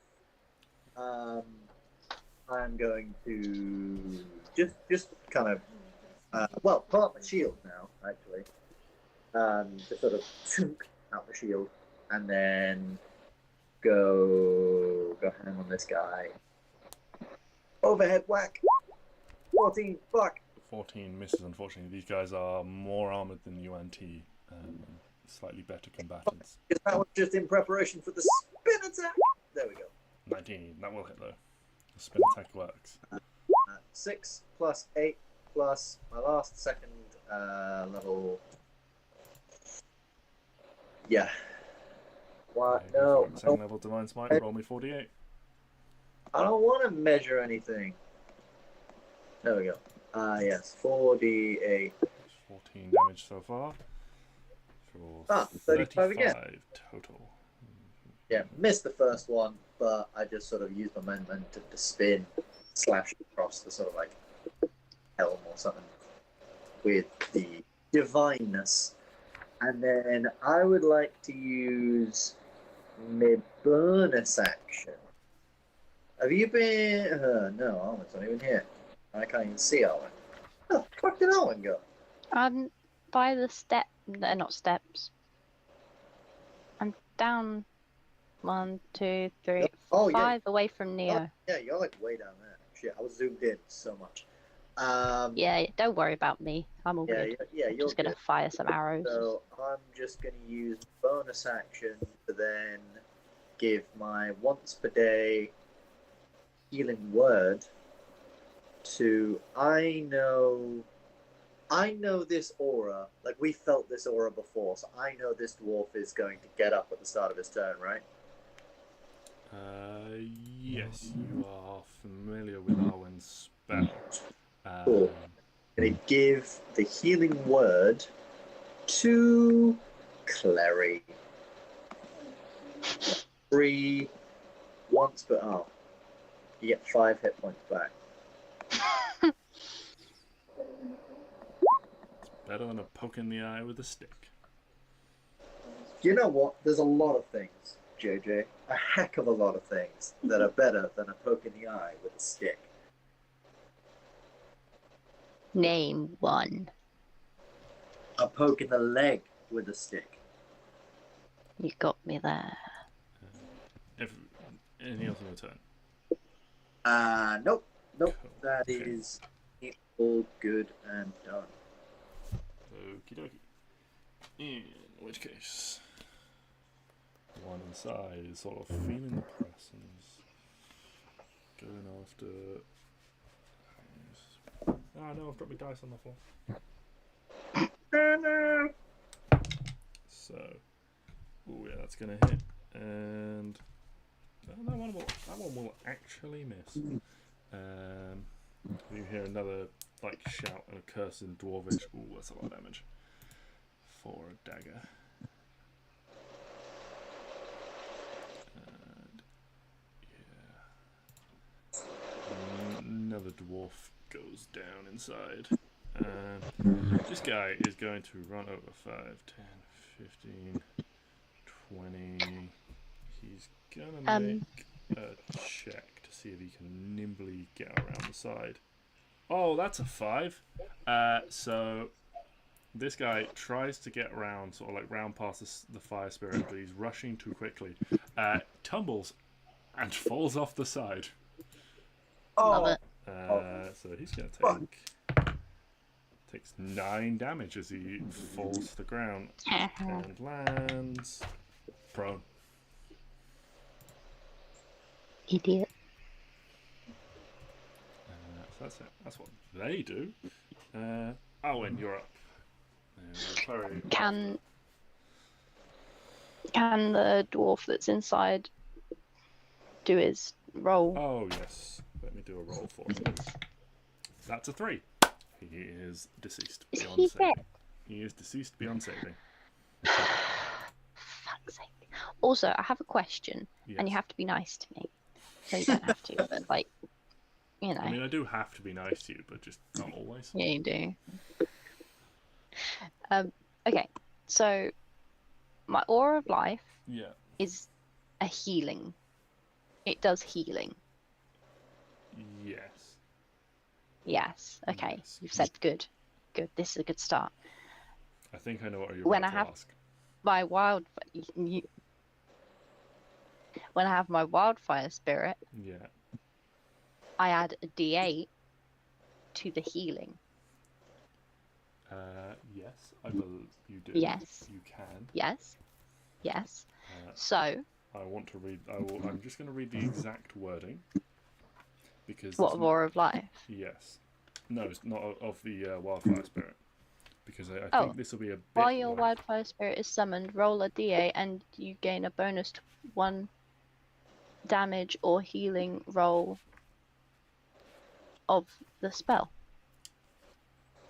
I'm going to just kind of pull out my shield now, actually. Just sort of chunk out the shield, and then go hang on this guy. Overhead whack. 14. Fuck. 14 misses, unfortunately. These guys are more armoured than you and T, slightly better combatants. That was just in preparation for the spin attack. There we go. 19, that will hit though. The spin attack works. 6 plus 8 plus my last second level. Yeah. What? Okay, No. second level Divine Smite, roll me 48. I don't want to measure anything. There we go. Yes, 4d8. 14 damage so far. For 35 again. total. Yeah, missed the first one, but I just sort of used my momentum to spin, slash across the sort of like helm or something with the divineness. And then I would like to use my bonus action. Have you been... no, Arwen's not even here. I can't even see Arwen. Where the fuck did Arwen go? By the step... They're not steps. I'm down 1, 2, 3, Oh, 5 away from Neo. Oh, yeah, you're like way down there. Shit, I was zoomed in so much. Yeah, don't worry about me. I'm all good. Yeah, I'm you're just gonna good. fire some arrows. So I'm just going to use bonus action to then give my once per day healing word to I know this aura, like we felt this aura before, so I know this dwarf is going to get up at the start of his turn, right? Yes, you are familiar with Arwen's spell. Cool. I'm going to give the healing word to Klari. 3 once per arm. You get 5 hit points back. Better than a poke in the eye with a stick. You know what? There's a lot of things, JJ. A heck of a lot of things that are better than a poke in the eye with a stick. Name one. A poke in the leg with a stick. You got me there. Anything else on your turn? Nope. Cool. That Okay. is all good and done. Okie dokie. In which case, one inside is sort of feeling the press and is going after. Ah, no, I've dropped my dice on the floor. So, oh yeah, that's gonna hit, and that one will actually miss. You hear another like shout and a curse in Dwarvish. Ooh, that's a lot of damage for a dagger. dwarf goes down inside. And this guy is going to run over 5, 10, 15, 20. He's gonna make a check to see if he can nimbly get around the side. Oh, that's a 5. So this guy tries to get around, sort of like round past the fire spirit, but he's rushing too quickly. Tumbles and falls off the side. Love it. So he's going to takes 9 damage as he falls to the ground and lands prone. Idiot. So that's it. That's what they do. Arwen, you're up. Klari. Can the dwarf that's inside do his roll? Oh yes. Let me do a roll for him. That's a 3. He is deceased Is beyond he saving. dead? He is deceased beyond saving. Fuck's sake. Also, I have a question, Yes. and you have to be nice to me. So you don't have to, but like, you know. I mean, I do have to be nice to you, but just not always. Yeah, you do. Okay, so my aura of life Yeah. is a healing. It does healing. Yes. Yes. Okay. Yes. You've said good. Good. This is a good start. I think I know what you're When about I have- to ask. My when I have my wildfire spirit, Yeah. I add a D8 to the healing. Yes, I believe you do. Yes. You can. Yes. Yes. Uh, So, I want to read. I'm just going to read the exact wording because. what it's of aura of life? Yes. No, it's not of the wildfire spirit because I Oh. think this will be a bit. While your like- wildfire spirit is summoned, roll a D8 and you gain a bonus to 1 damage or healing roll of the spell.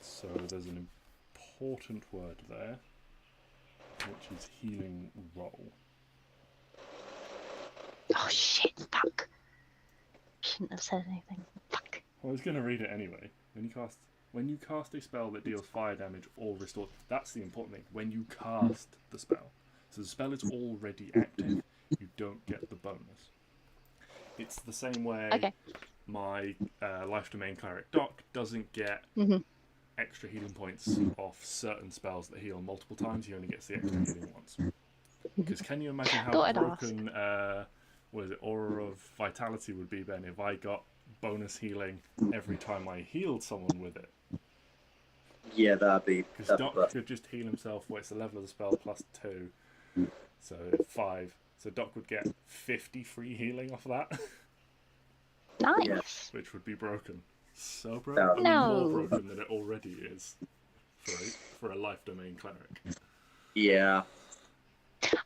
So there's an important word there, which is healing roll. Oh shit, fuck. Shouldn't have said anything. Fuck. I was going to read it anyway. When you cast a spell that deals fire damage or restores, that's the important thing. When you cast the spell, so the spell is already active, you don't get the bonus. It's the same way Okay. my life domain cleric Doc doesn't get Mhm. extra healing points off certain spells that heal multiple times. He only gets the extra healing once. Because can you imagine how Thought I'd ask. broken what is it, Aura of Vitality would be then if I got bonus healing every time I healed someone with it? Yeah, that'd be. Because Doc could just heal himself, it's the level of the spell plus 2, so 5. So Doc would get 50 free healing off that, Nice. Yeah. which would be broken. So broken. I mean, No. more broken than it already is for a life domain cleric. Yeah.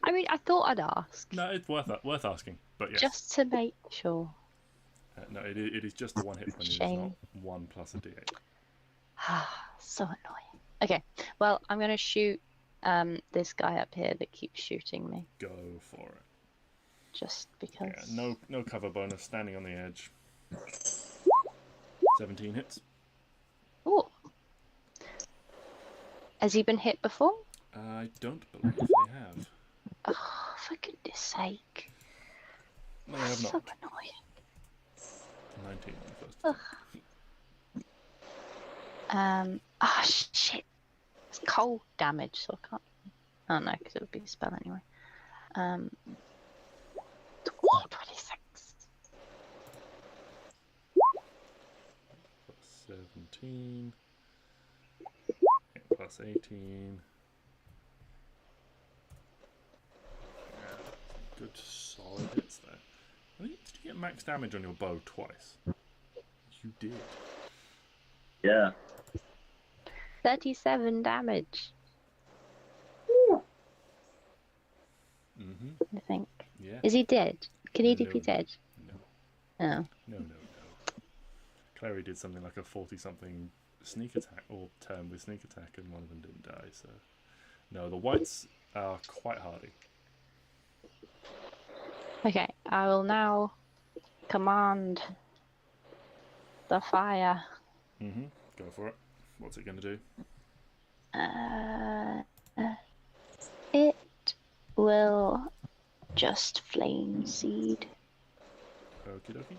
I mean, I thought I'd ask. No, it's worth asking. But yes, Just to make sure. no, it is just the 1 hit point. It is Shame. not 1 plus a d8. So annoying. Okay, well, I'm going to shoot this guy up here that keeps shooting me. Go for it. Just because. Yeah, no cover bonus. Standing on the edge. 17 hits. Ooh. Has he been hit before? I don't believe they have. Oh, for goodness sake. No, they have So not. annoying. 19 on the first. Oh shit. It's cold damage, so I can't. Oh no, because it would be a spell anyway. 26. Plus 17. Plus 18. Yeah, good solid hits there. I think, did you get max damage on your bow twice? You did. Yeah. 37 damage, Mm-hmm. I think. Yeah. Is he dead? Can he be No. dead? No. Oh. No. Clary did something like a 40-something sneak attack, or turn with sneak attack, and one of them didn't die, so... No, the whites are quite hardy. Okay, I will now command the fire. Mm-hmm. Go for it. What's it going to do? It will just flame seed. Okie dokie.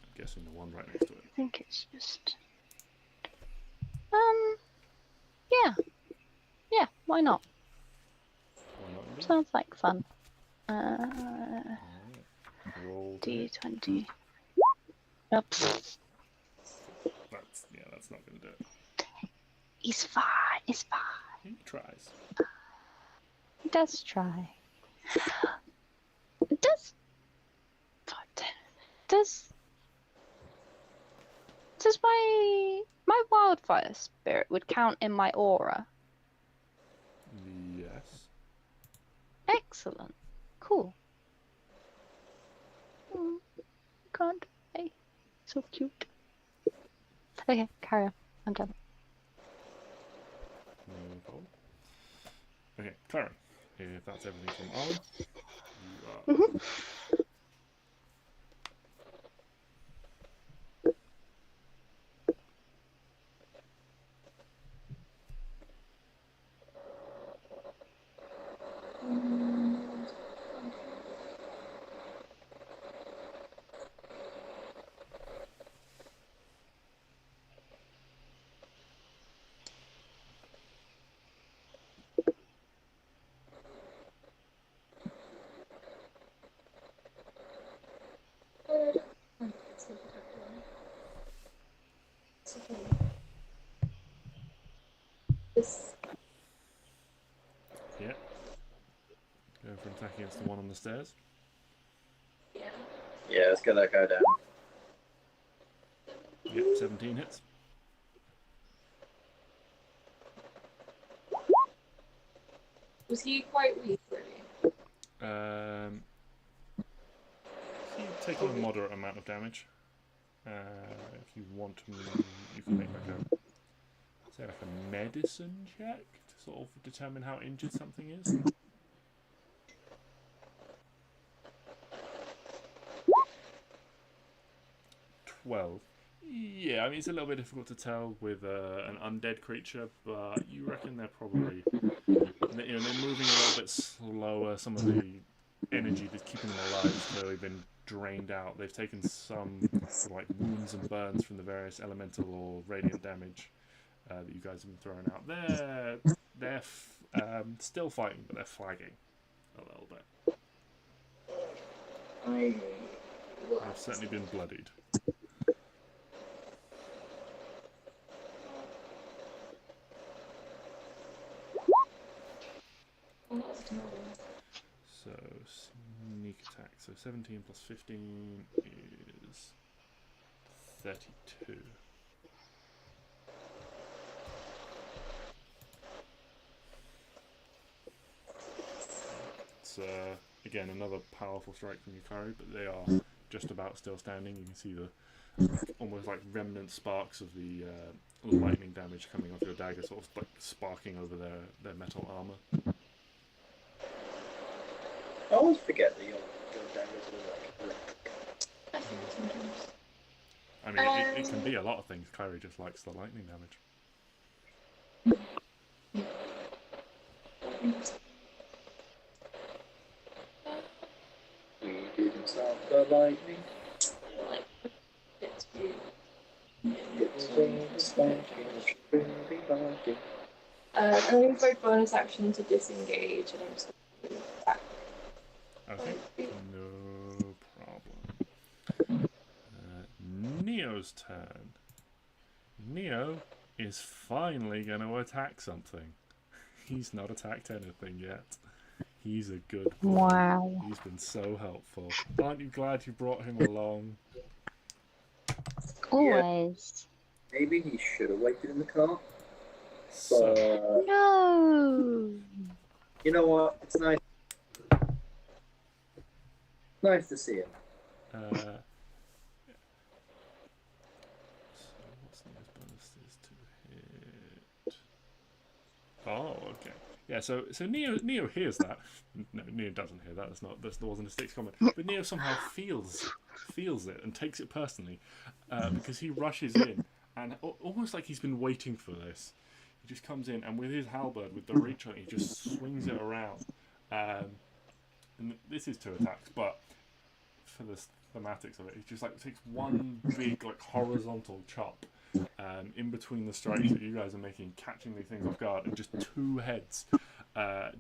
I'm guessing the one right next to it. I think it's just. Yeah, why not? Why not indeed? Sounds like fun. Alright. Roll to hit. D20. Oops. That's not going to do it. He's fine. He's fine. He tries. He does try. Does my wildfire spirit would count in my aura? Yes. Excellent. Cool. Can't I? So cute. Okay, carry on. I'm done. No problem. Okay, Karen. If that's everything from Arwen, you are. Yeah. Go for an attack against the one on the stairs. Yeah, let's get that guy down. Yep, 17 hits. Was he quite weak, really? He's taking a moderate amount of damage. If you want to, you can make like a medicine check to sort of determine how injured something is. $12. Yeah, I mean it's a little bit difficult to tell with an undead creature, but you reckon they're probably, they're moving a little bit slower. Some of the energy that's keeping them alive has clearly been drained out. They've taken some sort of like wounds and burns from the various elemental or radiant damage that you guys have been throwing out. They're still fighting, but they're flagging a little bit. They've certainly been bloodied. So, sneak attack. So 17 plus 15 is 32. It's, again, another powerful strike from Yukari, but they are just about still standing. You can see the almost like remnant sparks of the lightning damage coming off your dagger, sort of like sparking over their metal armor. I always forget that your daggers are like. I mean, it can be a lot of things. Kyrie just likes the lightning damage. We didn't stop the lightning. I'm going for a bonus action to disengage, and I'm just going to attack. Okay, no problem. Neo's turn. Neo is finally going to attack something. He's not attacked anything yet. He's a good boy. Wow. He's been so helpful. Aren't you glad you brought him along? Always. Yeah. Maybe he should have waited in the car. So, No. You know what? It's nice. Nice to see him. so what's Neo's bonuses to hit? Oh, okay. Yeah, so Neo hears that. No, Neo doesn't hear that. That wasn't a Stix comment. But Neo somehow feels it and takes it personally, because he rushes in and almost like he's been waiting for this. He just comes in and with his halberd, with the reach on it, he just swings it around. And this is 2 attacks, but for the thematics of it, he just like takes one big like horizontal chop in between the strikes that you guys are making, catching these things off guard, and just 2 heads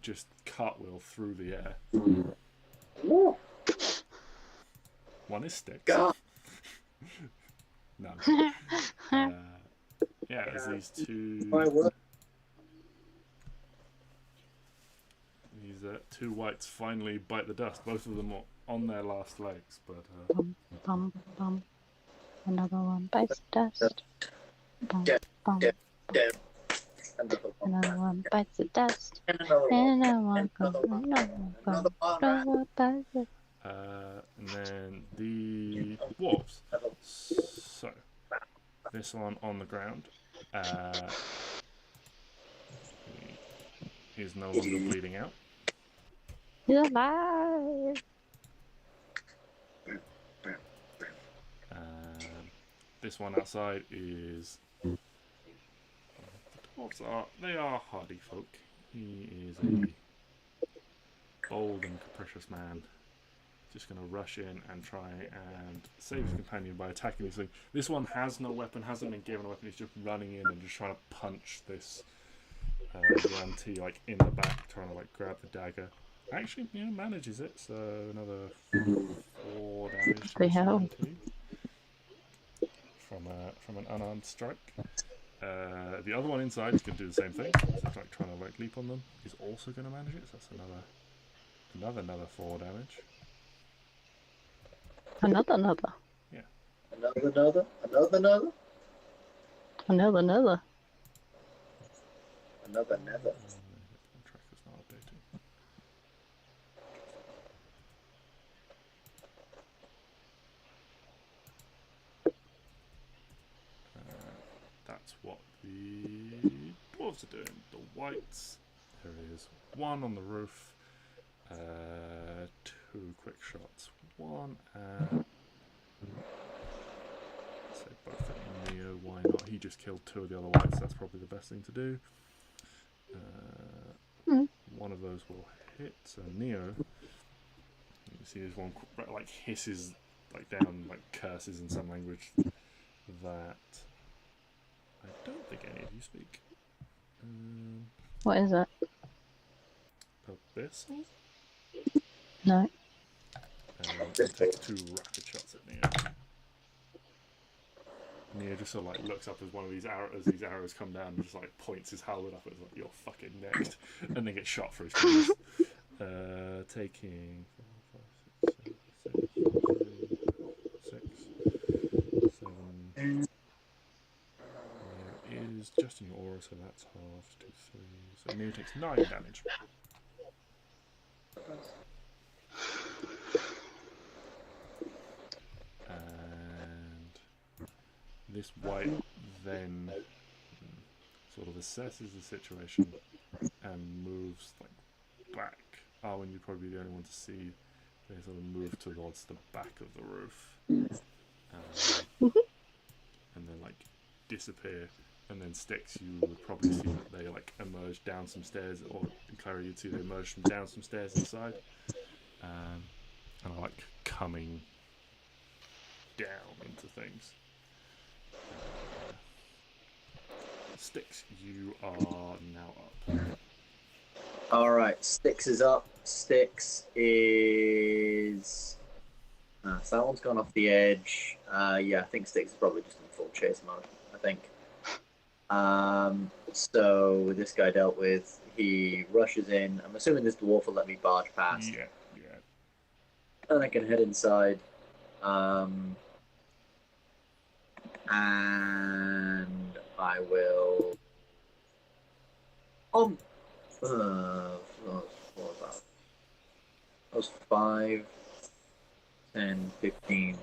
just cartwheel through the air. One is Stix. No. Yeah, there's these 2. These 2 whites finally bite the dust. Both of them are on their last legs, but Bum, bum, bum. Another one bites the dust. Bum, bum. Another one bites the dust. And another one comes. And then the dwarves. So this one on the ground is no longer bleeding out. He's alive. This one outside is. The dwarves are hardy folk. He is a bold and capricious man. Just going to rush in and try and save his companion by attacking this thing. This one has no weapon, hasn't been given a weapon. He's just running in and just trying to punch this T like in the back, trying to like grab the dagger. Actually, manages it. So another 4 damage to the T from an unarmed strike. The other one inside is going to do the same thing. So it's like trying to like leap on them. He's also going to manage it. So that's another 4 damage. Another. Yeah. Another. Tracker's not updating. That's what the dwarves are doing. The whites. There is 1 on the roof. 2 quick shots. 1 at. Say both at Neo. Why not? He just killed 2 of the other whites. That's probably the best thing to do. One of those will hit. So Neo. You see, this one like hisses like down, like curses in some language that I don't think any of you speak. What is it? Abyssal? No. It takes 2 rapid shots at Neo. Neo just sort of like looks up as one of these arrows come down and just like points his halberd up and is like, "You're fucking next," and then gets shot for his fingers. Taking 4, 5, 6, 7. Neo is just in your aura, so that's half 2, 3. So Neo takes 9 damage. This white then sort of assesses the situation and moves like back. Arwen, you'd probably be the only one to see. They sort of move towards the back of the roof, and then like disappear. And then Stix, you would probably see that they like emerge down some stairs, or in Klari, you'd see they emerge from down some stairs inside, and are like coming down into things. Stix, you are now up. Alright, Stix is up. Stix is... so that one's gone off the edge. Yeah, I think Stix is probably just in full chase mode, I think. So this guy dealt with, he rushes in. I'm assuming this dwarf will let me barge past. Yeah. And I can head inside. And I will. What was 5, 10, 15,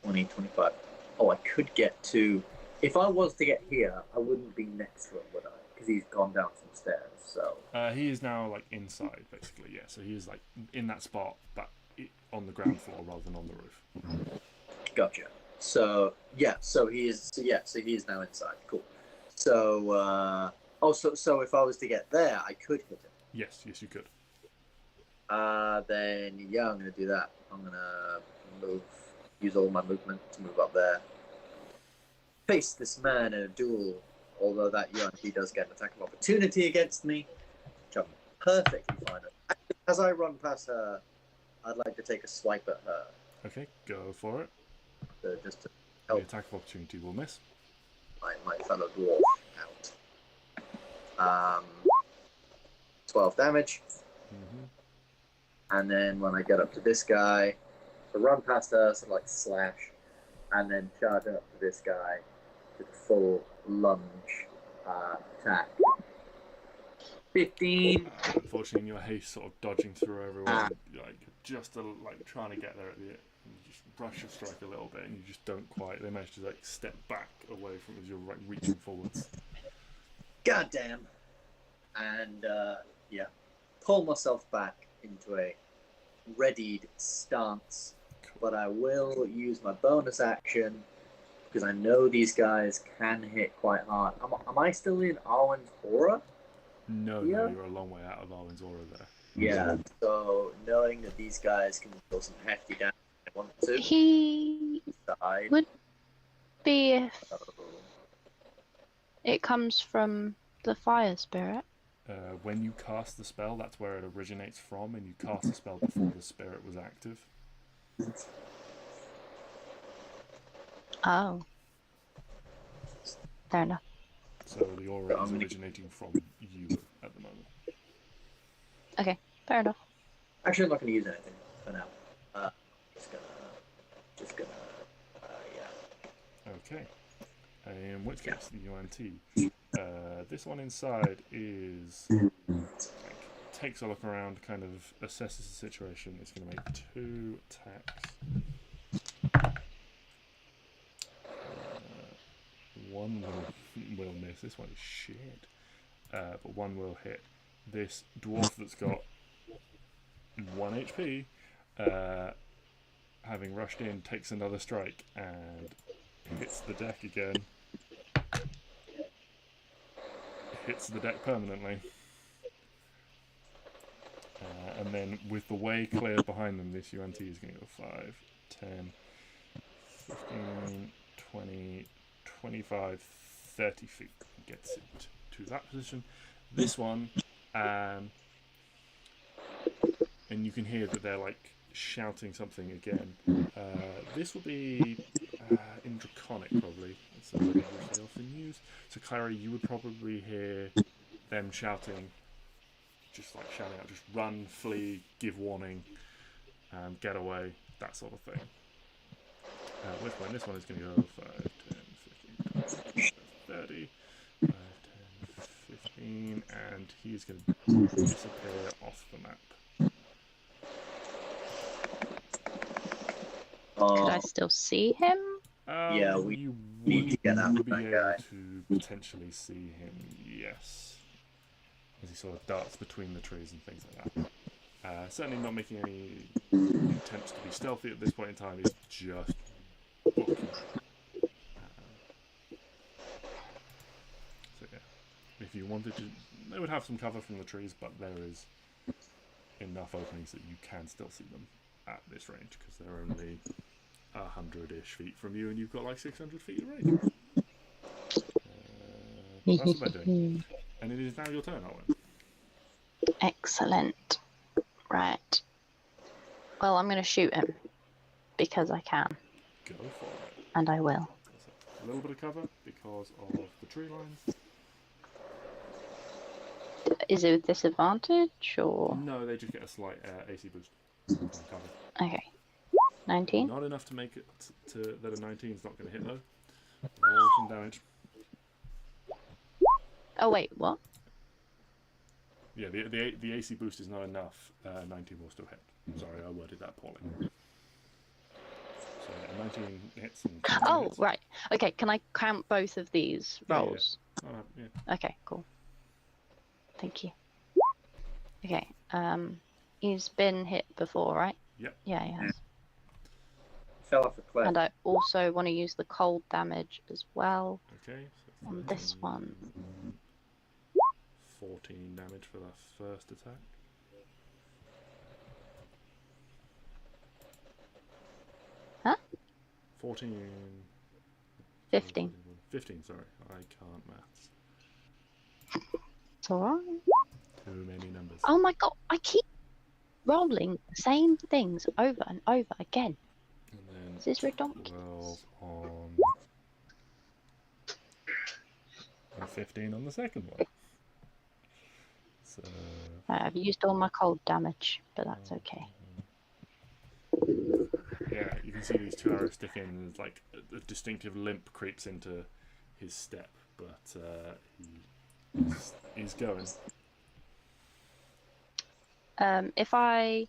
20, 25. Oh, I could get to. If I was to get here, I wouldn't be next to him, would I? because he's gone down some stairs. So he is now like inside, basically. Yeah, so he is like in that spot, but on the ground floor rather than on the roof. gotcha. So yeah, so he is now inside. Cool. So so if I was to get there, I could hit him. Yes, you could. Then yeah, I'm gonna do that. I'm gonna use all my movement to move up there. Face this man in a duel, although that he does get an attack of opportunity against me, which I'm perfectly fine with. As I run past her, I'd like to take a swipe at her. Okay, go for it. Just to The help attack of opportunity will miss. my fellow dwarf out. 12 damage. Mm-hmm. And then when I get up to this guy, I run past her, so like slash, and then charge up to this guy to the full lunge attack. 15. Unfortunately, in your haste, sort of dodging through everyone, like just like trying to get there at the end, you just brush your strike a little bit, and you just don't quite. They manage to like step back away from as you're like reaching forwards. Goddamn. And yeah, pull myself back into a readied stance, but I will use my bonus action because I know these guys can hit quite hard. Am I still in Arwen's aura? No, Yeah. no, you're a long way out of Arwen's aura there. Yeah, so knowing that these guys can deal some hefty damage, I want to He decide. would be if So, it comes from the fire spirit. When you cast the spell, that's where it originates from, and you cast the spell before the spirit was active. Oh. Fair enough. So the aura is originating from you at the moment. Okay, fair enough. actually, I'm not going to use anything for now. Just gonna, yeah. Okay. In which case, the UNT. This one inside is like, takes a look around, kind of assesses the situation. It's going to make 2 attacks. One will miss. This one is shit. But one will hit. This dwarf that's got 1 HP, having rushed in, takes another strike and hits the deck again. Hits the deck permanently. And then with the way cleared behind them, this UNT is going to go 5, 10, 15, 20, 25, 30 feet. Gets it to that position. This one, and you can hear that they're like shouting something again. This will be in Draconic probably. It's a language they often use. So Klari, you would probably hear them shouting, just like shouting out, just run, flee, give warning, get away, that sort of thing. Which one? This one is going to go 5, 10, 15, 20, 30, 5, 10, 15, and he's going to disappear off the map. Could I still see him? Yeah, we you need to get out would of be that able guy. to potentially see him, yes. As he sort of darts between the trees and things like that. Certainly not making any attempts to be stealthy at this point in time, he's just booking. So yeah, if you wanted to, they would have some cover from the trees, but there is enough openings that you can still see them at this range, because they're only 100-ish feet from you, and you've got like 600 feet of range. That's what they're doing. And it is now your turn, Arwen. Excellent. Right. Well, I'm going to shoot him because I can, Go for it. and I will. A little bit of cover because of the tree lines. Is it a disadvantage or? No, they just get a slight AC boost from cover. Okay. 19. Not enough to make it to that a 19 is not going to hit though. Roll some damage. Oh wait, what? Yeah, the AC boost is not enough. 19 will still hit. Sorry, I worded that poorly. So a 19 hits and 20 Oh hits. right. Okay. Can I count both of these Yeah, rolls? yeah. Yeah. Okay. Cool. Thank you. Okay. He's been hit before, right? Yep. Yeah, he has. Fell off a cliff. And I also want to use the cold damage as well Okay. So on this one. 14 damage for that first attack. Huh? 14. 15. 15, sorry. I can't maths. It's alright. Too many numbers. Oh my god, I keep rolling the same things over and over again. And then This is ridiculous. 12 on... and 15 on the second one. So... I've used all my cold damage, but that's okay. Yeah, you can see these two arrows stick in, and there's like a distinctive limp creeps into his step, but he's going. If I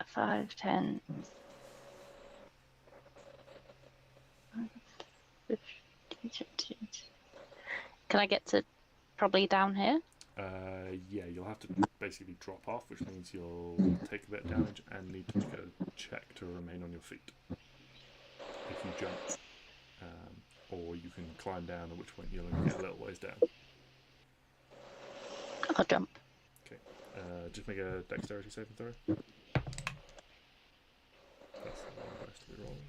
5, 10, 15, 16. Can I get to probably down here? Yeah, you'll have to basically drop off, which means you'll take a bit of damage and need to make a check to remain on your feet. If you jump, or you can climb down, at which point you'll only get a little ways down. I'll jump. Okay, just make a dexterity saving throw. That's the one dice to be rolling.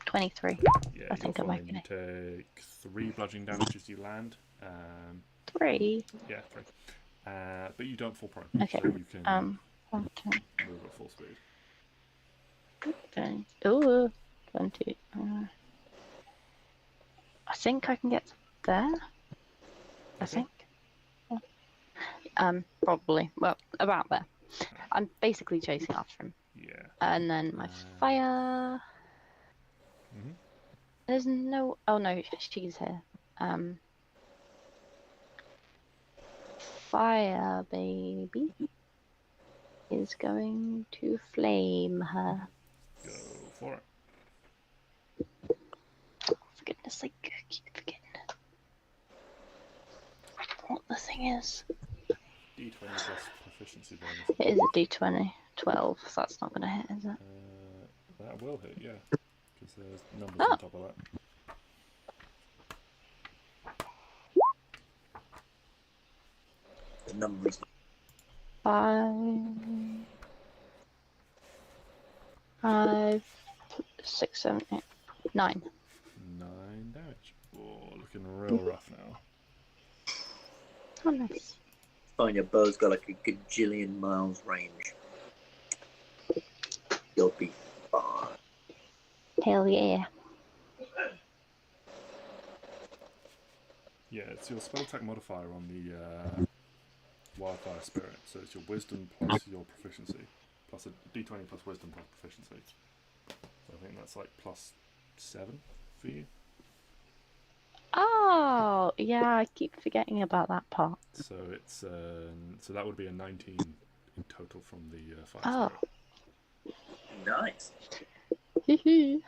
23. Yeah, I think you're I'm fine. making You it. take 3 bludgeoning damage as you land. 3. Yeah, 3. But you don't fall prone, Okay. so you can Okay. move at full speed. Okay. Ooh, 20. I think I can get there. I Okay. think. Probably. Well, about there. I'm basically chasing after him. Yeah. And then my fire. Mhm. There's no. Oh no, she's here. Fire baby is going to flame her. Go for it. For goodness sake, I keep forgetting what the thing is. D20 plus proficiency bonus. It is a d20. 12, so that's not going to hit, is it? That will hit, yeah. Because there's numbers Oh. on top of that. The numbers. 5, 6, 7, 8, 9. 9 damage. Oh, looking real rough now. Oh, nice. Fine, your bow's got like a gajillion miles range. You'll be fine. Hell yeah. Yeah, it's your spell attack modifier on the wildfire spirit. So it's your wisdom plus your proficiency. Plus a d20 plus wisdom plus proficiency. So I think that's like plus 7 for you. Oh, yeah, I keep forgetting about that part. So it's so that would be a 19 in total from the fire Oh. spirit. Nice. Hee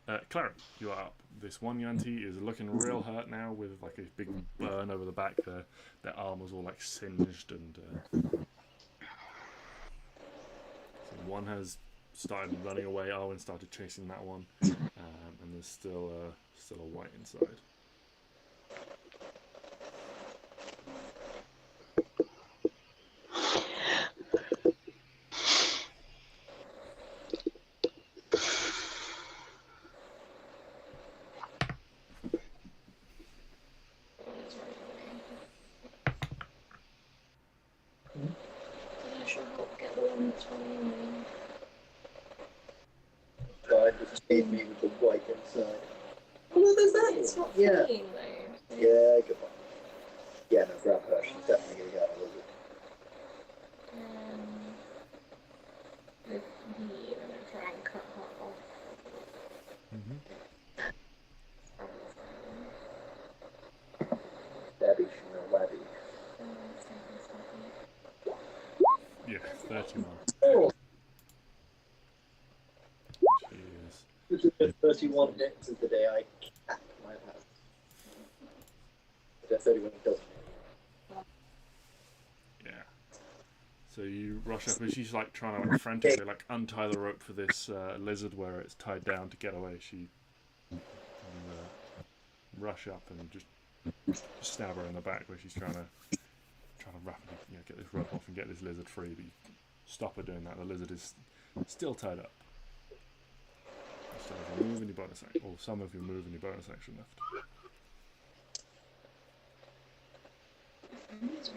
Klari, you are up. This one Yanti is looking real hurt now with like a big burn over the back. Their armor's all like singed and so one has started running away. Arwen started chasing that one, and there's still a white inside. I should help get the one that's running away. God, just leave me with the white inside. Oh, there's that. It's not Yeah. fleeing though. Yeah, good one. Yeah, no, grab her. She's definitely gonna get a lizard. With I'm gonna try and cut her off. Debbie, she no webby. Yeah, 31. Oh, Cheers. this is the 31 hits of the day I capped my pass. 30 when it doesn't. Yeah. So you rush up, and she's like trying to like frantically like untie the rope for this lizard where it's tied down to get away. She rush up and just stab her in the back where she's trying to rapidly get this rope off and get this lizard free. But you stop her doing that. The lizard is still tied up. You still have your move in your bonus action, or some of your move in your bonus action left. How much time?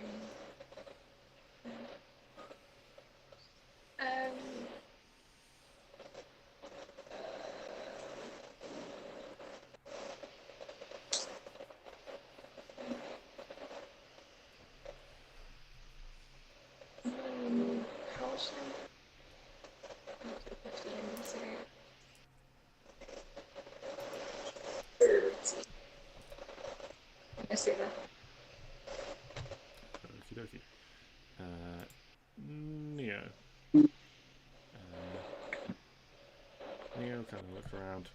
15, so... 30. I see that. Okie dokie. Neo. Neo kind of looks around,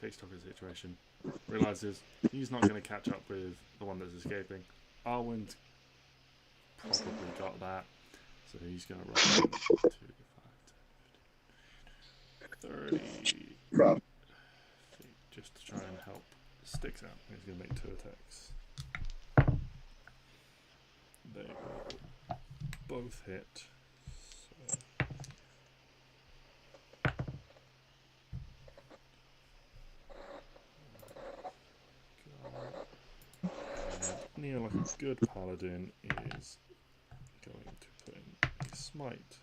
takes stock of the situation, realizes he's not going to catch up with the one that's escaping. Arwen's probably got that, so he's going to run 2, 5, 10, 15, 30 feet just to try and help Stix out. He's going to make 2 attacks. They will both hit. So. Neo, like a good paladin, is going to put in a smite.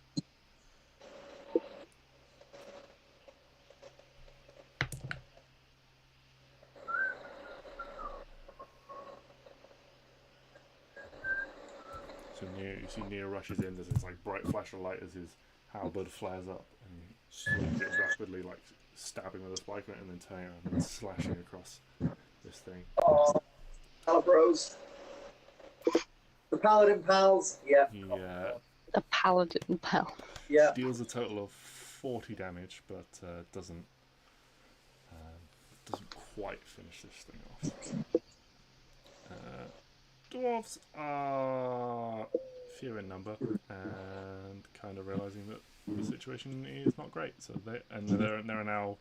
So Neo, you see Neo rushes in, there's this like bright flash of light as his halberd flares up, and he swings it rapidly, like stabbing with a spike on it, and then turning around and slashing across this thing. Oh, hello, bros. The paladin pals. Yeah. The paladin pal. Yeah. Deals a total of 40 damage, but doesn't quite finish this thing off. Dwarves are few in number and kind of realizing that the situation is not great. So there are now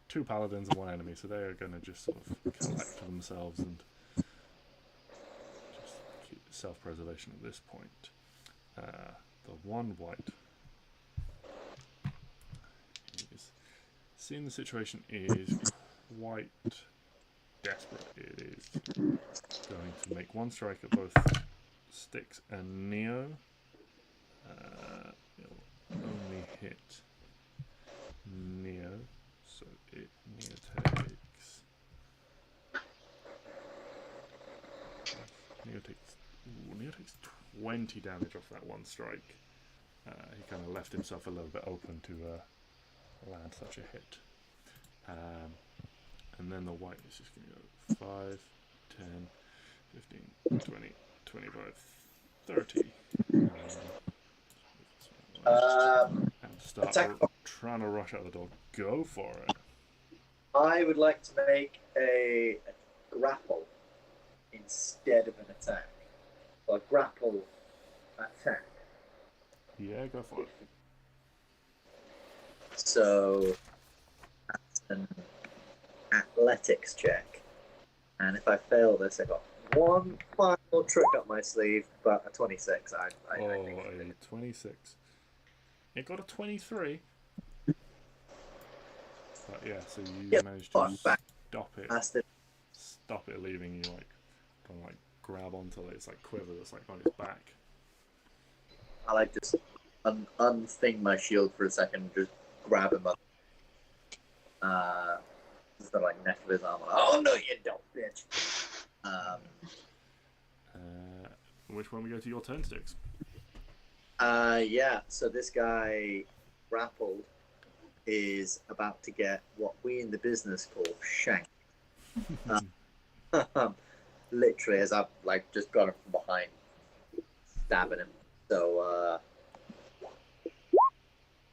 2 paladins and 1 enemy, so they are going to just sort of collect themselves and just keep self-preservation at this point. The 1 white is seeing the situation is quite desperate. It is going to make 1 strike at both Stix and Neo. It'll only hit Neo, so Neo takes 20 damage off that 1 strike. He kind of left himself a little bit open to land such a hit. And then the white is just going to go 5, 10, 15, 20, 25, 30. And start trying to rush out the door. Go for it. I would like to make a grapple instead of an attack. So a grapple attack. Yeah, go for it. So that's an athletics check. And if I fail this, I got 1 final trick up my sleeve, but a 26. I think a 26. It got a 23. But yeah, so you managed to stop it leaving you, like, kind of like grab onto its like quiver that's like on its back. I like just unthing my shield for a second, just grab him up. Just the like neck of his arm. Oh no, you don't, bitch. Which one we go to your turn, Stix? Yeah. So this guy grappled is about to get what we in the business call shanked. Literally, as I've like just got him from behind, stabbing him. So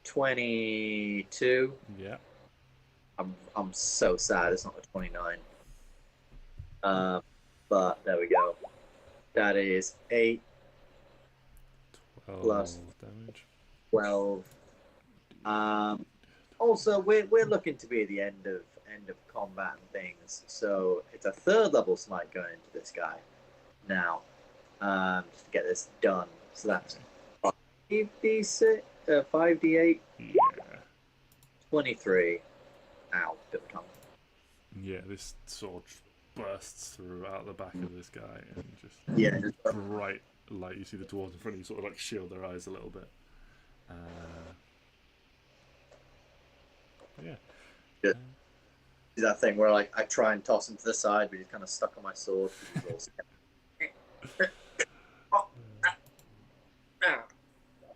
22. Yeah. I'm so sad it's not a 29. But there we go. That is 8 12 Plus. damage. 12. Also, we're looking to be at the end of combat and things, so it's a 3rd level smite going into this guy now, just to get this done. So that's 5d6, 5d8, Yeah. 23. Ow, bit of tongue. Yeah, this sword bursts through out the back of this guy and just Yeah, just bright light. You see the dwarves in front of you sort of like shield their eyes a little bit. Yeah. Good. That thing where like I try and toss him to the side, but he's kind of stuck on my sword.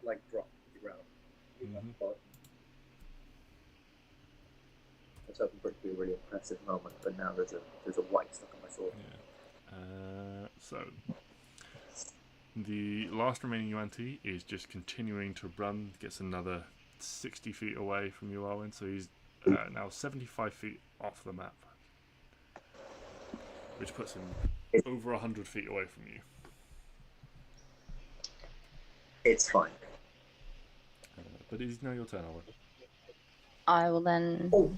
Like drop to the ground. I was hoping for it to be a really impressive moment, but now there's a white stuck on my sword. Yeah. So the last remaining Yuan-Ti is just continuing to run. Gets another 60 feet away from you, Arwen. So he's now 75 feet off the map, which puts him over 100 feet away from you. It's fine. But it is now your turn, Arwen. I will then. Oh,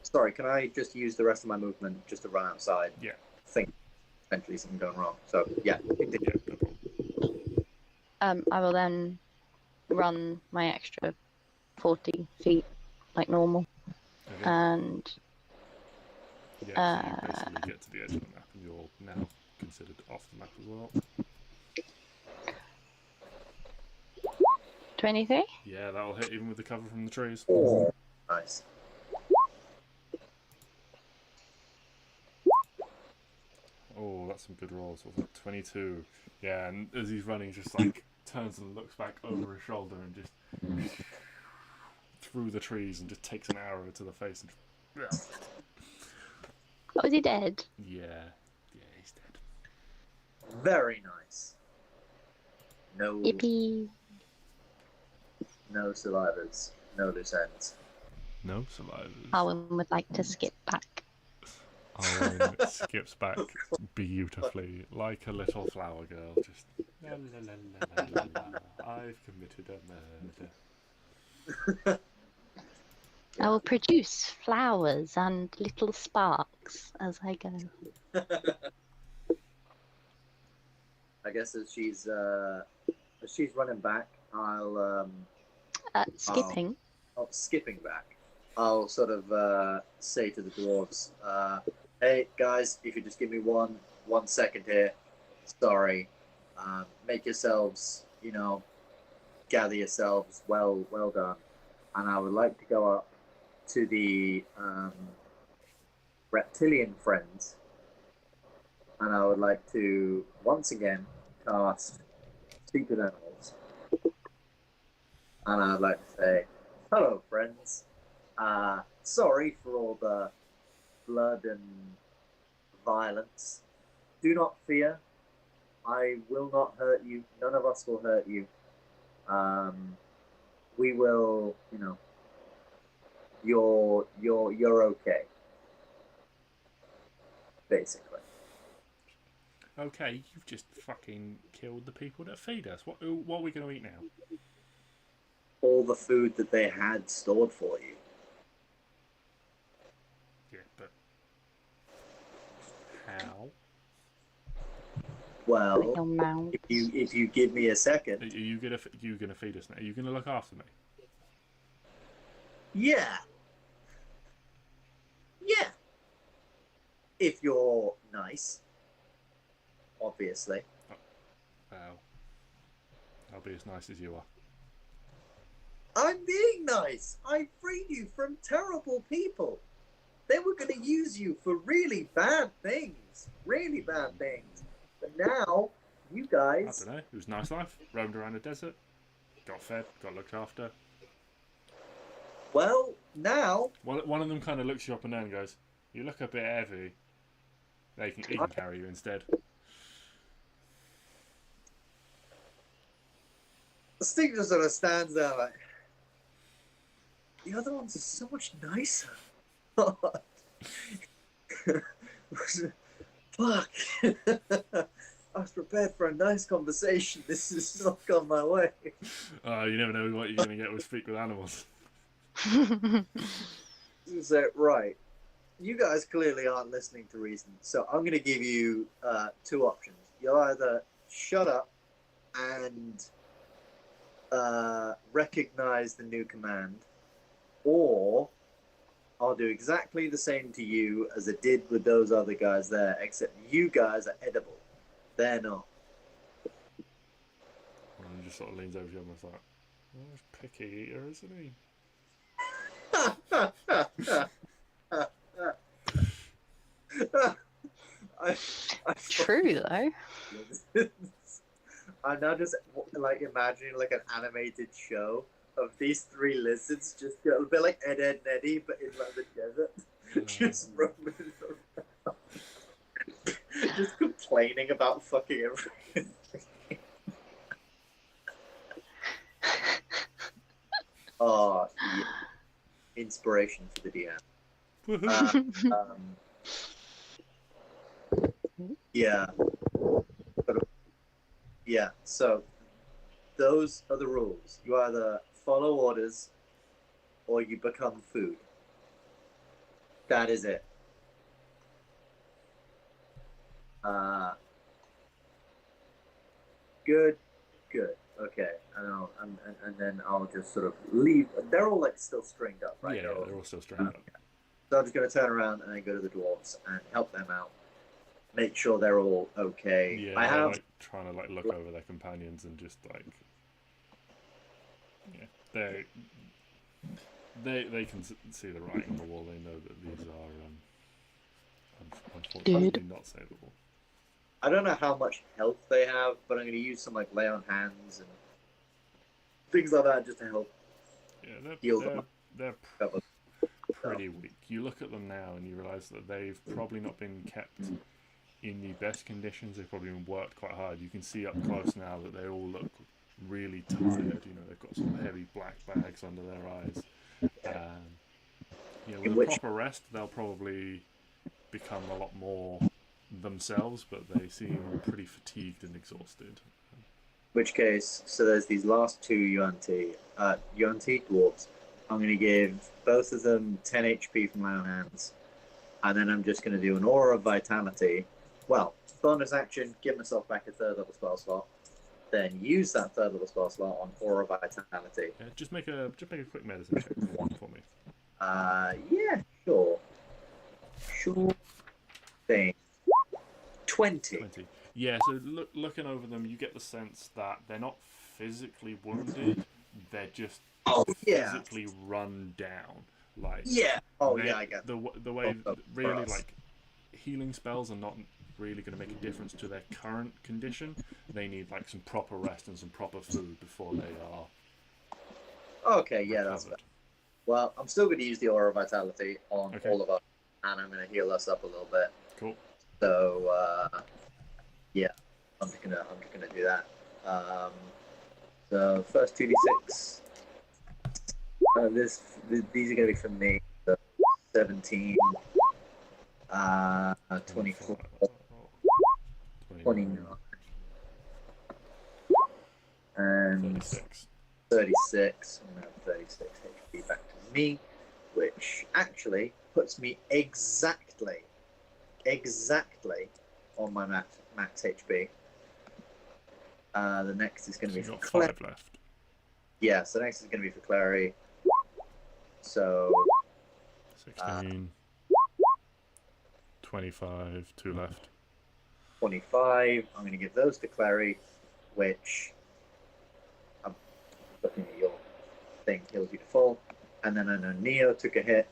sorry. Can I just use the rest of my movement just to run outside? Yeah. Think potentially something going wrong. So yeah. Yeah, no problem. I will then run my extra 40 feet like normal, Okay. and Yeah, so you basically get to the edge of the map and you're now considered off the map as well. 23. Yeah, that'll hit even with the cover from the trees. Oh, nice. Oh, that's some good rolls. What was that? 22. Yeah, and as he's running, he just like turns and looks back over his shoulder and just through the trees and just takes an arrow to the face and just, Oh, is he dead? yeah, he's dead. Very nice. No, Yippee! no survivors, no loose ends. No survivors. Arwen would like to skip back. Arwen skips back beautifully, like a little flower girl. Just la la la la la la. I've committed a murder. I will produce flowers and little sparks as I go. I guess as she's running back, I'll Skipping. skipping back. I'll sort of say to the dwarves, "Hey guys, if you just give me one second here, sorry. Make yourselves, gather yourselves. Well done. And I would like to go up to the reptilian friends, and I would like to once again cast Speak with Animals. And I would like to say, hello, friends. Sorry for all the blood and violence. Do not fear. I will not hurt you. None of us will hurt you. We will, you're okay. Basically. Okay, you've just fucking killed the people that feed us. What are we going to eat now? All the food that they had stored for you. Yeah, but how? Well, Little mouths. if you give me a second. Are you gonna feed us now? Are you gonna look after me? Yeah. If you're nice. Obviously. Well, I'll be as nice as you are. I'm being nice. I freed you from terrible people. They were going to use you for really bad things. Really bad things. But now, you guys... I don't know. It was a nice life. Roamed around the desert. Got fed. Got looked after. Well, now... One of them kind of looks you up and down and goes, "You look a bit heavy." He can carry you instead. Stix just sort of stands there like... The other ones are so much nicer. Fuck. I was prepared for a nice conversation. This has not gone my way. You never know what you're going to get with Speak with Animals. So, right. You guys clearly aren't listening to reason. So I'm going to give you two options. You'll either shut up and recognize the new command, or I'll do exactly the same to you as I did with those other guys there, except you guys are edible. They're not. And he just sort of leans over to you and was like, oh, he's a picky eater, isn't he? True though. I'm now just like imagining like an animated show of these three lizards just a bit like Ed, Edd and Eddy, but in like the desert, just roaming around, just complaining about fucking everything. Oh, yeah. Inspiration for the DM. Yeah. Yeah, so those are the rules. You either follow orders or you become food. That is it. Good. Okay, and then I'll just sort of leave. They're all like still stringed up, right? Yeah, they're all still stringed up. So I'm just going to turn around and then go to the dwarves and help them out. Make sure they're all okay. Yeah, I have like trying to like look over their companions and just like, yeah, they can see the writing on the wall. They know that these are unfortunately not savable. I don't know how much health they have, but I'm going to use some like lay on hands and things like that just to help heal them. They're pretty weak. You look at them now and you realise that they've probably not been kept in the best conditions. They've probably been worked quite hard. You can see up close now that they all look really tired. You know, they've got some heavy black bags under their eyes. With a proper rest, they'll probably become a lot more themselves, but they seem pretty fatigued and exhausted. Which case, so there's these last two Yuan-Ti dwarves. I'm going to give both of them 10 HP from my own hands, and then I'm just going to do an Aura of Vitality. Well, bonus action, give myself back a third level spell slot, then use that third level spell slot on Aura Vitality. Yeah, just make a quick medicine check for me. Yeah, sure. Sure thing. 20. Yeah, so looking over them, you get the sense that they're not physically wounded, they're just physically run down. Like, I get the way really like healing spells are not really going to make a difference to their current condition. They need like some proper rest and some proper food before they are okay, yeah, recovered. That's fair. Well, I'm still going to use the Aura of Vitality on all of us, and I'm going to heal us up a little bit. Cool. So, yeah, I'm just gonna do that. So first 2d6. These are gonna be for me. So 17, 24, 29, and 36. I'm gonna have 36 HP back to me, which actually puts me exactly on my max HP. The next is going to be for Klari. 5 left. Yeah, so next is going to be for Klari. So 16, 25, 2 left. 25. I'm going to give those to Klari, which I'm looking at your thing, heals you to full. And then I know Neo took a hit.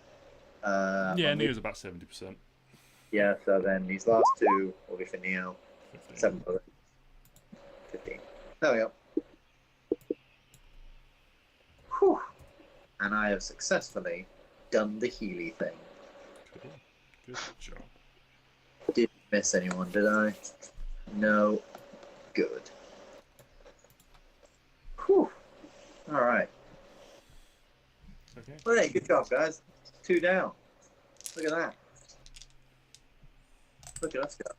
Neo's about 70%. Yeah, so then these last two will be for Neo. 7 bullets. 15. There we go. Whew. And I have successfully done the Healy thing. Cool. Good job. Didn't miss anyone, did I? No. Good. Whew. Alright. Okay. Well, hey, good job, guys. 2 down. Look at that. Look at us go.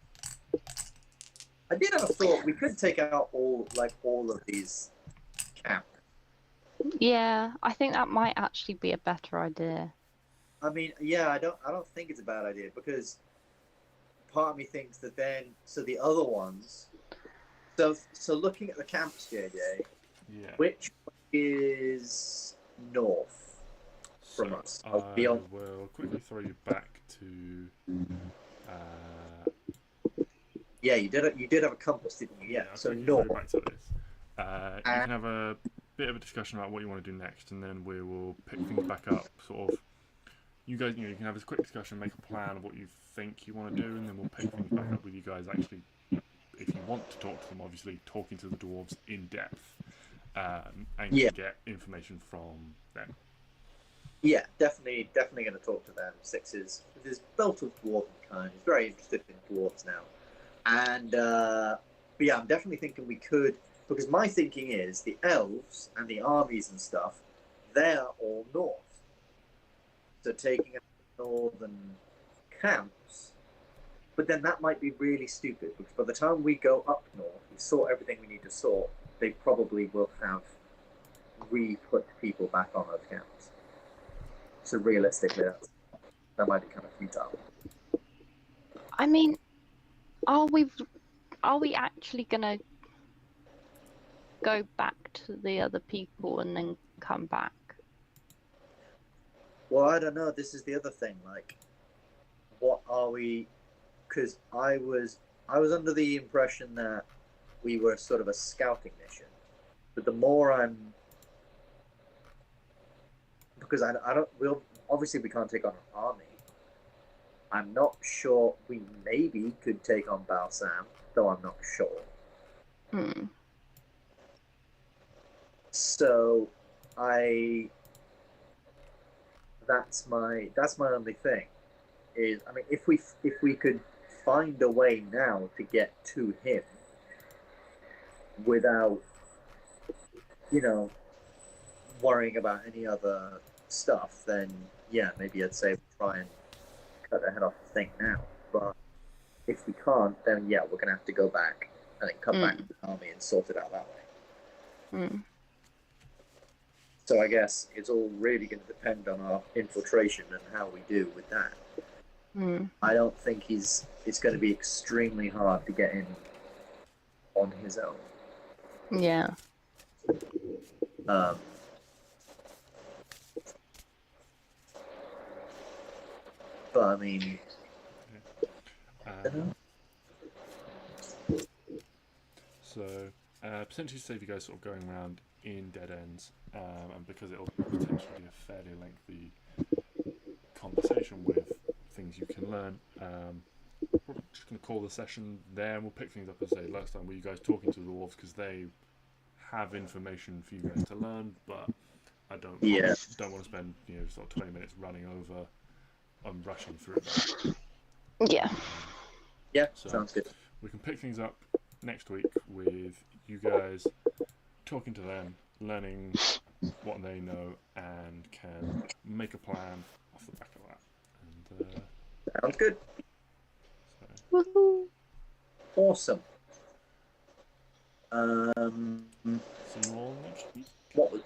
I did have a thought. We could take out all of these camps. Yeah, I think that might actually be a better idea. I mean, yeah, I don't think it's a bad idea because part of me thinks that then the other ones. So looking at the camps, JJ, Yeah. which is north from us? I will quickly throw you back to. Yeah, you did have a compass, didn't you? Yeah. So I'll north. throw you back to this. You can have a bit of a discussion about what you want to do next, and then we will pick things back up. Sort of, you guys, you can have this quick discussion, make a plan of what you think you want to do, and then we'll pick things back up with you guys. Actually, if you want to talk to them, obviously talking to the dwarves in depth, and get information from them. Yeah, definitely going to talk to them. Stix is built of dwarven kind. He's very interested in dwarves now, and but yeah, I'm definitely thinking we could, because my thinking is the elves and the armies and stuff, they're all north. So taking out the northern camps, but then that might be really stupid because by the time we go up north, we sort everything we need to sort. They probably will have re-put people back on those camps. So realistically, that might be kind of futile. I mean, are we actually gonna go back to the other people and then come back? Well, I don't know. This is the other thing. Like, what are we? Because I was under the impression that we were sort of a scouting mission. But the more I'm, because I don't. Obviously we can't take on an army. I'm not sure. We maybe could take on Balsam, though I'm not sure. So, that's my only thing. Is, I mean, if we could find a way now to get to him without, worrying about any other stuff, then yeah, maybe I'd say try and cut the head off the thing now. But if we can't, then yeah, we're gonna have to go back and then come back to the army and sort it out that way. So I guess it's all really going to depend on our infiltration and how we do with that. I don't think it's going to be extremely hard to get in on his own. Yeah. But I mean, so potentially save you guys sort of going around in dead ends, and because it'll potentially be a fairly lengthy conversation with things you can learn, we're just going to call the session there, and we'll pick things up. As I say, last time were you guys talking to the dwarves because they have information for you guys to learn, but I don't want to spend sort of 20 minutes running over and rushing through that. Yeah, so sounds good. We can pick things up next week with you guys talking to them, learning what they know, and can make a plan off the back of that. And sounds good. Woohoo! Awesome. See you all next week. What was